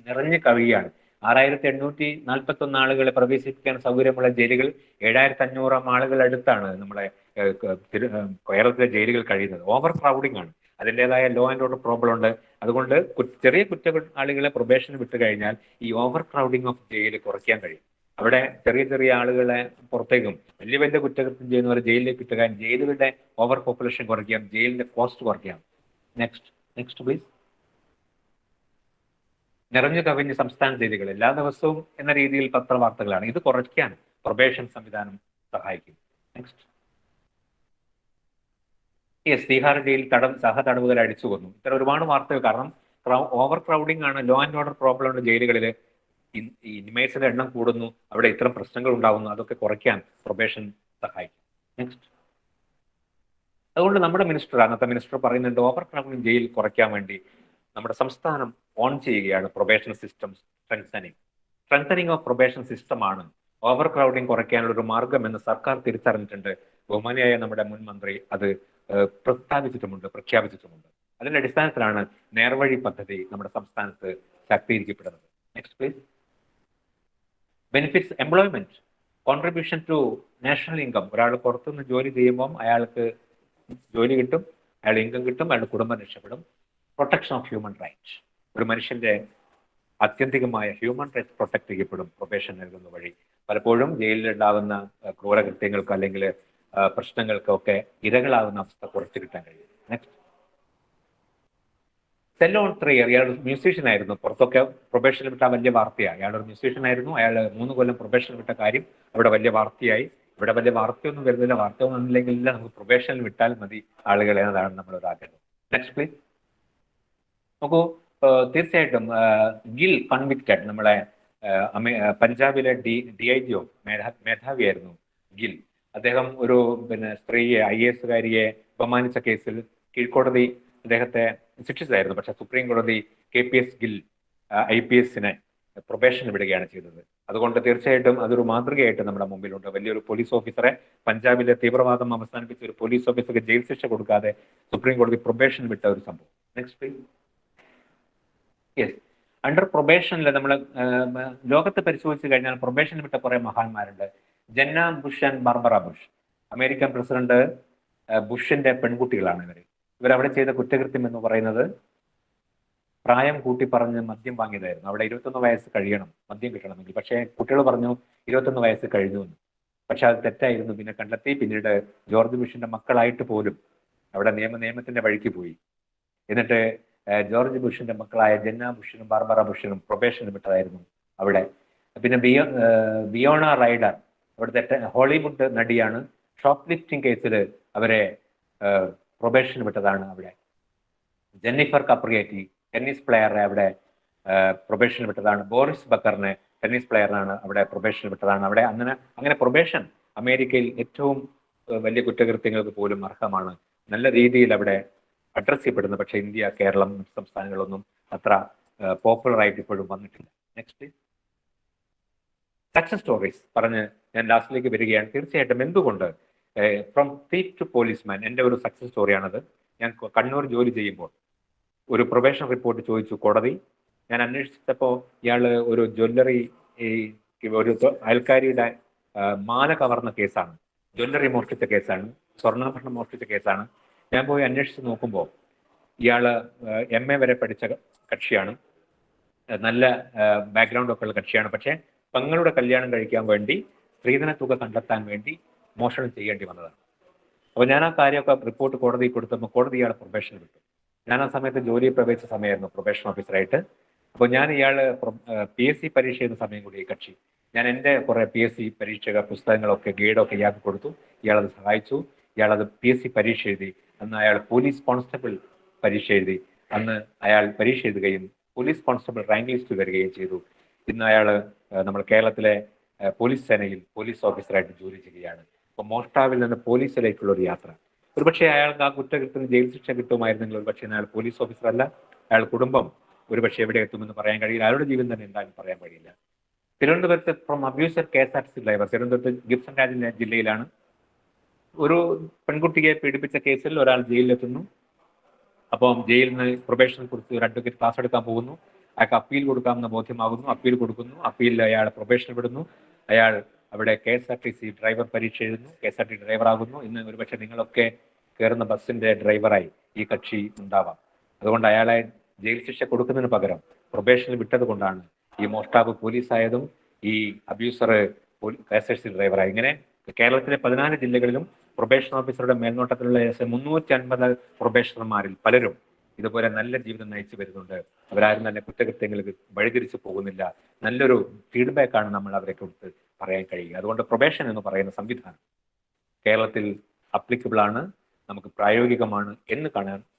നിറഞ്ഞു കവിയുകയാണ്. 6841 ആളുകളെ പ്രവേശിപ്പിക്കാൻ സൗകര്യമുള്ള ജയിലുകൾ 7500 ആളുകൾ അടുത്താണ് നമ്മളെ കേരളത്തിലെ ജയിലുകൾ കഴിയുന്നത്. ഓവർ ക്രൗഡിംഗ് ആണ്. അതിൻ്റെതായ ലോ ആൻഡ് ഓർഡർ പ്രോബ്ലം ഉണ്ട്. അതുകൊണ്ട് ചെറിയ ആളുകളെ പ്രൊബേഷന് വിട്ടു കഴിഞ്ഞാൽ ഈ ഓവർ ക്രൗഡിംഗ് ഓഫ് ജയിൽ കുറയ്ക്കാൻ കഴിയും. അവിടെ ചെറിയ ചെറിയ ആളുകളെ പുറത്തേക്കും വലിയ വലിയ കുറ്റകൃത്യം ചെയ്യുന്നവരെ ജയിലിലേക്ക് ഇട്ടുകാൻ ജയിലുകളുടെ ഓവർ പോപ്പുലേഷൻ കുറയ്ക്കാം, ജയിലിന്റെ കോസ്റ്റ് കുറയ്ക്കാം. Next please. നിറഞ്ഞു കവിഞ്ഞ സംസ്ഥാന ജയിലുകൾ എല്ലാ ദിവസവും എന്ന രീതിയിൽ പത്രവാർത്തകളാണ്. ഇത് കുറയ്ക്കാൻ പ്രൊബേഷൻ സംവിധാനം സഹായിക്കും. നെക്സ്റ്റ്. തീഹാർ ജയിൽ സഹതടവുകാരെ അടിച്ചു കൊന്നു. ഇത്തരം ഒരുപാട് വാർത്തകൾ. കാരണം ഓവർ ക്രൗഡിംഗ് ആണ്, ലോ ആൻഡ് ഓർഡർ പ്രോബ്ലം ഉണ്ട് ജയിലുകളിൽ. ഇൻമേറ്റ്സിന്റെ എണ്ണം കൂടുന്നു, അവിടെ ഇത്തരം പ്രശ്നങ്ങൾ ഉണ്ടാകുന്നു. അതൊക്കെ കുറയ്ക്കാൻ പ്രൊബേഷൻ സഹായിക്കും. നെക്സ്റ്റ്. അതുകൊണ്ട് നമ്മുടെ അന്നത്തെ മിനിസ്റ്റർ പറയുന്നുണ്ട് ഓവർ ക്രൗഡിംഗ് ജയിൽ കുറയ്ക്കാൻ വേണ്ടി നമ്മുടെ സംസ്ഥാനം ഓൺ ചെയ്യുകയാണ് probation system strengthening of probation system ആണ് ഓവർ ക്രൗഡിംഗ് കുറയ്ക്കാനുള്ള ഒരു മാർഗം എന്ന് സർക്കാർ തിരിച്ചറിഞ്ഞിട്ടുണ്ട്. ബഹുമാനിയായ നമ്മുടെ മുൻ മന്ത്രി അത് പ്രഖ്യാപിച്ചിട്ടുമുണ്ട്. അതിന്റെ അടിസ്ഥാനത്തിലാണ് നേർവഴി പദ്ധതി നമ്മുടെ സംസ്ഥാനത്ത് ശാക്തീകരിക്കപ്പെടുന്നത്. Next please. Benefits employment, contribution to national income. ഒരാൾ പുറത്തുനിന്ന് ജോലി ചെയ്യുമ്പോൾ അയാൾക്ക് ജോലി കിട്ടും, അയാൾ ഇൻകം കിട്ടും, അയാളുടെ കുടുംബം രക്ഷപ്പെടും. പ്രൊട്ടക്ഷൻ ഓഫ് ഹ്യൂമൻ റൈറ്റ്സ്, ഒരു മനുഷ്യന്റെ ആത്യന്തികമായ ഹ്യൂമൻ റൈറ്റ്സ് പ്രൊട്ടക്ട് ചെയ്യപ്പെടും പ്രൊബേഷൻ നൽകുന്ന വഴി. പലപ്പോഴും ജയിലിലുണ്ടാകുന്ന ക്രൂരകൃത്യങ്ങൾക്ക് അല്ലെങ്കിൽ പ്രശ്നങ്ങൾക്കൊക്കെ ഇരകളാകുന്ന അവസ്ഥ കുറച്ചു കിട്ടാൻ കഴിയും. നെക്സ്റ്റ്. സെല്ലോൺ 3 ഇയർ, ഇയാൾ മ്യൂസീഷ്യൻ ആയിരുന്നു. പുറത്തൊക്കെ പ്രൊബേഷനിൽ വിട്ട വലിയ വാർത്തയായി. അയാൾ ഒരു മ്യൂസീഷ്യൻ ആയിരുന്നു. അയാൾ 3 കൊല്ലം പ്രൊബേഷനിൽ വിട്ട കാര്യം അവിടെ വലിയ വാർത്തയായി. ഇവിടെ വലിയ വാർത്തയൊന്നും വരുന്നില്ല. വാർത്തയൊന്നും ഒന്നുമില്ലെങ്കിൽ നമുക്ക് പ്രൊബേഷനിൽ വിട്ടാൽ മതി ആളുകളെ, എന്നതാണ് നമ്മുടെ ഒരു ആഗ്രഹം. Next please. നോക്കൂ, തീർച്ചയായിട്ടും ഗിൽ കൺവിക്റ്റഡ് നമ്മളെ പഞ്ചാബിലെ DIGO മേധാവിയായിരുന്നു ഗിൽ. അദ്ദേഹം ഒരു സ്ത്രീയെ IAS കാരിയെ അപമാനിച്ച കേസിൽ കീഴ്ക്കോടതി അദ്ദേഹത്തെ ശിക്ഷിച്ചതായിരുന്നു. പക്ഷെ സുപ്രീം കോടതി KPS ഗിൽ IPSനെ പ്രൊബേഷൻ വിടുകയാണ് ചെയ്തത്. അതുകൊണ്ട് തീർച്ചയായിട്ടും അതൊരു മാതൃകയായിട്ട് നമ്മുടെ മുമ്പിലുണ്ട്. വലിയൊരു പോലീസ് ഓഫീസറെ, പഞ്ചാബിലെ തീവ്രവാദം അവസാനിപ്പിച്ച ഒരു പോലീസ് ഓഫീസർക്ക് ജയിൽ ശിക്ഷ കൊടുക്കാതെ സുപ്രീം കോടതി പ്രൊബേഷൻ വിട്ട ഒരു സംഭവം. Next please. യെസ്, അണ്ടർ പ്രൊബേഷനിൽ നമ്മൾ ലോകത്ത് പരിശോധിച്ച് കഴിഞ്ഞാൽ പ്രൊബേഷൻ വിട്ട കുറെ മഹാന്മാരുണ്ട്. Jenna Bush and Barbara Bush. American president ബുഷിന്റെ പെൺകുട്ടികളാണ് ഇവരവിടെ ചെയ്ത കുറ്റകൃത്യം എന്ന് പറയുന്നത് പ്രായം കൂട്ടി പറഞ്ഞ് മദ്യം വാങ്ങിയതായിരുന്നു. അവിടെ 21 വയസ്സ് കഴിയണം മദ്യം കിട്ടണമെങ്കിൽ. പക്ഷേ കുട്ടികൾ പറഞ്ഞു 21 വയസ്സ് കഴിഞ്ഞു എന്ന്. പക്ഷെ അത് തെറ്റായിരുന്നു. പിന്നെ കണ്ടെത്തി. പിന്നീട് ജോർജ് ബുഷിന്റെ മക്കളായിട്ട് പോലും അവിടെ നിയമത്തിന്റെ വഴിക്ക് പോയി. എന്നിട്ട് ജോർജ് ബുഷിന്റെ മക്കളായ ജന്ന ബുഷിനും ബാർബറ ബുഷിനും പ്രൊബേഷൻ വിട്ടതായിരുന്നു അവിടെ. പിന്നെ വിയോണ റൈഡർ അവിടുത്തെ ഹോളിവുഡ് നടിയാണ്. ഷോപ്പ് ലിഫ്റ്റിംഗ് കേസിൽ അവരെ പ്രൊബേഷൻ വിട്ടതാണ് അവിടെ. ജെന്നിഫർ കപ്രിയേറ്റി ടെന്നീസ് പ്ലെയറെ അവിടെ പ്രൊബേഷൻ വിട്ടതാണ്. ബോറിസ് ബക്കറിനെ ടെന്നീസ് പ്ലെയറിനാണ് അവിടെ പ്രൊബേഷൻ വിട്ടതാണ് അവിടെ. അങ്ങനെ പ്രൊബേഷൻ അമേരിക്കയിൽ ഏറ്റവും വലിയ കുറ്റകൃത്യങ്ങൾക്ക് പോലും അർഹമാണ്. നല്ല രീതിയിൽ അവിടെ അഡ്രസ് ചെയ്യപ്പെടുന്നു. പക്ഷേ ഇന്ത്യ, കേരളം, മറ്റ് സംസ്ഥാനങ്ങളൊന്നും അത്ര പോപ്പുലർ ആയിട്ട് ഇപ്പോഴും വന്നിട്ടില്ല. നെക്സ്റ്റ് സക്സസ് സ്റ്റോറീസ് പറഞ്ഞ് ഞാൻ ലാസ്റ്റിലേക്ക് വരികയാണ്. തീർച്ചയായിട്ടും എന്തുകൊണ്ട് ഫ്രം തീഫ് ടു പോലീസ്മാൻ എൻ്റെ ഒരു സക്സസ് സ്റ്റോറിയാണത്. ഞാൻ കണ്ണൂർ ജോലി ചെയ്യുമ്പോൾ ഒരു പ്രൊബേഷൻ റിപ്പോർട്ട് ചോദിച്ചു കോടതി. ഞാൻ അന്വേഷിച്ചപ്പോൾ ഇയാൾ ഒരു ജ്വല്ലറി, ഒരു അയൽക്കാരിയുടെ മാല കവർന്ന കേസാണ്, ജ്വല്ലറി മോഷ്ടിച്ച കേസാണ്, സ്വർണ്ണാഭരണം മോഷ്ടിച്ച കേസാണ്. ഞാൻ പോയി അന്വേഷിച്ച് നോക്കുമ്പോൾ ഇയാള് MA വരെ പഠിച്ച കക്ഷിയാണ്, നല്ല ബാക്ക്ഗ്രൗണ്ട് ഒക്കെ ഉള്ള കക്ഷിയാണ്. പക്ഷെ പെങ്ങളുടെ കല്യാണം കഴിക്കാൻ വേണ്ടി സ്ത്രീധന തുക കണ്ടെത്താൻ വേണ്ടി മോഷണം ചെയ്യേണ്ടി വന്നതാണ്. അപ്പോൾ ഞാൻ ആ കാര്യമൊക്കെ റിപ്പോർട്ട് കോടതി കൊടുത്തപ്പോൾ കോടതി ഇയാളെ പ്രൊബേഷൻ വിട്ടു. ഞാൻ ആ സമയത്ത് ജോലിയിൽ പ്രവേശിച്ച സമയമായിരുന്നു പ്രൊബേഷൻ ഓഫീസറായിട്ട്. അപ്പോൾ ഞാൻ ഇയാള് PSC പരീക്ഷ ചെയ്യുന്ന സമയം കൂടി ഈ കക്ഷി. ഞാൻ എൻ്റെ കുറെ PSC പരീക്ഷ പുസ്തകങ്ങളൊക്കെ ഗൈഡൊക്കെ ഇയാൾക്ക് കൊടുത്തു. ഇയാളത് സഹായിച്ചു. ഇയാളത് PSC പരീക്ഷ എഴുതി. അന്ന് അയാൾ പോലീസ് കോൺസ്റ്റബിൾ പരീക്ഷ എഴുതി. അന്ന് അയാൾ പരീക്ഷ എഴുതുകയും പോലീസ് കോൺസ്റ്റബിൾ റാങ്ക് ലിസ്റ്റ് വരികയും ചെയ്തു. ഇന്ന് അയാൾ നമ്മുടെ കേരളത്തിലെ പോലീസ് സേനയിൽ പോലീസ് ഓഫീസറായിട്ട് ജോലി ചെയ്യുകയാണ്. അപ്പോൾ മോഷ്ടാവിൽ നിന്ന് പോലീസിലേക്കുള്ള ഒരു യാത്ര. ഒരുപക്ഷെ അയാൾക്ക് ആ കുറ്റകൃത്യത്തിന് ജയിൽ ശിക്ഷ കിട്ടുമായിരുന്നെങ്കിൽ ഒരുപക്ഷെ അയാൾ പോലീസ് ഓഫീസർ അല്ല, അയാൾ കുടുംബം ഒരുപക്ഷെ എവിടെ എത്തുമെന്ന് പറയാൻ കഴിയില്ല. അയാളുടെ ജീവൻ തന്നെ എന്തായാലും പറയാൻ കഴിയില്ല. തിരുവനന്തപുരത്ത് ഫ്രം അബ്യൂസർ KSRTC ഡ്രൈവർ, തിരുവനന്തപുരത്ത് ഗിബ്സൺ രാജ് ജില്ലയിലാണ്. ഒരു പെൺകുട്ടിയെ പീഡിപ്പിച്ച കേസിൽ ഒരാൾ ജയിലിലെത്തുന്നു. അപ്പം ജയിലിൽ നിന്ന് പ്രൊബേഷനെ കുറിച്ച് ഒരു അഡ്വക്കേറ്റ് ക്ലാസ് എടുക്കാൻ പോകുന്നു. അയാൾക്ക് അപ്പീൽ കൊടുക്കാമെന്ന് ബോധ്യമാകുന്നു. അപ്പീൽ കൊടുക്കുന്നു. അപ്പീലിൽ അയാൾ പ്രൊബേഷൻ വിടുന്നു. അയാൾ അവിടെ KSRTC ഡ്രൈവർ പരീക്ഷ എഴുതുന്നു. KSRTC ഡ്രൈവർ ആകുന്നു. ഇന്ന് ഒരുപക്ഷെ നിങ്ങളൊക്കെ കയറുന്ന ബസ്സിന്റെ ഡ്രൈവറായി ഈ കക്ഷി ഉണ്ടാവാം. അതുകൊണ്ട് അയാളെ ജയിൽ ശിക്ഷ കൊടുക്കുന്നതിന് പകരം പ്രൊബേഷനിൽ വിട്ടത് കൊണ്ടാണ് ഈ മോഷ്ടാവ് പോലീസായതും ഈ അബ്യൂസർ KSRTC ഡ്രൈവറായി. ഇങ്ങനെ കേരളത്തിലെ 14 ജില്ലകളിലും പ്രൊബേഷൻ ഓഫീസറുടെ മേൽനോട്ടത്തിലുള്ള 350 പ്രൊബേഷണർമാരിൽ പലരും ഇതുപോലെ നല്ല ജീവിതം നയിച്ചു വരുന്നുണ്ട്. അവരാരും തന്നെ കുറ്റകൃത്യങ്ങൾക്ക് വഴിതിരിച്ചു പോകുന്നില്ല. നല്ലൊരു ഫീഡ്ബാക്കാണ് നമ്മൾ അവരെ കൊടുത്ത് പറയാൻ കഴിയുക. അതുകൊണ്ട് പ്രൊബേഷൻ എന്ന് പറയുന്ന സംവിധാനം കേരളത്തിൽ അപ്ലിക്കബിൾ ആണ്, നമുക്ക് പ്രായോഗികമാണ് എന്ന്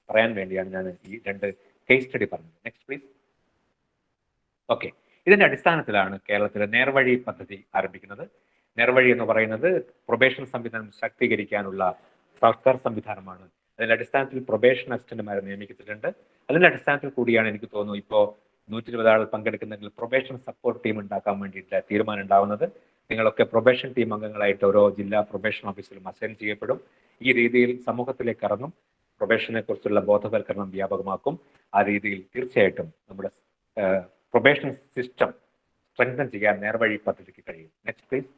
പറയാൻ വേണ്ടിയാണ് ഞാൻ ഈ 2 കേസ് സ്റ്റഡി പറഞ്ഞത്. Next please. ഓക്കെ, ഇതിന്റെ അടിസ്ഥാനത്തിലാണ് കേരളത്തിലെ നേർവഴി പദ്ധതി ആരംഭിക്കുന്നത്. നേർവഴി എന്ന് പറയുന്നത് പ്രൊബേഷൻ സംവിധാനം ശാക്തീകരിക്കാനുള്ള സർക്കാർ സംവിധാനമാണ്. അതിന്റെ അടിസ്ഥാനത്തിൽ പ്രൊബേഷൻ അസിസ്റ്റന്റുമാരെ നിയമിച്ചിട്ടുണ്ട്. അതിന്റെ അടിസ്ഥാനത്തിൽ കൂടിയാണ് എനിക്ക് തോന്നുന്നു ഇപ്പോൾ 120 ആൾ പങ്കെടുക്കുന്നെങ്കിൽ പ്രൊബേഷൻ സപ്പോർട്ട് ടീം ഉണ്ടാക്കാൻ വേണ്ടിയിട്ട് തീരുമാനം ഉണ്ടാവുന്നത്. നിങ്ങളൊക്കെ പ്രൊബേഷൻ ടീം അംഗങ്ങളായിട്ട് ഓരോ ജില്ലാ പ്രൊബേഷൻ ഓഫീസിലും അസൈൻ ചെയ്യപ്പെടും. ഈ രീതിയിൽ സമൂഹത്തിലേക്ക് ഇറങ്ങും, പ്രൊബേഷനെ കുറിച്ചുള്ള ബോധവൽക്കരണം വ്യാപകമാക്കും. ആ രീതിയിൽ തീർച്ചയായിട്ടും നമ്മുടെ പ്രൊബേഷൻ സിസ്റ്റം സ്ട്രെങ്തൻ ചെയ്യാൻ നേർവഴി പദ്ധതിക്ക് കഴിയും. Next please.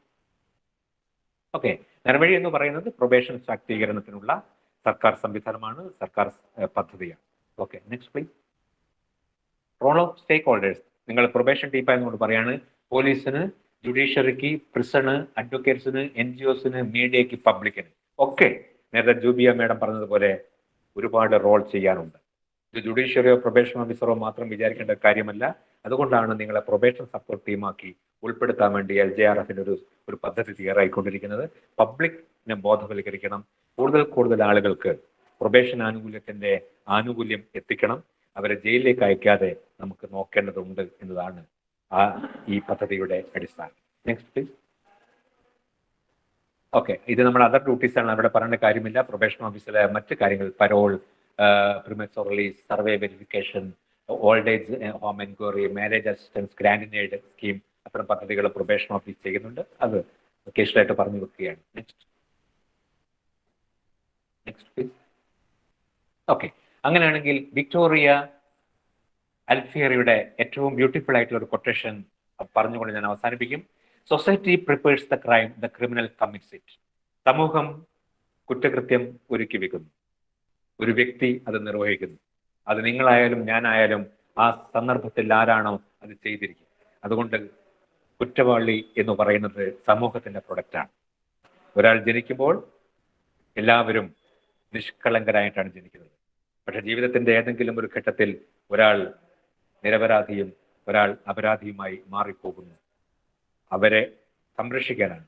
ഓക്കെ, നേർവഴി എന്ന് പറയുന്നത് പ്രൊബേഷൻ ശാക്തീകരണത്തിനുള്ള സർക്കാർ സംവിധാനമാണ്, സർക്കാർ പദ്ധതിയാണ്. Okay, next please. Role of stakeholders. നിങ്ങൾ പ്രൊബേഷൻ ടീപ്പായതുകൊണ്ട് പറയാണ് പോലീസിന്, ജുഡീഷ്യറിക്ക്, പ്രിസണ്, അഡ്വക്കേറ്റ്സിന്, NGOസിന്, മീഡിയക്ക്, പബ്ലിക്കിന് ഒക്കെ നേരത്തെ ജൂബിയ മേഡം പറഞ്ഞതുപോലെ ഒരുപാട് റോൾ ചെയ്യാനുണ്ട്. ഇത് ജുഡീഷ്യറിയോ പ്രൊബേഷൻ ഓഫീസറോ മാത്രം വിചാരിക്കേണ്ട കാര്യമല്ല. അതുകൊണ്ടാണ് നിങ്ങളെ പ്രൊബേഷൻ സപ്പോർട്ട് ടീമാക്കി ഉൾപ്പെടുത്താൻ വേണ്ടി LJRFന്റെ ഒരു പദ്ധതി തയ്യാറായിക്കൊണ്ടിരിക്കുന്നത്. പബ്ലിക്കിനെ ബോധവൽക്കരിക്കണം. കൂടുതൽ ആളുകൾക്ക് പ്രൊബേഷൻ ആനുകൂല്യത്തിന്റെ ആനുകൂല്യം എത്തിക്കണം. അവരെ ജയിലിലേക്ക് അയക്കാതെ നമുക്ക് നോക്കേണ്ടതുണ്ട് എന്നതാണ് ഈ പദ്ധതിയുടെ അടിസ്ഥാനം. Next please. ഓക്കെ, ഇത് നമ്മുടെ അതർ ഡ്യൂട്ടീസ് ആണ്, അവിടെ പറയേണ്ട കാര്യമില്ല. പ്രൊബേഷൻ ഓഫീസിലെ മറ്റ് കാര്യങ്ങൾ, parole, premature release, survey verification, old age home enquiry, marriage assistance, grant in aid scheme, അത്തരം പദ്ധതികൾ പ്രൊബേഷൻ ഓഫീസ് ചെയ്യുന്നുണ്ട്. അത് ഒക്കേഷനായിട്ട് പറഞ്ഞു വെക്കുകയാണ്. Next please. ഓക്കെ, അങ്ങനെയാണെങ്കിൽ വിക്ടോറിയ അൽഫിയറിയുടെ ഏറ്റവും ബ്യൂട്ടിഫുൾ ആയിട്ടുള്ള ഒരു കൊട്ടേഷൻ പറഞ്ഞുകൊണ്ട് ഞാൻ അവസാനിപ്പിക്കും. Society prepares the crime, the criminal commits it. സമൂഹം കുറ്റകൃത്യം ഒരുക്കി വെക്കുന്നു, ഒരു വ്യക്തി അത് നിർവഹിക്കുന്നു. അത് നിങ്ങളായാലും ഞാനായാലും ആ സന്ദർഭത്തിൽ ആരാണോ അത് ചെയ്തിരിക്കും. അതുകൊണ്ട് കുറ്റവാളി എന്ന് പറയുന്നത് സമൂഹത്തിന്റെ പ്രൊഡക്റ്റാണ്. ഒരാൾ ജനിക്കുമ്പോൾ എല്ലാവരും നിഷ്കളങ്കരായിട്ടാണ് ജനിക്കുന്നത്. പക്ഷെ ജീവിതത്തിന്റെ ഏതെങ്കിലും ഒരു ഘട്ടത്തിൽ ഒരാൾ നിരപരാധിയും ഒരാൾ അപരാധിയുമായി മാറിപ്പോകുന്നു. അവരെ സംരക്ഷിക്കാനാണ്,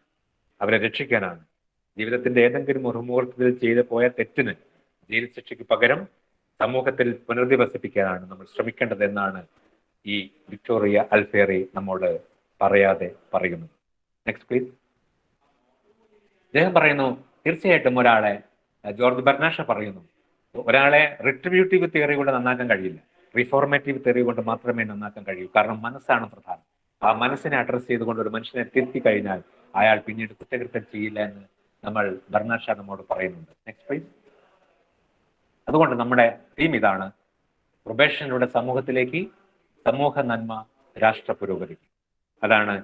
അവരെ രക്ഷിക്കാനാണ്, ജീവിതത്തിന്റെ ഏതെങ്കിലും ഒരു മുഹൂർത്തത്തിൽ ചെയ്തു പോയ തെറ്റിന് ജയിൽ ശിക്ഷയ്ക്ക് പകരം സമൂഹത്തിൽ പുനരധിവസിപ്പിക്കാനാണ് നമ്മൾ ശ്രമിക്കേണ്ടത് എന്നാണ് ഈ വിക്ടോറിയ അൽഫിയറി നമ്മോട് പറയാതെ പറയുന്നത്. Next please. അദ്ദേഹം പറയുന്നു, തീർച്ചയായിട്ടും ഒരാളെ, ജോർജ് ബെർണാഷ പറയുന്നു, ഒരാളെ റിട്രിബ്യൂട്ടീവ് തിയറി കൊണ്ട് നന്നാക്കാൻ കഴിയില്ല, റിഫോർമേറ്റീവ് തിയറി കൊണ്ട് മാത്രമേ നന്നാക്കാൻ കഴിയൂ. കാരണം മനസ്സാണ് പ്രധാനം. ആ മനസ്സിനെ അഡ്രസ് ചെയ്തുകൊണ്ട് ഒരു മനുഷ്യനെ തിരുത്തി കഴിഞ്ഞാൽ അയാൾ പിന്നീട് കുറ്റകൃത്യം ചെയ്യില്ല എന്ന് നമ്മൾ ബെർണാഷ നമ്മോട് പറയുന്നുണ്ട്. Next please. അതുകൊണ്ട് നമ്മുടെ തീം ഇതാണ്, പ്രൊബേഷനിലൂടെ സമൂഹത്തിലേക്ക്, സമൂഹ നന്മ രാഷ്ട്ര പുരോഗതിക്ക്. അതാണ്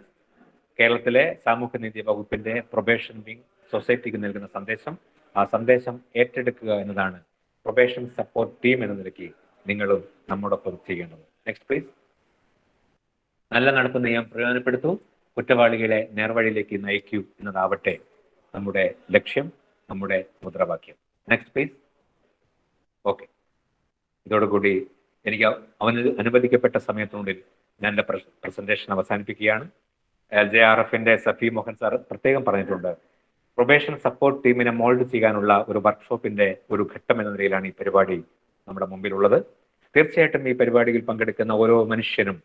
കേരളത്തിലെ സാമൂഹ്യനീതി വകുപ്പിന്റെ പ്രൊബേഷൻ വിങ് സൊസൈറ്റിക്ക് നൽകുന്ന സന്ദേശം. ആ സന്ദേശം ഏറ്റെടുക്കുക എന്നതാണ് പ്രൊബേഷൻ സപ്പോർട്ട് ടീം എന്ന നിലയ്ക്ക് നിങ്ങളും നമ്മോടൊപ്പം ചെയ്യേണ്ടത്. Next please. നല്ല നടപ്പ് നിയമം പ്രയോജനപ്പെടുത്തൂ, കുറ്റവാളികളെ നേർവഴിയിലേക്ക് നയിക്കൂ എന്നതാവട്ടെ നമ്മുടെ ലക്ഷ്യം, നമ്മുടെ മുദ്രാവാക്യം. Next please. ഓക്കെ, ഇതോടുകൂടി എനിക്ക് അനുവദിക്കപ്പെട്ട സമയത്തിനുള്ളിൽ ഞാൻ എൻ്റെ പ്രസന്റേഷൻ അവസാനിപ്പിക്കുകയാണ്. LJRFന്റെ സഫി മോഹൻ സാർ പ്രത്യേകം പറഞ്ഞിട്ടുണ്ട്, പ്രൊബേഷൻ സപ്പോർട്ട് ടീമിനെ മോൾഡ് ചെയ്യാനുള്ള ഒരു വർക്ക്ഷോപ്പിന്റെ ഒരു ഘട്ടം എന്ന നിലയിലാണ് ഈ പരിപാടി നമ്മുടെ മുമ്പിലുള്ളത്. തീർച്ചയായിട്ടും ഈ പരിപാടിയിൽ പങ്കെടുക്കുന്ന ഓരോ മനുഷ്യനും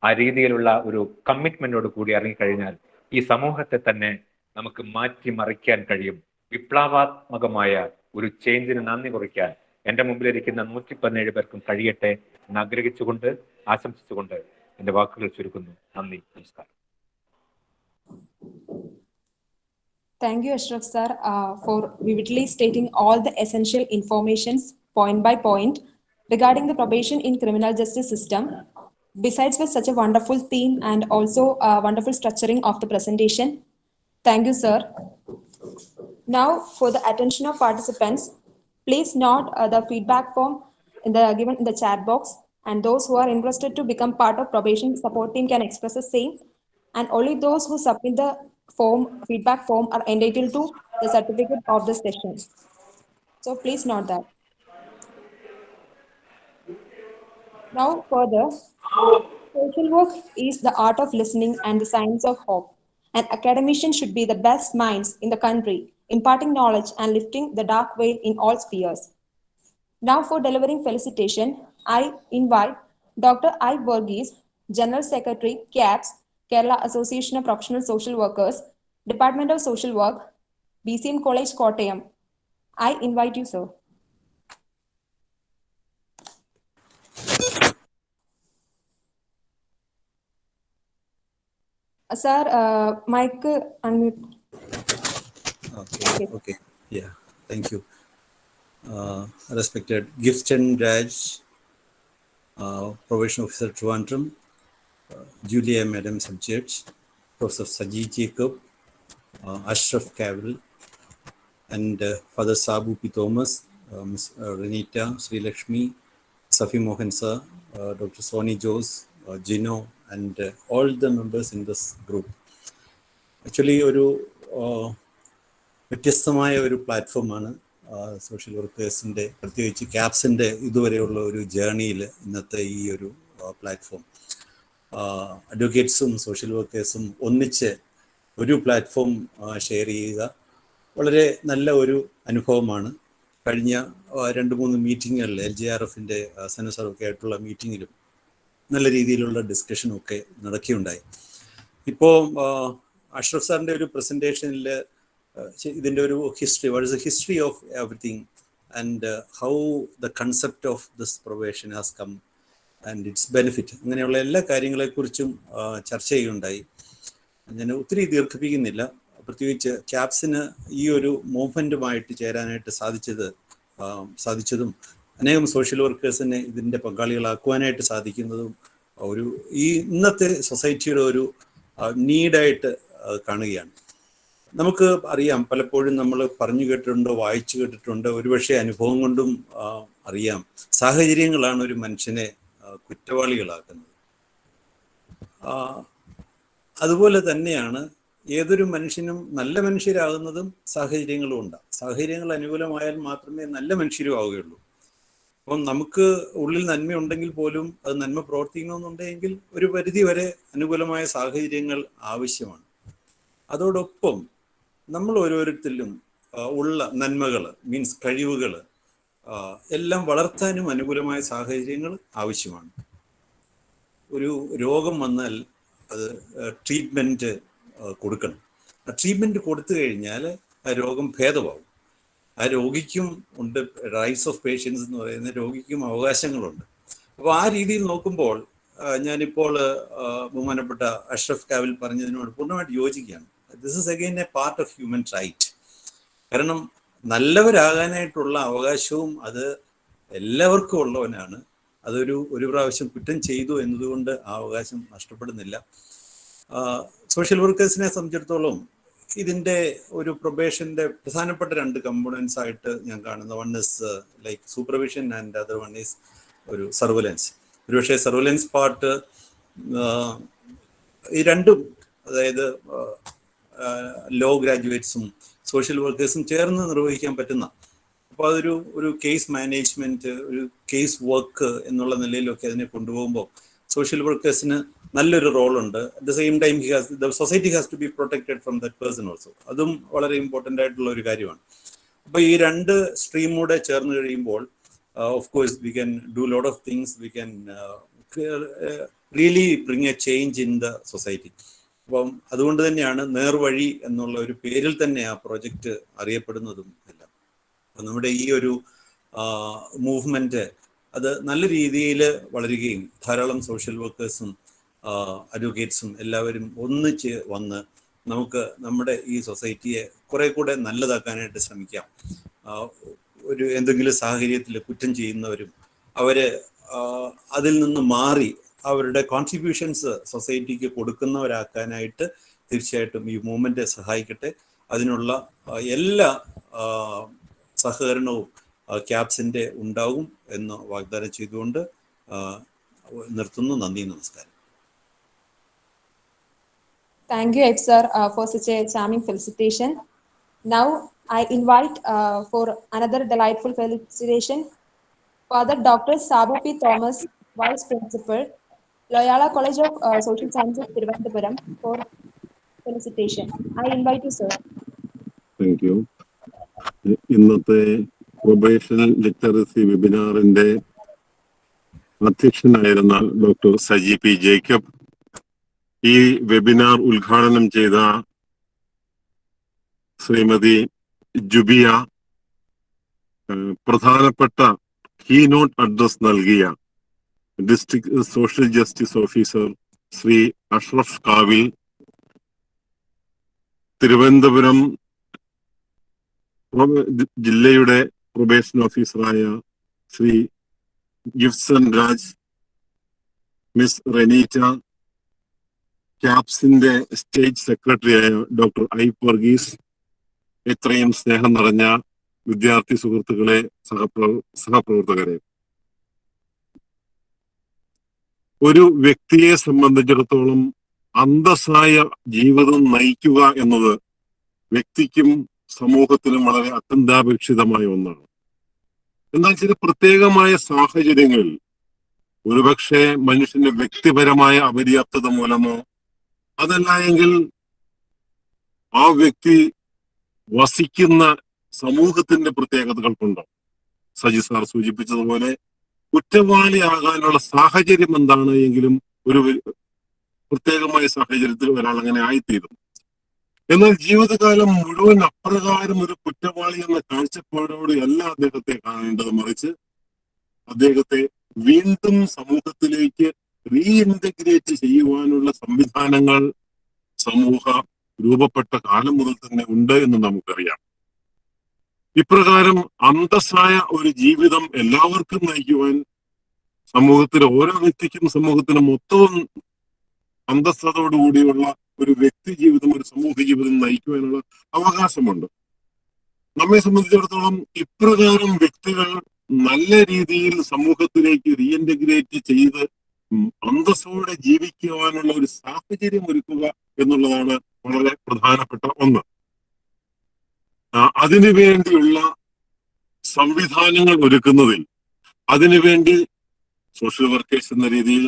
ആ രീതിയിലുള്ള ഒരു കമ്മിറ്റ്മെന്റോട് കൂടി ഇറങ്ങിക്കഴിഞ്ഞാൽ ഈ സമൂഹത്തെ തന്നെ നമുക്ക് മാറ്റിമറിക്കാൻ കഴിയും. വിപ്ലവാത്മകമായ ഒരു ചേഞ്ചിന് നന്ദി കുറിക്കാൻ എൻ്റെ മുമ്പിലിരിക്കുന്ന 117 പേർക്കും കഴിയട്ടെ എന്ന് ആഗ്രഹിച്ചുകൊണ്ട്, ആശംസിച്ചുകൊണ്ട് എൻ്റെ വാക്കുകൾ ചുരുക്കുന്നു. നന്ദി, നമസ്കാരം. Thank you, Ashraf sir, for vividly stating all the essential informations point by point regarding the probation in criminal justice system. Besides with such a wonderful theme and also wonderful structuring of the presentation. Thank you, sir. Now, for the attention of participants, please note the feedback form given in the chat box, and those who are interested to become part of probation support team can express the same, and only those who submit the feedback form are entitled to the certificate of the session. So please note that. Now further, social work is the art of listening and the science of hope. An academician should be the best minds in the country, imparting knowledge and lifting the dark veil in all spheres. Now for delivering felicitation, I invite Dr. I. Verghese, General Secretary, CAPS, Kerala Association of Professional Social Workers, Department of Social Work, BCM College, Kottayam. I invite you, sir. Sir, mic unmute. Okay. Yeah, thank you. Respected Gifton Raj, Probation Officer Trivandrum, Julia Madam Subjects, Professor Saji Jacob, Ashraf Cavill, and Father Sabu P. Thomas, Ms. Renita, Sri Lakshmi, Safi Mohan sir, Dr. Soni Jose, Gino, and all the members in this group. Actually, ഒരു വ്യത്യസ്തമായ ഒരു പ്ലാറ്റ്ഫോമാണ് social വർക്കേഴ്സിൻ്റെ, പ്രത്യേകിച്ച് ക്യാപ്സിൻ്റെ ഇതുവരെയുള്ള ഒരു ജേർണിയിൽ ഇന്നത്തെ ഈ ഒരു പ്ലാറ്റ്ഫോം. അഡ്വക്കേറ്റ്സും സോഷ്യൽ വർക്കേഴ്സും ഒന്നിച്ച് ഒരു പ്ലാറ്റ്ഫോം ഷെയർ ചെയ്യുക വളരെ നല്ല ഒരു അനുഭവമാണ്. കഴിഞ്ഞ 2-3 മീറ്റിങ്ങുകളിൽ LGRFന്റെ സെനസറൊക്കെ ആയിട്ടുള്ള മീറ്റിങ്ങിലും നല്ല രീതിയിലുള്ള ഡിസ്കഷനും ഒക്കെ നടക്കുകയുണ്ടായി. ഇപ്പോൾ അഷ്റഫ് സാറിൻ്റെ ഒരു പ്രസൻറ്റേഷനിൽ ഇതിൻ്റെ ഒരു history, what is the history of everything and how the concept of this probation has come and its benefit, അങ്ങനെയുള്ള എല്ലാ കാര്യങ്ങളെക്കുറിച്ചും ചർച്ച ചെയ്യുകയുണ്ടായി. ഞാൻ ഒത്തിരി ദീർഘിപ്പിക്കുന്നില്ല. പ്രത്യേകിച്ച് ക്യാപ്സിന് ഈ ഒരു മൂവ്മെൻറ്റുമായിട്ട് ചേരാനായിട്ട് സാധിച്ചതും അനേകം സോഷ്യൽ വർക്കേഴ്സിനെ ഇതിൻ്റെ പങ്കാളികളാക്കുവാനായിട്ട് സാധിക്കുന്നതും ഈ ഇന്നത്തെ സൊസൈറ്റിയുടെ ഒരു നീഡായിട്ട് കാണുകയാണ്. നമുക്ക് അറിയാം, പലപ്പോഴും നമ്മൾ പറഞ്ഞു കേട്ടിട്ടുണ്ടോ, വായിച്ചു കേട്ടിട്ടുണ്ടോ, ഒരുപക്ഷെ അനുഭവം കൊണ്ടും അറിയാം, സാഹചര്യങ്ങളാണ് ഒരു മനുഷ്യനെ കുറ്റവാളികളാക്കുന്നത്. അതുപോലെ തന്നെയാണ് ഏതൊരു മനുഷ്യനും നല്ല മനുഷ്യരാകുന്നതും സാഹചര്യങ്ങളും ഉണ്ടാകും. സാഹചര്യങ്ങൾ അനുകൂലമായാൽ മാത്രമേ നല്ല മനുഷ്യരും ആവുകയുള്ളൂ. അപ്പം നമുക്ക് ഉള്ളിൽ നന്മയുണ്ടെങ്കിൽ പോലും അത് നന്മ പ്രവർത്തിക്കണമെന്നുണ്ടെങ്കിൽ ഒരു പരിധി വരെ അനുകൂലമായ സാഹചര്യങ്ങൾ ആവശ്യമാണ്. അതോടൊപ്പം നമ്മൾ ഓരോരുത്തരിലും ഉള്ള നന്മകൾ, മീൻസ് കഴിവുകൾ എല്ലാം വളർത്താനും അനുകൂലമായ സാഹചര്യങ്ങൾ ആവശ്യമാണ്. ഒരു രോഗം വന്നാൽ അത് ട്രീറ്റ്മെൻറ്റ് കൊടുക്കണം. ആ ട്രീറ്റ്മെൻറ്റ് കൊടുത്തു കഴിഞ്ഞാൽ ആ രോഗം ഭേദമാവും. ആ രോഗിക്കും ഉണ്ട് റൈറ്റ്സ് ഓഫ് പേഷ്യൻസ് എന്ന് പറയുന്ന, രോഗിക്കും അവകാശങ്ങളുണ്ട്. അപ്പോൾ ആ രീതിയിൽ നോക്കുമ്പോൾ ഞാനിപ്പോൾ ബഹുമാനപ്പെട്ട അഷ്റഫ് കാവിൽ പറഞ്ഞതിനോട് പൂർണ്ണമായിട്ട് യോജിക്കുകയാണ്. This is again a part of human right. കാരണം നല്ലവരാകാനായിട്ടുള്ള അവകാശവും അത് എല്ലാവർക്കും ഉള്ളവനാണ്. ഒരു പ്രാവശ്യം കുറ്റം ചെയ്തു എന്നതുകൊണ്ട് ആ അവകാശം നഷ്ടപ്പെടുന്നില്ല. സോഷ്യൽ വർക്കേഴ്സിനെ സംബന്ധിച്ചിടത്തോളം ഇതിൻ്റെ ഒരു പ്രൊബേഷൻ്റെ പ്രധാനപ്പെട്ട 2 കമ്പോണൻസ് ആയിട്ട് ഞാൻ കാണുന്നത്, one is like supervision and other one is ഒരു സർവലൻസ്. ഒരുപക്ഷെ സർവലൻസ് പാർട്ട് ഈ രണ്ടും, അതായത് ലോ ഗ്രാജുവേറ്റ്സും സോഷ്യൽ വർക്കേഴ്സും ചേർന്ന് നിർവഹിക്കാൻ പറ്റുന്ന, അപ്പോൾ ഒരു കേസ് മാനേജ്മെൻറ്റ്, ഒരു കേസ് വർക്ക് എന്നുള്ള നിലയിലൊക്കെ അതിനെ കൊണ്ടുപോകുമ്പോൾ സോഷ്യൽ വർക്കേഴ്സിന് നല്ലൊരു റോളുണ്ട്. At the same time the society has to be protected from that person also. അതും വളരെ ഇമ്പോർട്ടൻ്റ് ആയിട്ടുള്ള ഒരു കാര്യമാണ്. അപ്പോൾ ഈ 2 സ്ട്രീമൂടെ ചേർന്ന് കഴിയുമ്പോൾ of course we can do lot of things, we can really bring A change in the society. അപ്പം അതുകൊണ്ട് തന്നെയാണ് നേർവഴി എന്നുള്ള ഒരു പേരിൽ തന്നെ ആ പ്രോജക്റ്റ് അറിയപ്പെടുന്നതും എല്ലാം. അപ്പം നമ്മുടെ ഈ ഒരു മൂവ്മെൻറ്റ് അത് നല്ല രീതിയിൽ വളരുകയും ധാരാളം സോഷ്യൽ വർക്കേഴ്സും അഡ്വക്കേറ്റ്സും എല്ലാവരും ഒന്നിച്ച് വന്ന് നമുക്ക് നമ്മുടെ ഈ സൊസൈറ്റിയെ കുറെ കൂടെ നല്ലതാക്കാനായിട്ട് ശ്രമിക്കാം. എന്തെങ്കിലും സാഹചര്യത്തിൽ കുറ്റം ചെയ്യുന്നവരും അവര് അതിൽ നിന്ന് മാറി അവരുടെ കോൺട്രിബ്യൂഷൻസ് സൊസൈറ്റിക്ക് കൊടുക്കുന്നവരാക്കാനായിട്ട് തീർച്ചയായിട്ടും ഈ മൂവ്മെന്റ് സഹായിക്കട്ടെ. അതിനുള്ള എല്ലാ സഹകരണവും ക്യാപ്സിന്റെ ഉണ്ടാകും എന്ന് വാഗ്ദാനം ചെയ്തുകൊണ്ട് നിർത്തുന്നു. നന്ദി, നമസ്കാരം. Thank you, sir, for such a charming felicitation. Now, I invite for another delightful felicitation Father Dr. Sabu P. Thomas, Vice Principal, Loyola College of Social Sciences, Thiruvananthapuram, for felicitation. I invite you, sir. Thank you. ഇന്നത്തെ probation literacy വെബിനാറിന്റെ അധ്യക്ഷനായിരുന്ന doctor Saji P Jacob, ഈ webinar ഉദ്ഘാടനം ചെയ്ത ശ്രീമതി ജുബിയ, പ്രധാനപ്പെട്ട keynote address നൽകിയ district social justice officer Shri Ashraf Kavil, Thiruvananthapuram ജില്ലയുടെ probation ഓഫീസറായ Shri Gibson Raj, miss Reneeta, ക്യാപ്സിന്റെ സ്റ്റേറ്റ് സെക്രട്ടറിയായ ഡോക്ടർ ഐ വർഗീസ്, എത്രയും സ്നേഹം നിറഞ്ഞ വിദ്യാർത്ഥി സുഹൃത്തുക്കളെ, സഹപ്രവർത്തകരെ, ഒരു വ്യക്തിയെ സംബന്ധിച്ചിടത്തോളം അന്തസ്സായ ജീവിതം നയിക്കുക എന്നത് വ്യക്തിക്കും സമൂഹത്തിനും വളരെ അത്യന്താപേക്ഷിതമായ ഒന്നാണ്. എന്നാൽ ചില പ്രത്യേകമായ സാഹചര്യങ്ങളിൽ ഒരുപക്ഷെ മനുഷ്യന്റെ വ്യക്തിപരമായ അപര്യാപ്തത മൂലമോ അതല്ല എങ്കിൽ ആ വ്യക്തി വസിക്കുന്ന സമൂഹത്തിന്റെ പ്രത്യേകതകൾക്കുണ്ടോ? സജി സാർ സൂചിപ്പിച്ചതുപോലെ കുറ്റവാളിയാകാനുള്ള സാഹചര്യം എന്താണ് എങ്കിലും ഒരു പ്രത്യേകമായ സാഹചര്യത്തിൽ ഒരാൾ അങ്ങനെ ആയിത്തീരുന്നു. എന്നാൽ ജീവിതകാലം മുഴുവൻ അപ്രകാരം ഒരു കുറ്റവാളി എന്ന കാഴ്ചപ്പാടോട് അല്ല അദ്ദേഹത്തെ കാണേണ്ടത്, മറിച്ച് അദ്ദേഹത്തെ വീണ്ടും സമൂഹത്തിലേക്ക് റീഇൻറ്റഗ്രേറ്റ് ചെയ്യുവാനുള്ള സംവിധാനങ്ങൾ സമൂഹ രൂപപ്പെട്ട കാലം മുതൽ തന്നെ ഉണ്ട് എന്ന് നമുക്കറിയാം. ഇപ്രകാരം അന്തസ്സായ ഒരു ജീവിതം എല്ലാവർക്കും നയിക്കുവാൻ സമൂഹത്തിലെ ഓരോ വ്യക്തിക്കും സമൂഹത്തിന് മൊത്തവും അന്തസ്സതയോടുകൂടിയുള്ള ഒരു വ്യക്തി ജീവിതം, ഒരു സമൂഹ ജീവിതം നയിക്കുവാനുള്ള അവകാശമുണ്ട്. നമ്മെ സംബന്ധിച്ചിടത്തോളം ഇപ്രകാരം വ്യക്തികൾ നല്ല രീതിയിൽ സമൂഹത്തിലേക്ക് റീഇൻറ്റഗ്രേറ്റ് ചെയ്ത് അന്തസ്സോടെ ജീവിക്കുവാനുള്ള ഒരു സാഹചര്യം ഒരുക്കുക എന്നുള്ളതാണ് വളരെ പ്രധാനപ്പെട്ട ഒന്ന്. അതിനുവേണ്ടിയുള്ള സംവിധാനങ്ങൾ ഒരുക്കുന്നതിൽ അതിനുവേണ്ടി സോഷ്യൽ വർക്കേഴ്സ് എന്ന രീതിയിൽ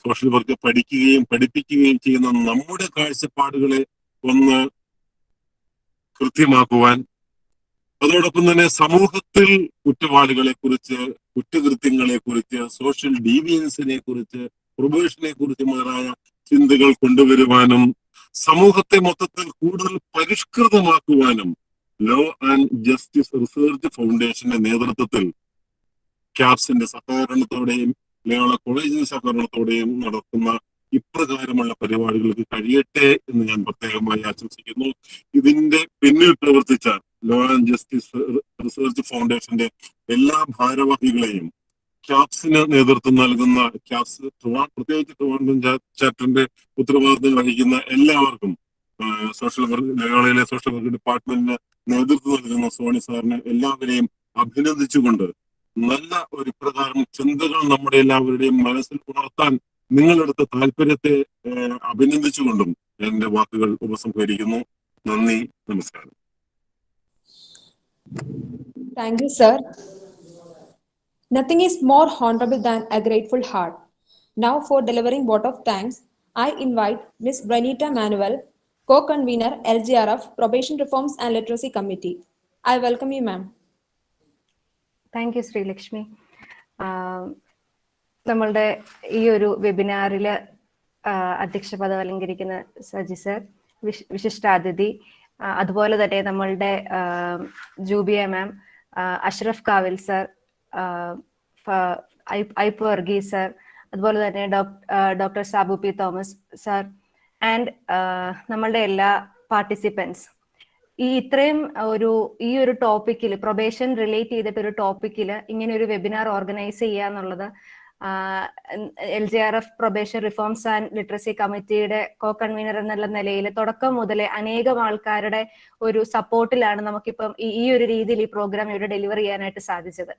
സോഷ്യൽ വർക്ക് പഠിപ്പിക്കുകയും ചെയ്യുന്ന നമ്മുടെ കാഴ്ചപ്പാടുകളെ ഒന്ന് കൃത്യമാക്കുവാൻ, അതോടൊപ്പം തന്നെ സമൂഹത്തിൽ കുറ്റവാളികളെ കുറിച്ച്, കുറ്റകൃത്യങ്ങളെ കുറിച്ച്, സോഷ്യൽ ഡീവിയൻസിനെ കുറിച്ച്, പ്രൊബേഷനെ കുറിച്ചുമാരായ ചിന്തകൾ കൊണ്ടുവരുവാനും സമൂഹത്തെ മൊത്തത്തിൽ കൂടുതൽ പരിഷ്കൃതമാക്കുവാനും ലോ ആൻഡ് ജസ്റ്റിസ് റിസർച്ച് ഫൗണ്ടേഷന്റെ നേതൃത്വത്തിൽ ക്യാപ്സിന്റെ സഹകരണത്തോടെയും മലയാള കോളേജിന്റെ സഹകരണത്തോടെയും നടത്തുന്ന ഇപ്രകാരമുള്ള പരിപാടികൾക്ക് കഴിയട്ടെ എന്ന് ഞാൻ പ്രത്യേകമായി ആശംസിക്കുന്നു. ഇതിന്റെ പിന്നിൽ പ്രവർത്തിച്ച ലോ ആൻഡ് ജസ്റ്റിസ് റിസർച്ച് ഫൗണ്ടേഷന്റെ എല്ലാ ഭാരവാഹികളെയും, ക്യാപ്സിന് നേതൃത്വം നൽകുന്ന ക്യാപ്സ് പ്രത്യേകിച്ച് ട്രിവാൻഡ്രം ചാപ്റ്ററിന്റെ ഉത്തരവാദിത്തം വഹിക്കുന്ന എല്ലാവർക്കും, സോഷ്യൽ വർക്ക് മലയാളയിലെ സോഷ്യൽ വർക്ക് ഡിപ്പാർട്ട്മെന്റിന് നേതൃത്വം നൽകുന്ന സോണി സാറിനെ എല്ലാവരെയും അഭിനന്ദിച്ചുകൊണ്ട്, നല്ല ഒരു പ്രകാരം ചിന്തകൾ നമ്മുടെ എല്ലാവരുടെയും മനസ്സിൽ ഉണർത്താൻ നിങ്ങളെടുത്ത താല്പര്യത്തെ അഭിനന്ദിച്ചുകൊണ്ടും എന്റെ വാക്കുകൾ ഉപസംഹരിക്കുന്നു. നന്ദി, നമസ്കാരം. Thank you, sir. Nothing is more honorable than a grateful heart. Now, for delivering vote of thanks, I invite Ms. Branita Manuel, co-convener LGRF Probation Reforms and Literacy Committee. I welcome you, ma'am. Thank you Sreelakshmi. നമ്മളുടെ ഈ ഒരു വെബിനാറിൽ അധ്യക്ഷ പദം അലങ്കരിക്കുന്ന Saji sir, വിശിഷ്ടാതിഥി, അതുപോലെ തന്നെ നമ്മളുടെ Jubiya ma'am, Ashraf Kavil sir, Ipe Varghese sir, അതുപോലെ തന്നെ doctor Sabu P Thomas sir and നമ്മളുടെ എല്ലാ പാർട്ടിസിപ്പൻസ്. ഇത്രയും ഈ ഒരു ടോപ്പിക്കിൽ, പ്രൊബേഷൻ റിലേറ്റ് ചെയ്തിട്ട് ഒരു ടോപ്പിക്കിൽ ഇങ്ങനെ ഒരു വെബിനാർ ഓർഗനൈസ് ചെയ്യുക എന്നുള്ളത് LGRF probation reforms and literacy കമ്മിറ്റിയുടെ കോ കൺവീനർ എന്നുള്ള നിലയിൽ തുടക്കം മുതലേ അനേകം ആൾക്കാരുടെ ഒരു സപ്പോർട്ടിലാണ് നമുക്കിപ്പം ഈ ഒരു രീതിയിൽ ഈ പ്രോഗ്രാം ഇവിടെ ഡെലിവർ ചെയ്യാനായിട്ട് സാധിച്ചത്.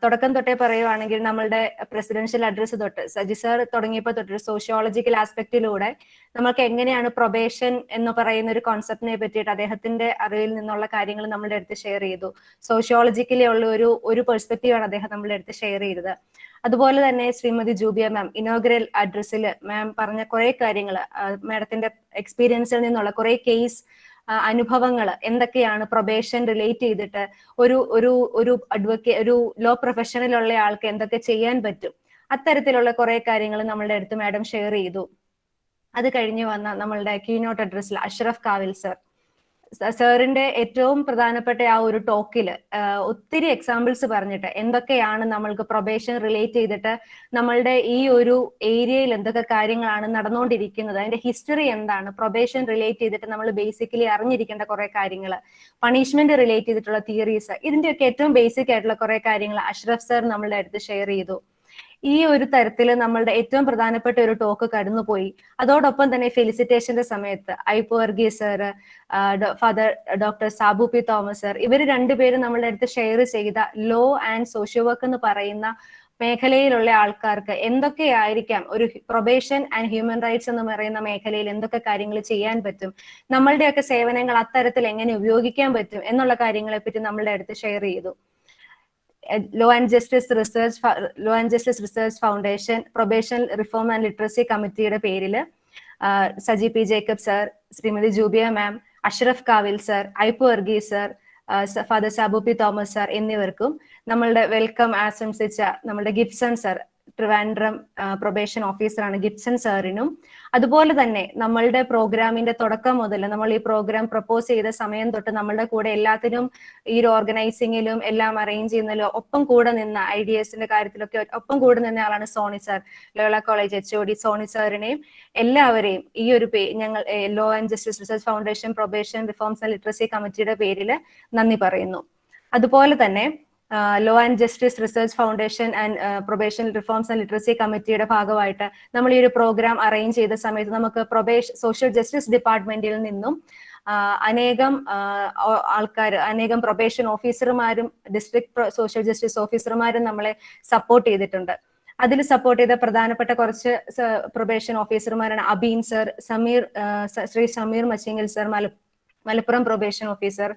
തുടക്കം തൊട്ടേ പറയുവാണെങ്കിൽ നമ്മളുടെ പ്രസിഡൻഷ്യൽ അഡ്രസ്സ് തൊട്ട് സജി സാർ തുടങ്ങിയപ്പോൾ തൊട്ട് സോഷ്യോളജിക്കൽ ആസ്പെക്റ്റിലൂടെ നമുക്ക് എങ്ങനെയാണ് പ്രൊബേഷൻ എന്ന് പറയുന്ന ഒരു കോൺസെപ്റ്റിനെ പറ്റിയിട്ട് അദ്ദേഹത്തിന്റെ അറിവിൽ നിന്നുള്ള കാര്യങ്ങൾ നമ്മളുടെ അടുത്ത് ഷെയർ ചെയ്തു. സോഷ്യോളജിക്കലി ഉള്ള ഒരു പെർസ്പെക്റ്റീവാണ് അദ്ദേഹം നമ്മളുടെ അടുത്ത് ഷെയർ ചെയ്തത്. അതുപോലെ തന്നെ ശ്രീമതി ജൂബിയ മാം ഇനോഗ്രൽ അഡ്രസ്സിൽ മാം പറഞ്ഞ കുറെ കാര്യങ്ങൾ, മാഡത്തിന്റെ എക്സ്പീരിയൻസിൽ നിന്നുള്ള കുറെ കേസ് അനുഭവങ്ങൾ എന്തൊക്കെയാണ് പ്രൊബേഷൻ റിലേറ്റ് ചെയ്തിട്ട് ഒരു അഡ്വക്കേറ്റ്, ഒരു ലോ പ്രൊഫഷനിലുള്ള ആൾക്ക് എന്തൊക്കെ ചെയ്യാൻ പറ്റും, അത്തരത്തിലുള്ള കുറെ കാര്യങ്ങൾ നമ്മളുടെ അടുത്ത് മാഡം ഷെയർ ചെയ്തു. അത് കഴിഞ്ഞ് വന്ന നമ്മളുടെ കീനോട്ട് അഡ്രസ്സിൽ അഷ്റഫ് കാവിൽ സർ, സാറിന്റെ ഏറ്റവും പ്രധാനപ്പെട്ട ആ ഒരു ടോക്കിൽ ഒത്തിരി എക്സാമ്പിൾസ് പറഞ്ഞിട്ട് എന്തൊക്കെയാണ് നമ്മൾക്ക് പ്രൊബേഷൻ റിലേറ്റ് ചെയ്തിട്ട് നമ്മളുടെ ഈ ഒരു ഏരിയയിൽ എന്തൊക്കെ കാര്യങ്ങളാണ് നടന്നുകൊണ്ടിരിക്കുന്നത്, അതിന്റെ ഹിസ്റ്ററി എന്താണ്, പ്രൊബേഷൻ റിലേറ്റ് ചെയ്തിട്ട് നമ്മൾ ബേസിക്കലി അറിഞ്ഞിരിക്കേണ്ട കുറെ കാര്യങ്ങൾ, പണിഷ്മെന്റ് റിലേറ്റ് ചെയ്തിട്ടുള്ള തിയറീസ്, ഇതിന്റെയൊക്കെ ഏറ്റവും ബേസിക് ആയിട്ടുള്ള കുറെ കാര്യങ്ങൾ അഷ്റഫ് സർ നമ്മളുടെ അടുത്ത് ഷെയർ ചെയ്തു. ഈ ഒരു തരത്തിൽ നമ്മളുടെ ഏറ്റവും പ്രധാനപ്പെട്ട ഒരു ടോക്ക് കടന്നുപോയി. അതോടൊപ്പം തന്നെ ഫെലിസിറ്റേഷന്റെ സമയത്ത് Ipe Varghese sir, father doctor Sabu P Thomas sir, ഇവർ രണ്ടുപേരും നമ്മളുടെ അടുത്ത് ഷെയർ ചെയ്ത ലോ ആൻഡ് സോഷ്യോ വർക്ക് എന്ന് പറയുന്ന മേഖലയിലുള്ള ആൾക്കാർക്ക് എന്തൊക്കെയായിരിക്കാം ഒരു പ്രൊബേഷൻ ആൻഡ് ഹ്യൂമൻ റൈറ്റ്സ് എന്ന് പറയുന്ന മേഖലയിൽ എന്തൊക്കെ കാര്യങ്ങൾ ചെയ്യാൻ പറ്റും, നമ്മളുടെയൊക്കെ സേവനങ്ങൾ അത്തരത്തിൽ എങ്ങനെ ഉപയോഗിക്കാൻ പറ്റും എന്നുള്ള കാര്യങ്ങളെ പറ്റി നമ്മളുടെ അടുത്ത് ഷെയർ ചെയ്തു. Law and justice research foundation probation reform and literacy കമ്മിറ്റിയുടെ പേരിൽ Saji P Jacob sir, Shrimati Jubiya ma'am, Ashraf Kavil sir, Ipe Varghese sir, father Sabu P Thomas sir എന്നിവർക്കും നമ്മളുടെ വെൽക്കം ആശംസിച്ച നമ്മളുടെ ഗിബ്സൺ സർ, ട്രിവാൻഡ്രം പ്രൊബേഷൻ ഓഫീസറാണ് ഗിബ്സൺ സാറിനും, അതുപോലെ തന്നെ നമ്മളുടെ പ്രോഗ്രാമിന്റെ തുടക്കം മുതൽ നമ്മൾ ഈ പ്രോഗ്രാം പ്രപ്പോസ് ചെയ്ത സമയം തൊട്ട് നമ്മളുടെ കൂടെ എല്ലാത്തിനും ഈ ഒരു ഓർഗനൈസിങ്ങിലും എല്ലാം അറേഞ്ച് ചെയ്യുന്നതിലും ഒപ്പം കൂടെ നിന്ന ഐഡിയസിന്റെ കാര്യത്തിലൊക്കെ ഒപ്പം കൂടെ നിന്ന ആളാണ് Sony sir, Loyola college HOD Sony സാറിനെയും എല്ലാവരെയും ഈ ഒരു ഞങ്ങൾ law and justice research foundation probation reforms and literacy കമ്മിറ്റിയുടെ പേരിൽ നന്ദി പറയുന്നു. അതുപോലെ തന്നെ law and justice research foundation and probation reforms and literacy കമ്മിറ്റിയുടെ ഭാഗമായിട്ട് നമ്മൾ ഈ ഒരു പ്രോഗ്രാം അറേഞ്ച് ചെയ്ത സമയത്ത് നമുക്ക് സോഷ്യൽ ജസ്റ്റിസ് ഡിപ്പാർട്ട്മെന്റിൽ നിന്നും അനേകം ആൾക്കാർ, അനേകം പ്രൊബേഷൻ ഓഫീസർമാരും ഡിസ്ട്രിക്ട് സോഷ്യൽ ജസ്റ്റിസ് ഓഫീസർമാരും നമ്മളെ സപ്പോർട്ട് ചെയ്തിട്ടുണ്ട്. അതിൽ സപ്പോർട്ട് ചെയ്ത പ്രധാനപ്പെട്ട കുറച്ച് പ്രൊബേഷൻ ഓഫീസർമാരാണ് Abeen sir, Shri Sameer Machingal sir Malappuram probation officer,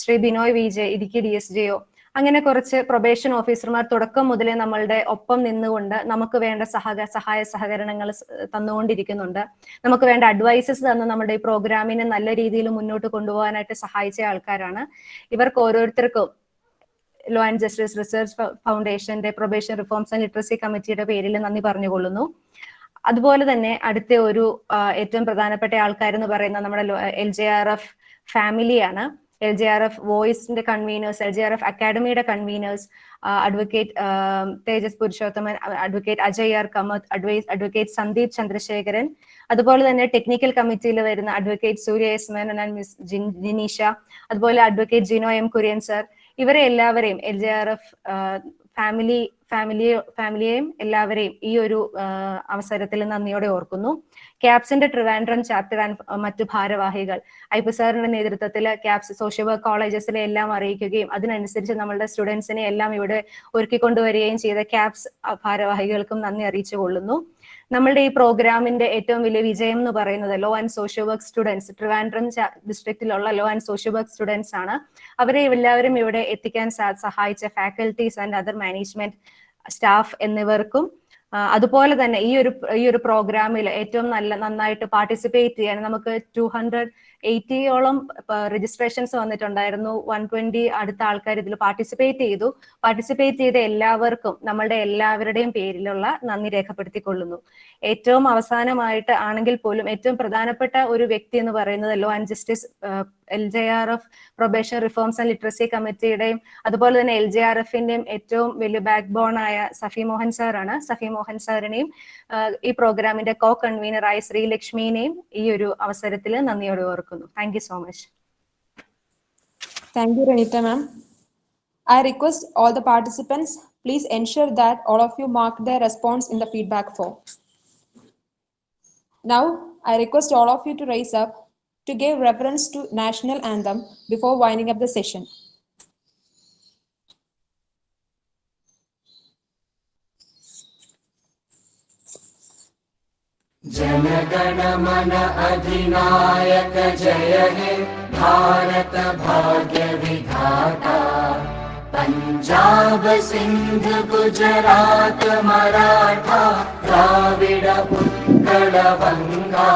Shri Binoy Vijay Idukki DSGO, അങ്ങനെ കുറച്ച് പ്രൊബേഷൻ ഓഫീസർമാർ തുടക്കം മുതലേ നമ്മളുടെ ഒപ്പം നിന്നുകൊണ്ട് നമുക്ക് വേണ്ട സഹായ സഹകരണങ്ങൾ തന്നുകൊണ്ടിരിക്കുന്നുണ്ട്. നമുക്ക് വേണ്ട അഡ്വൈസസ് തന്ന് നമ്മുടെ ഈ പ്രോഗ്രാമിനെ നല്ല രീതിയിൽ മുന്നോട്ട് കൊണ്ടുപോകാനായിട്ട് സഹായിച്ച ആൾക്കാരാണ്. ഇവർക്ക് ഓരോരുത്തർക്കും ലോ ആൻഡ് ജസ്റ്റിസ് റിസർച്ച് ഫൗണ്ടേഷന്റെ പ്രൊബേഷൻ റിഫോംസ് ആൻഡ് ലിറ്ററസി കമ്മിറ്റിയുടെ പേരിൽ നന്ദി പറഞ്ഞുകൊള്ളുന്നു. അതുപോലെ തന്നെ അടുത്ത ഒരു ഏറ്റവും പ്രധാനപ്പെട്ട ആൾക്കാരെന്ന് പറയുന്നത് നമ്മുടെ LJRF ഫാമിലിയാണ്. LJRF വോയിസിന്റെ കൺവീനേഴ്സ്, LJRF അക്കാഡമിയുടെ convenors, advocate Tejas Purushothaman, advocate Ajay R Kamath, advocate Sandeep Chandrasekharan, അതുപോലെ തന്നെ ടെക്നിക്കൽ കമ്മിറ്റിയിൽ വരുന്ന advocate Surya S Menon and miss Jineesha, അതുപോലെ advocate Jino M Kurian sir, ഇവരെ എല്ലാവരെയും LJRF ഫാമിലിയെയും എല്ലാവരെയും ഈ ഒരു അവസരത്തിൽ നന്ദിയോടെ ഓർക്കുന്നു. ക്യാപ്സിന്റെ ട്രിവാൻഡ്രം ചാപ്റ്റർ ആൻഡ് മറ്റു ഭാരവാഹികൾ ഐപ്പു സാറിന്റെ നേതൃത്വത്തിൽ ക്യാപ്സ് സോഷ്യൽ വർക്ക് കോളേജസിലെ എല്ലാം അറിയിക്കുകയും അതിനനുസരിച്ച് നമ്മളുടെ സ്റ്റുഡൻസിനെ എല്ലാം ഇവിടെ ഒരുക്കിക്കൊണ്ടുവരികയും ചെയ്ത ക്യാപ്സ് ഭാരവാഹികൾക്കും നന്ദി അറിയിച്ചു കൊള്ളുന്നു. നമ്മളുടെ ഈ പ്രോഗ്രാമിന്റെ ഏറ്റവും വലിയ വിജയം എന്ന് പറയുന്നത് law and social work students, Trivandrum ഡിസ്ട്രിക്റ്റിലുള്ള law and social work students ആണ്. അവരെ എല്ലാവരും ഇവിടെ എത്തിക്കാൻ സഹായിച്ച faculties and other management staff എന്നിവർക്കും, അതുപോലെ തന്നെ ഈ ഒരു പ്രോഗ്രാമിൽ ഏറ്റവും നന്നായിട്ട് പാർട്ടിസിപ്പേറ്റ് ചെയ്യാൻ നമുക്ക് 280ഓളം രജിസ്ട്രേഷൻസ് വന്നിട്ടുണ്ടായിരുന്നു. 120 അടുത്ത ആൾക്കാർ ഇതിൽ പാർട്ടിസിപ്പേറ്റ് ചെയ്ത എല്ലാവർക്കും നമ്മളുടെ എല്ലാവരുടെയും പേരിലുള്ള നന്ദി രേഖപ്പെടുത്തിക്കൊള്ളുന്നു. ഏറ്റവും അവസാനമായിട്ട് ആണെങ്കിൽ പോലും ഏറ്റവും പ്രധാനപ്പെട്ട ഒരു വ്യക്തി എന്ന് പറയുന്നത് law and justice LJRF probation reforms and literacy കമ്മിറ്റിയുടെയും അതുപോലെ തന്നെ LJRFന്റെയും ഏറ്റവും വലിയ ബാക്ക് ബോൺ ആയ സഫി മോഹൻ സാറാണ്. സഫി മോഹൻ സാറിനെയും ഈ പ്രോഗ്രാമിന്റെ കോ കൺവീനറായ ശ്രീലക്ഷ്മിനെയും ഈ ഒരു അവസരത്തിൽ നന്ദിയോടെ ഓർക്കുന്നു. Thank you so much. Thank you, Renita ma'am. I request all the participants, please ensure that all of you mark their response in the feedback form. Now, I request all of you to raise up to give reference to national anthem before winding up the session. जनगण मन अधिनायक जय हे भारत भाग्य विधाता, पंजाब सिंध गुजरात मराठा द्राविड उत्कल बंगा,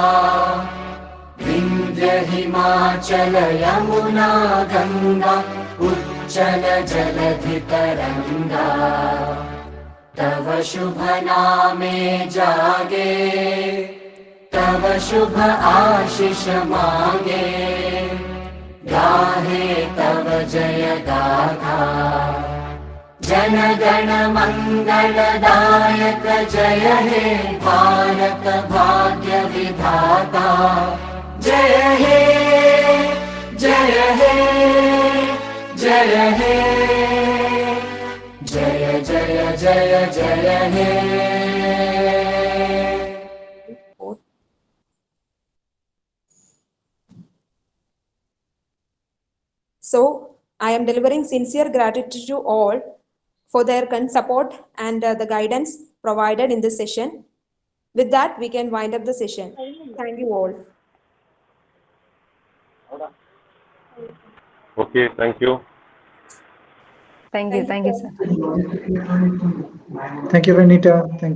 विंध्य हिमाचल यमुना गंगा उच्चल जलधि तरंगा, तव शुभ नामे जागे, तव शुभ आशीष मांगे, गाहे तव जय गाथा, जन गण मंगलदायक जय हे भारत भाग्य विधाता, जय हे जय हे जय हे जय जय जय जय हे. So, I am delivering sincere gratitude to all for their support and the guidance provided in this session. With that, we can wind up the session. Thank you all. Okay, thank you. Thank you, sir. Thank you, Renita. Thank you.